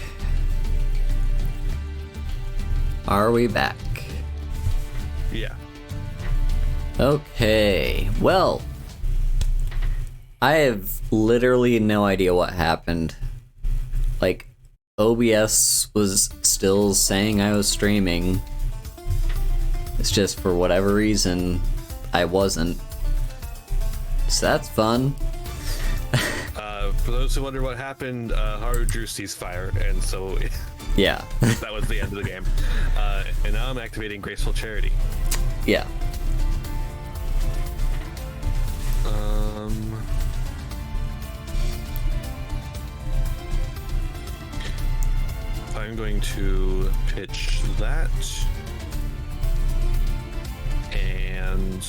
Are we back?
Yeah.
Okay, well, I have literally no idea what happened. Like, OBS was still saying I was streaming. It's just for whatever reason, I wasn't. So that's fun.
For those who wonder what happened, Haru drew ceasefire, and so
Yeah.
that was the end of the game. And now I'm activating Graceful Charity.
Yeah.
I'm going to pitch that, and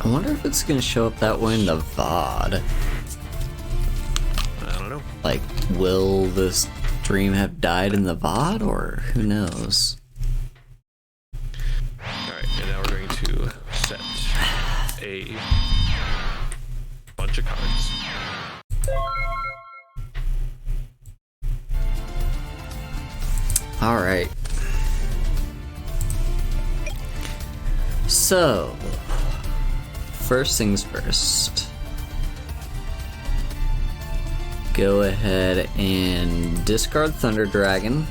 I wonder if it's gonna show up that way in the VOD.
I don't know.
Like, will this stream have died in the VOD, or who knows?
a bunch of cards.
All right. So, first things first. Go ahead and discard Thunder Dragon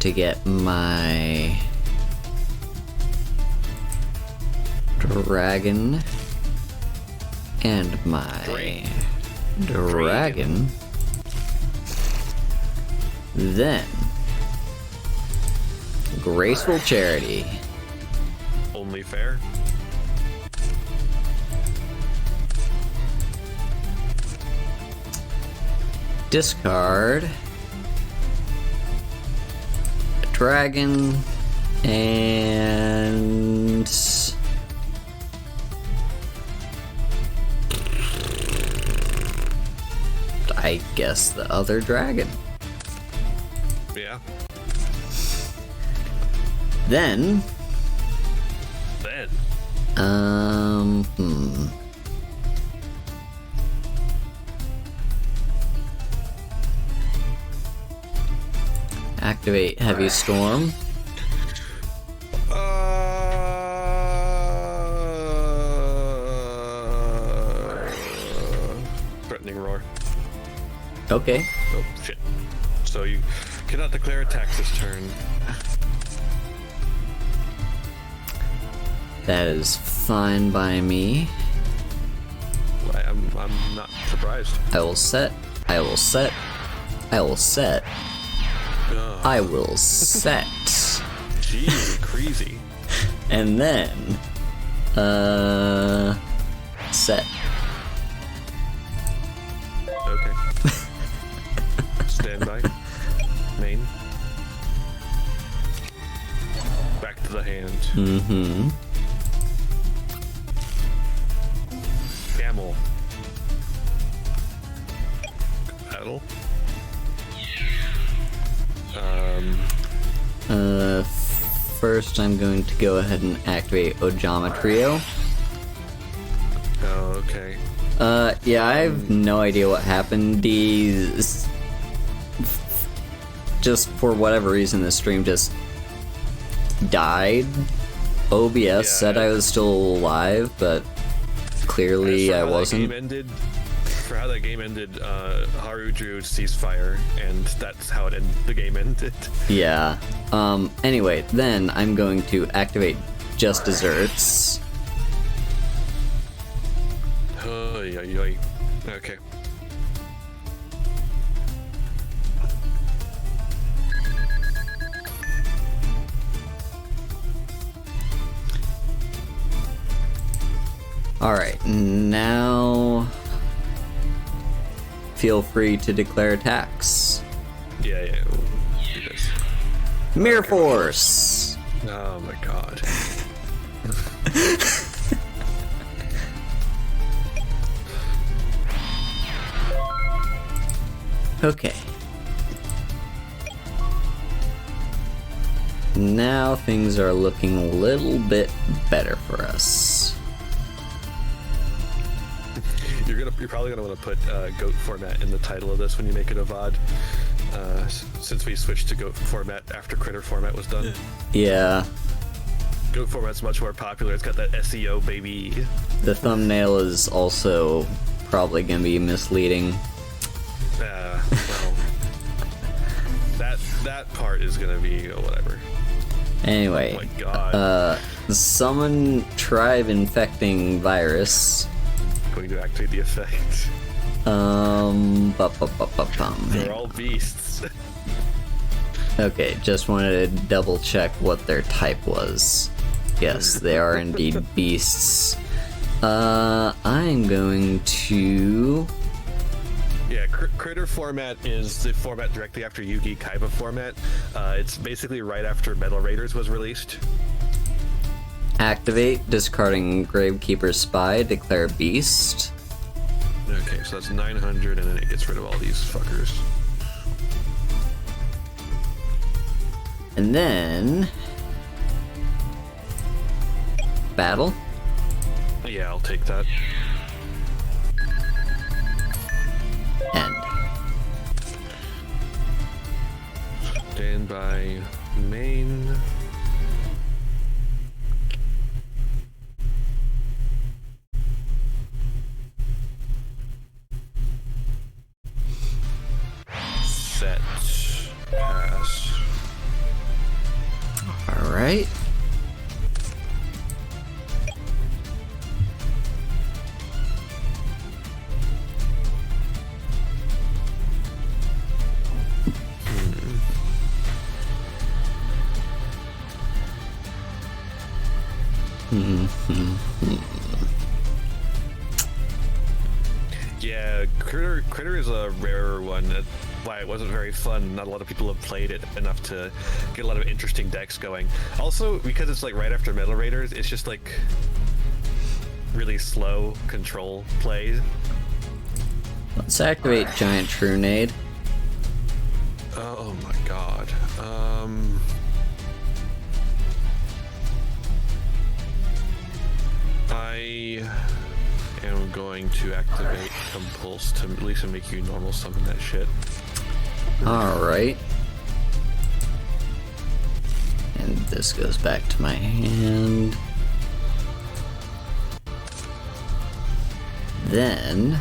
to get my dragon and my dragon. Then Graceful Charity.
Only fair.
Discard a dragon and I guess the other dragon.
Yeah.
Then
Then.
Activate Heavy Storm.
Threatening Roar.
Okay.
Oh, shit. So you cannot declare attacks this turn.
That is fine by me.
I'm not surprised.
I will set. I will set. I will set. I will set.
Jeez, crazy.
And then, set.
Okay. Stand by. Main. Back to the hand.
Mm-hmm.
Camel. Battle.
First I'm going to go ahead and activate Ojama Trio.
Oh, okay.
Yeah, I have no idea what happened. Just for whatever reason, the stream just died. OBS said I was still alive, but clearly I wasn't.
For how that game ended, Haru drew ceasefire, and that's how the game ended.
Yeah. Anyway, then I'm going to activate Just Desserts.
Oy, oy, oy. Okay.
Alright, now feel free to declare attacks.
Yeah. We'll do this.
Mirror Force!
Oh my god.
Okay. Now things are looking a little bit better for us.
You're probably gonna want to put GOAT format in the title of this when you make it a VOD, since we switched to GOAT format after Critter format was done.
Yeah.
GOAT format's much more popular. It's got that SEO, baby.
The thumbnail is also probably gonna be misleading.
Well, that part is gonna be whatever.
Anyway,
Oh my god.
Summon Tribe Infecting Virus.
Going to activate the effect. They're all beasts.
Okay, just wanted to double check what their type was. Yes, they are indeed beasts. I'm going to...
Yeah, Critter format is the format directly after Yugi Kaiba format. It's basically right after Metal Raiders was released.
Activate, discarding Gravekeeper's Spy, declare Beast.
Okay, so that's 900, and then it gets rid of all these fuckers.
And then... battle.
Yeah, I'll take that.
End.
Stand by main. Set. Pass.
Alright.
Yeah, Critter is a rarer one. That's why it wasn't very fun. Not a lot of people have played it enough to get a lot of interesting decks going. Also, because it's like right after Metal Raiders, it's just like really slow control play.
Let's activate Giant Trunade.
Oh my god. I am going to activate Compulse to at least make you normal summon that shit.
Alright. And this goes back to my hand. Then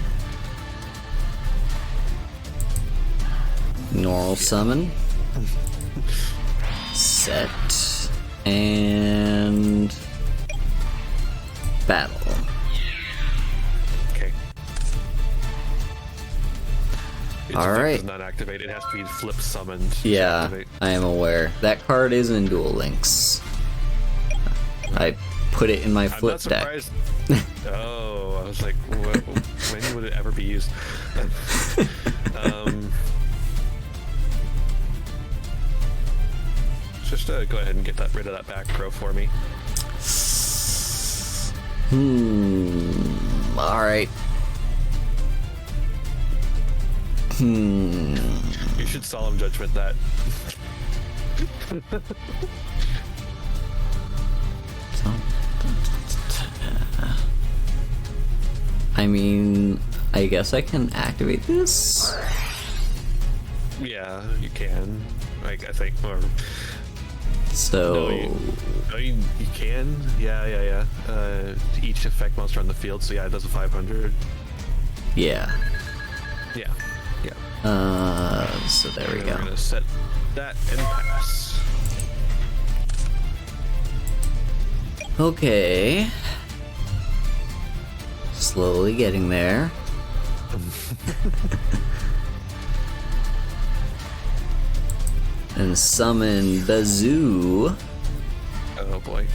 normal summon. Set. And battle.
Okay. Its
All
effect
right.
does not activate. It has to be flip summoned. to
Yeah,
activate.
I am aware. That card is in Duel Links. I put it in my
I'm
flip
not
deck.
surprised. Oh, I was like, when would it ever be used? Just go ahead and get rid of that back row for me.
Alright.
You should solemn judgment that.
I mean, I guess I can activate this?
Yeah, you can. Like, I think, or
So,
you can. Yeah. Each effect monster on the field. So yeah, it does a 500.
yeah.
Yeah.
So there we
And
go.
We're gonna set that and pass.
Okay. Slowly getting there. And summon Bazoo.
Oh boy.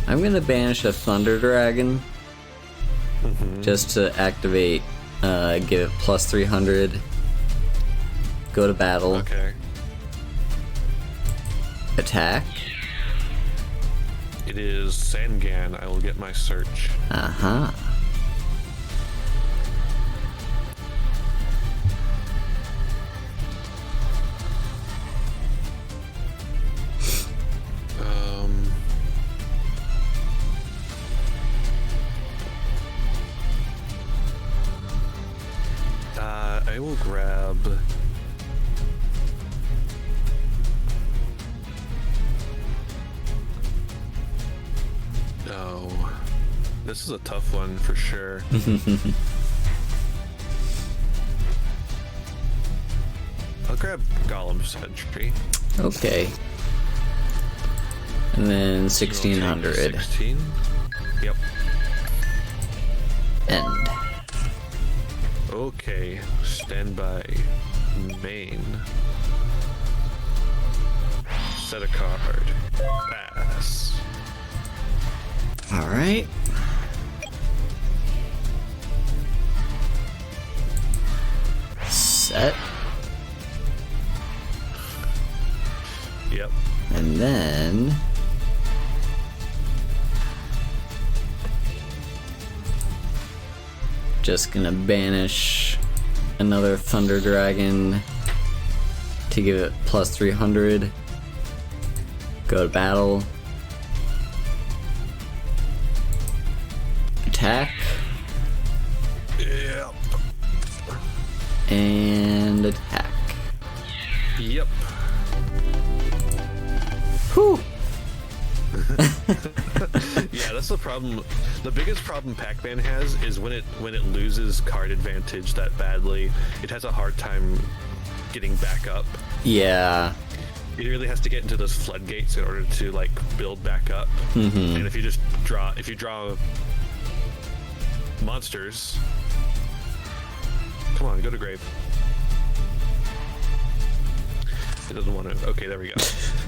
I'm gonna banish a Thunder Dragon just to activate, give it plus 300, go to battle,
Okay.
attack.
It is Sangan. I will get my search.
Uh-huh.
I will grab. Oh, this is a tough one for sure. I'll grab Golem Sentry.
Okay. And then 1600.
16. Yep.
End.
Okay. Stand by. Main. Set a card. Pass.
Alright. Set.
Yep.
And then just gonna banish another Thunder Dragon to give it plus 300. Go to battle. Attack.
Yep.
And attack.
Yep.
Whew.
Yeah, that's the problem. The biggest problem Pac-Man has is when it loses card advantage that badly, it has a hard time getting back up.
Yeah.
It really has to get into those floodgates in order to like build back up.
Mm-hmm.
And if you draw monsters, come on, go to grave. It doesn't want to. Okay, there we go.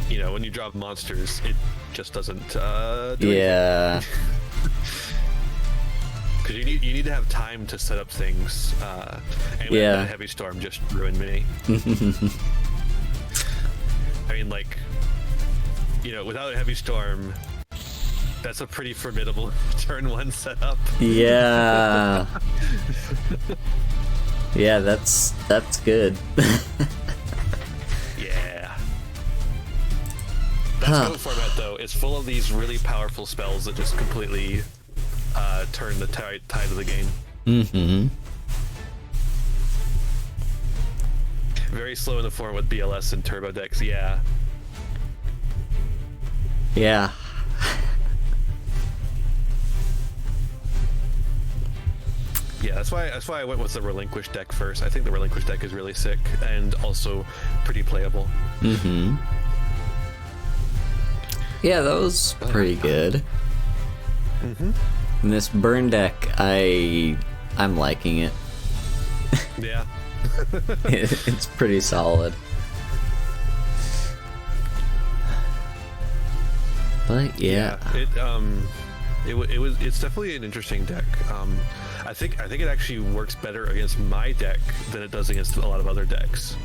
You know, when you drop monsters, it just doesn't do
Yeah.
Because you need to have time to set up things. And
Yeah.
that heavy storm just ruined me. I mean, like, you know, without a heavy storm, that's a pretty formidable turn one setup.
Yeah. Yeah, that's good.
Yeah. That Go format, though, is full of these really powerful spells that just completely turn the tide of the game.
Mm-hmm.
Very slow in the form with BLS and Turbo decks, yeah.
Yeah.
Yeah, that's why I went with the Relinquish deck first. I think the Relinquish deck is really sick and also pretty playable.
Mm-hmm. Yeah, that was pretty good.
Mm-hmm.
And this burn deck, I'm liking it.
Yeah.
It's pretty solid. But yeah.
It's definitely an interesting deck. I think it actually works better against my deck than it does against a lot of other decks,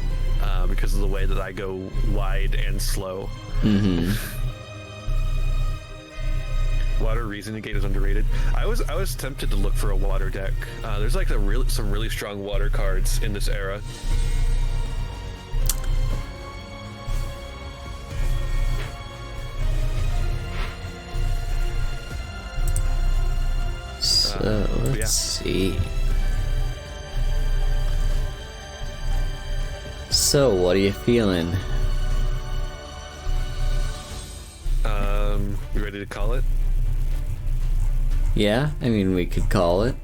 because of the way that I go wide and slow.
Mm-hmm.
Water Reasoning Gate is underrated. I was tempted to look for a water deck. There's like some really strong water cards in this era.
So let's see. So what are you feeling?
You ready to call it?
Yeah, I mean, we could call it.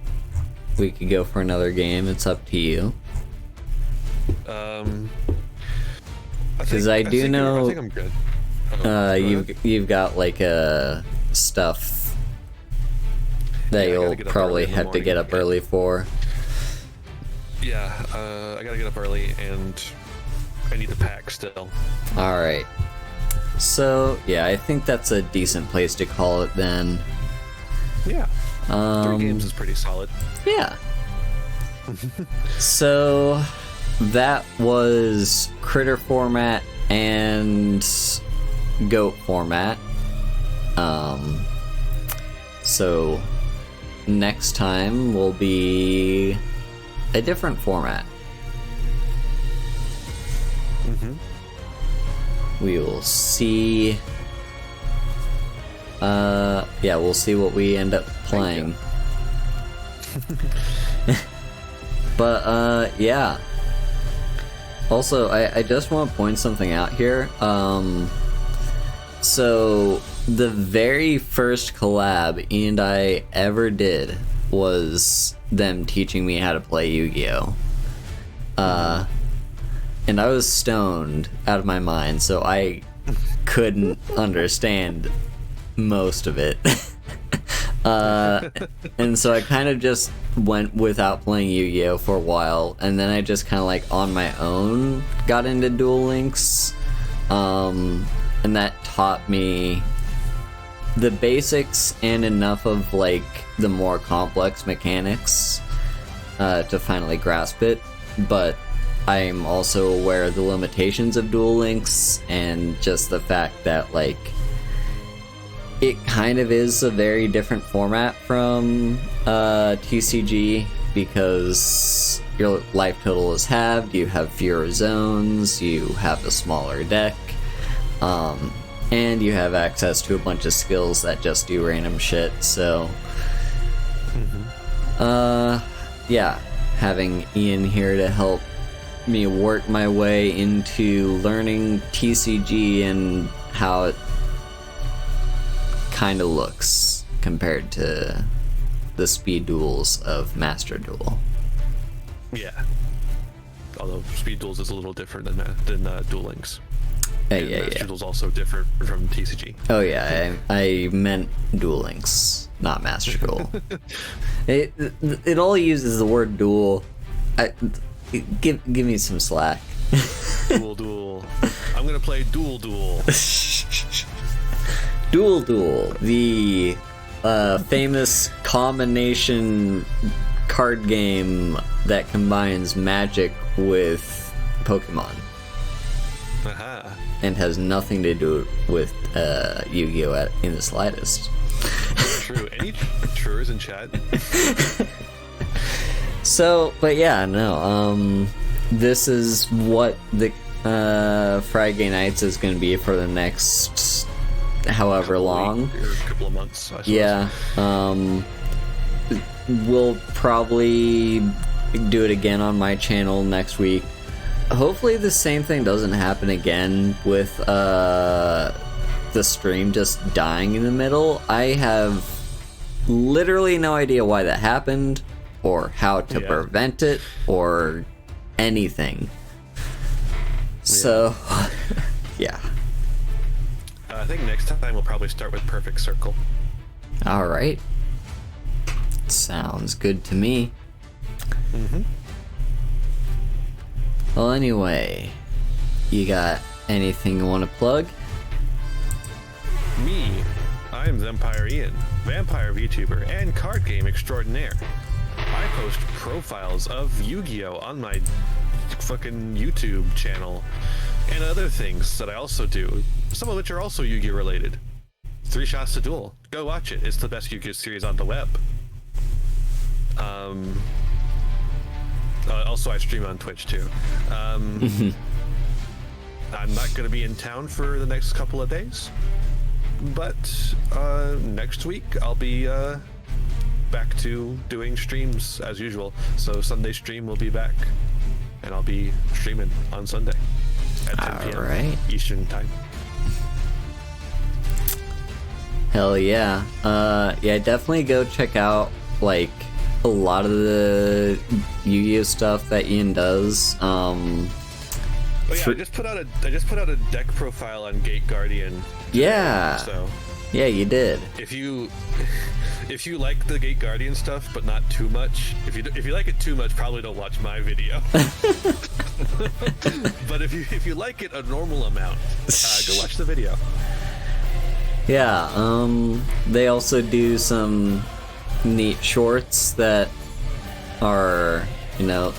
We could go for another game. It's up to you. Because I think
I'm good.
You've got like stuff that you'll probably have to get up early for.
Yeah, I gotta get up early and I need to pack still.
All right. So yeah, I think that's a decent place to call it then.
Yeah. 3 games is pretty solid.
Yeah. So that was Critter format and Goat format. So next time will be a different format.
Mm-hmm.
We will see. Yeah, we'll see what we end up playing. But yeah. Also, I just want to point something out here. So the very first collab Ian and I ever did was them teaching me how to play Yu-Gi-Oh! And I was stoned out of my mind, so I couldn't understand most of it. And so I kind of just went without playing Yu-Gi-Oh! For a while, and then I just kind of like on my own got into Duel Links, and that taught me the basics and enough of like the more complex mechanics to finally grasp it. But I'm also aware of the limitations of Duel Links and just the fact that like it kind of is a very different format from TCG because your life total is halved, you have fewer zones, you have a smaller deck, and you have access to a bunch of skills that just do random shit, so... yeah, having Iain here to help me work my way into learning TCG and how it kind of looks compared to the speed duels of Master Duel.
Yeah. Although Speed Duels is a little different than Duel Links. Master Duel's also different from TCG.
Oh yeah, I meant Duel Links, not Master Duel. it all uses the word duel. Give me some slack.
Duel. I'm gonna play Duel.
Duel, the famous combination card game that combines Magic with Pokemon.
Aha.
And has nothing to do with Yu-Gi-Oh! In the slightest.
True. Any truers in chat?
So, but yeah, no. This is what the FriGay Nights is going to be for the next however long.
A couple of months, I suppose.
Yeah. We'll probably do it again on my channel next week. Hopefully the same thing doesn't happen again with the stream just dying in the middle. I have literally no idea why that happened or how to prevent it or anything. So, yeah.
I think next time we'll probably start with Perfect Circle.
All right. Sounds good to me. Well, anyway, you got anything you want to plug?
Me, I'm Vampire Iain, vampire VTuber and card game extraordinaire. I post profiles of Yu-Gi-Oh! On my fucking YouTube channel and other things that I also do, some of which are also Yu-Gi-Oh! Related. 3 Shots to Duel. Go watch it. It's the best Yu-Gi-Oh! Series on the web. Also, I stream on Twitch too. I'm not going to be in town for the next couple of days, but next week I'll be back to doing streams as usual. So Sunday stream will be back, and I'll be streaming on Sunday at 10 p.m. Eastern time.
Hell yeah. Yeah, definitely go check out like a lot of the Yu-Gi-Oh stuff that Iain does. Oh
yeah, I just put out a deck profile on Gate Guardian today,
yeah.
So
yeah, you did.
If you like the Gate Guardian stuff, but not too much, if you like it too much, probably don't watch my video. But if you like it a normal amount, go watch the video.
Yeah, they also do some neat shorts that are, you know,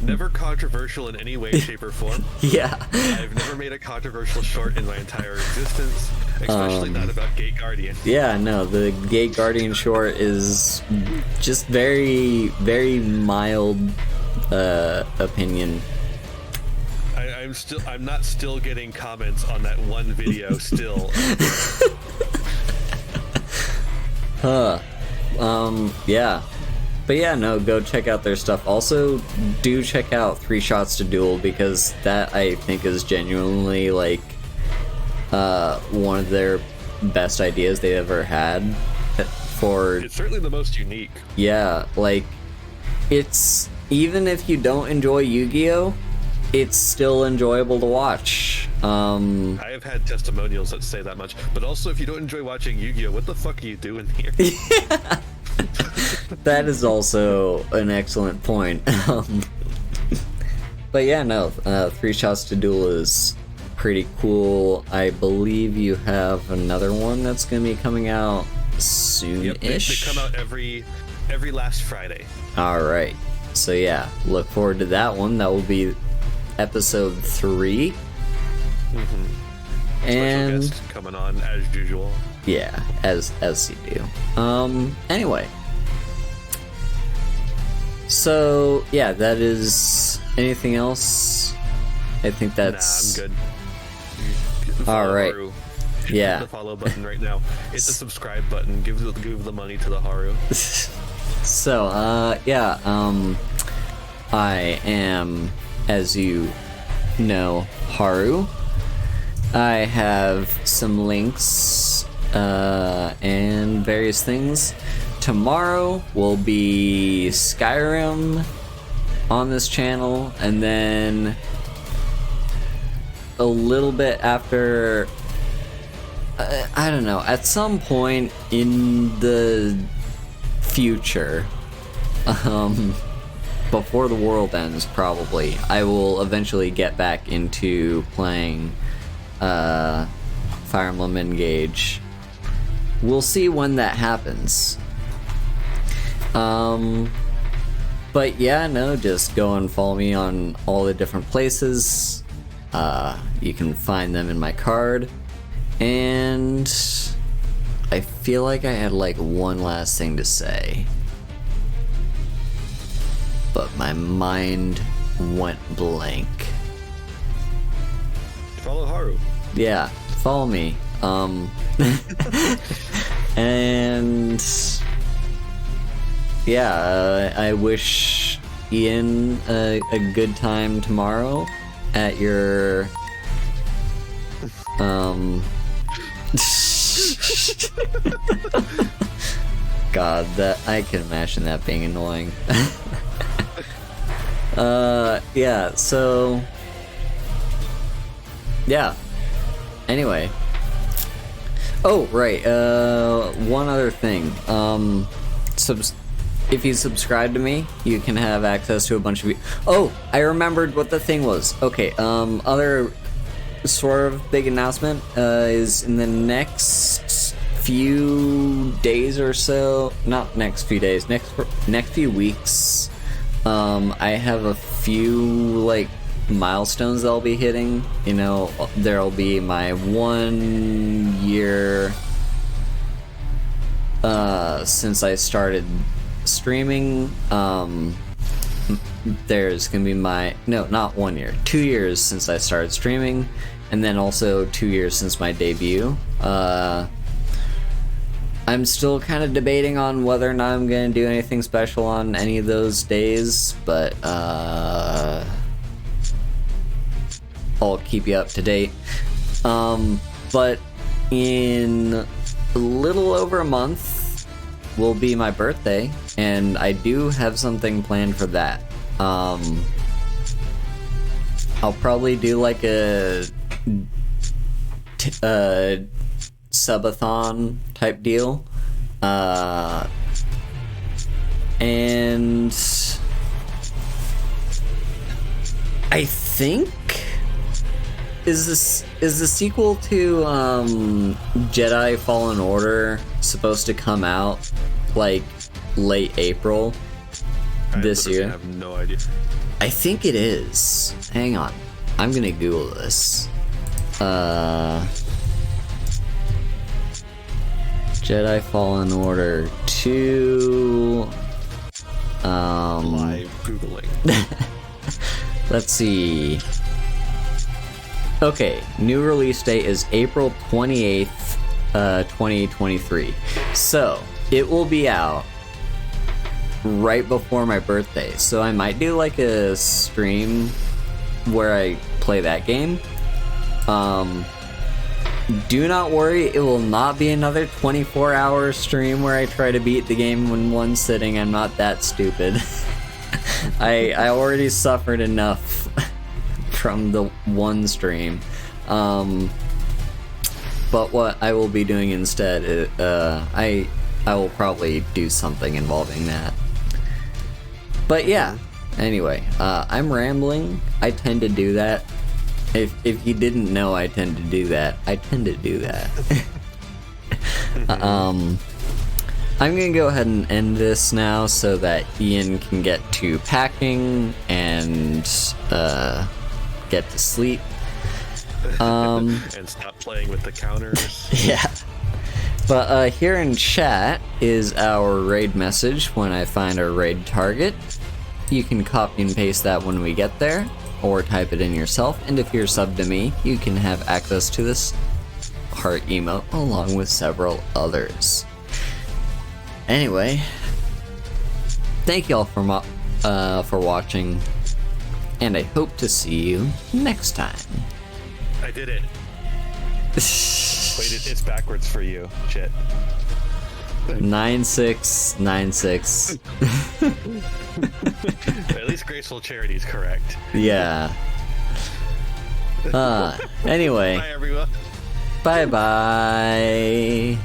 never controversial in any way, shape, or form.
Yeah.
I've never made a controversial short in my entire existence, especially not about Gate Guardian.
Yeah, no, the Gate Guardian short is just very, very mild opinion.
I'm not still getting comments on that one video still.
Yeah. But yeah, no, go check out their stuff. Also, do check out 3 Shots to Duel, because that, I think, is genuinely, like, one of their best ideas they ever had for...
It's certainly the most unique.
Yeah, like, it's... Even if you don't enjoy Yu-Gi-Oh!, it's still enjoyable to watch.
I have had testimonials that say that much, but also if you don't enjoy watching Yu-Gi-Oh, what the fuck are you doing here?
Yeah. That is also an excellent point. But yeah, no, 3 Shots to Duel is pretty cool. I believe you have another one that's going to be coming out soon-ish.
Yep, they come out every last Friday.
Alright, so yeah, look forward to that one. That will be episode 3.
Mm-hmm.
And
special guest coming on as usual.
Yeah, as you do. Anyway, So yeah, that is. Anything else? I think that's.
Nah, I'm good.
All right.
Haru.
Yeah.
Hit the follow button right now. Hit the subscribe button. Give the money to the Haru.
So yeah, I am, as you know, Haru. I have some links and various things. Tomorrow will be Skyrim on this channel, and then a little bit after, I don't know, at some point in the future, before the world ends probably, I will eventually get back into playing Fire Emblem Engage. We'll see when that happens. But yeah, no, just go and follow me on all the different places. You can find them in my card. And I feel like I had like one last thing to say, but my mind went blank.
Follow Haru.
Yeah, follow me. And yeah, I wish Iain a good time tomorrow at your God, that I can imagine that being annoying. Yeah, so yeah. Anyway. Oh, right. One other thing. If you subscribe to me, you can have access to a bunch of. Oh, I remembered what the thing was. Okay. Other sort of big announcement is in the next few days or so. Not next few days. Next few weeks. I have a few like milestones that I'll be hitting. You know, there'll be my 1 year since I started streaming. There's gonna be not 1 year, 2 years since I started streaming, and then also 2 years since my debut. I'm still kind of debating on whether or not I'm gonna do anything special on any of those days, but I'll keep you up to date. But in a little over a month will be my birthday, and I do have something planned for that. I'll probably do like a subathon type deal, and I think is the sequel to Jedi Fallen Order supposed to come out like late April this year?
I have no idea.
I think it is. Hang on, I'm gonna Google this. Jedi Fallen Order 2.
Live Googling.
Let's see. Okay, new release date is April 28th, 2023. So, it will be out right before my birthday. So I might do like a stream where I play that game. Do not worry, it will not be another 24-hour stream where I try to beat the game in one sitting. I'm not that stupid. I already suffered enough from the one stream. But what I will be doing instead is, I will probably do something involving that. But yeah, anyway, I'm rambling. I tend to do that. If you didn't know, I tend to do that. I'm gonna go ahead and end this now so that Iain can get to packing and get to sleep.
And stop playing with the counters.
Yeah. But here in chat is our raid message when I find our raid target. you can copy and paste that when we get there, or type it in yourself, and if you're subbed to me, you can have access to this heart emote along with several others. Anyway, thank y'all for watching, and I hope to see you next time.
I did it. Wait, it's backwards for you. Shit.
9696.
At least Graceful Charity is correct.
Yeah. Anyway.
Bye, everyone.
Bye bye.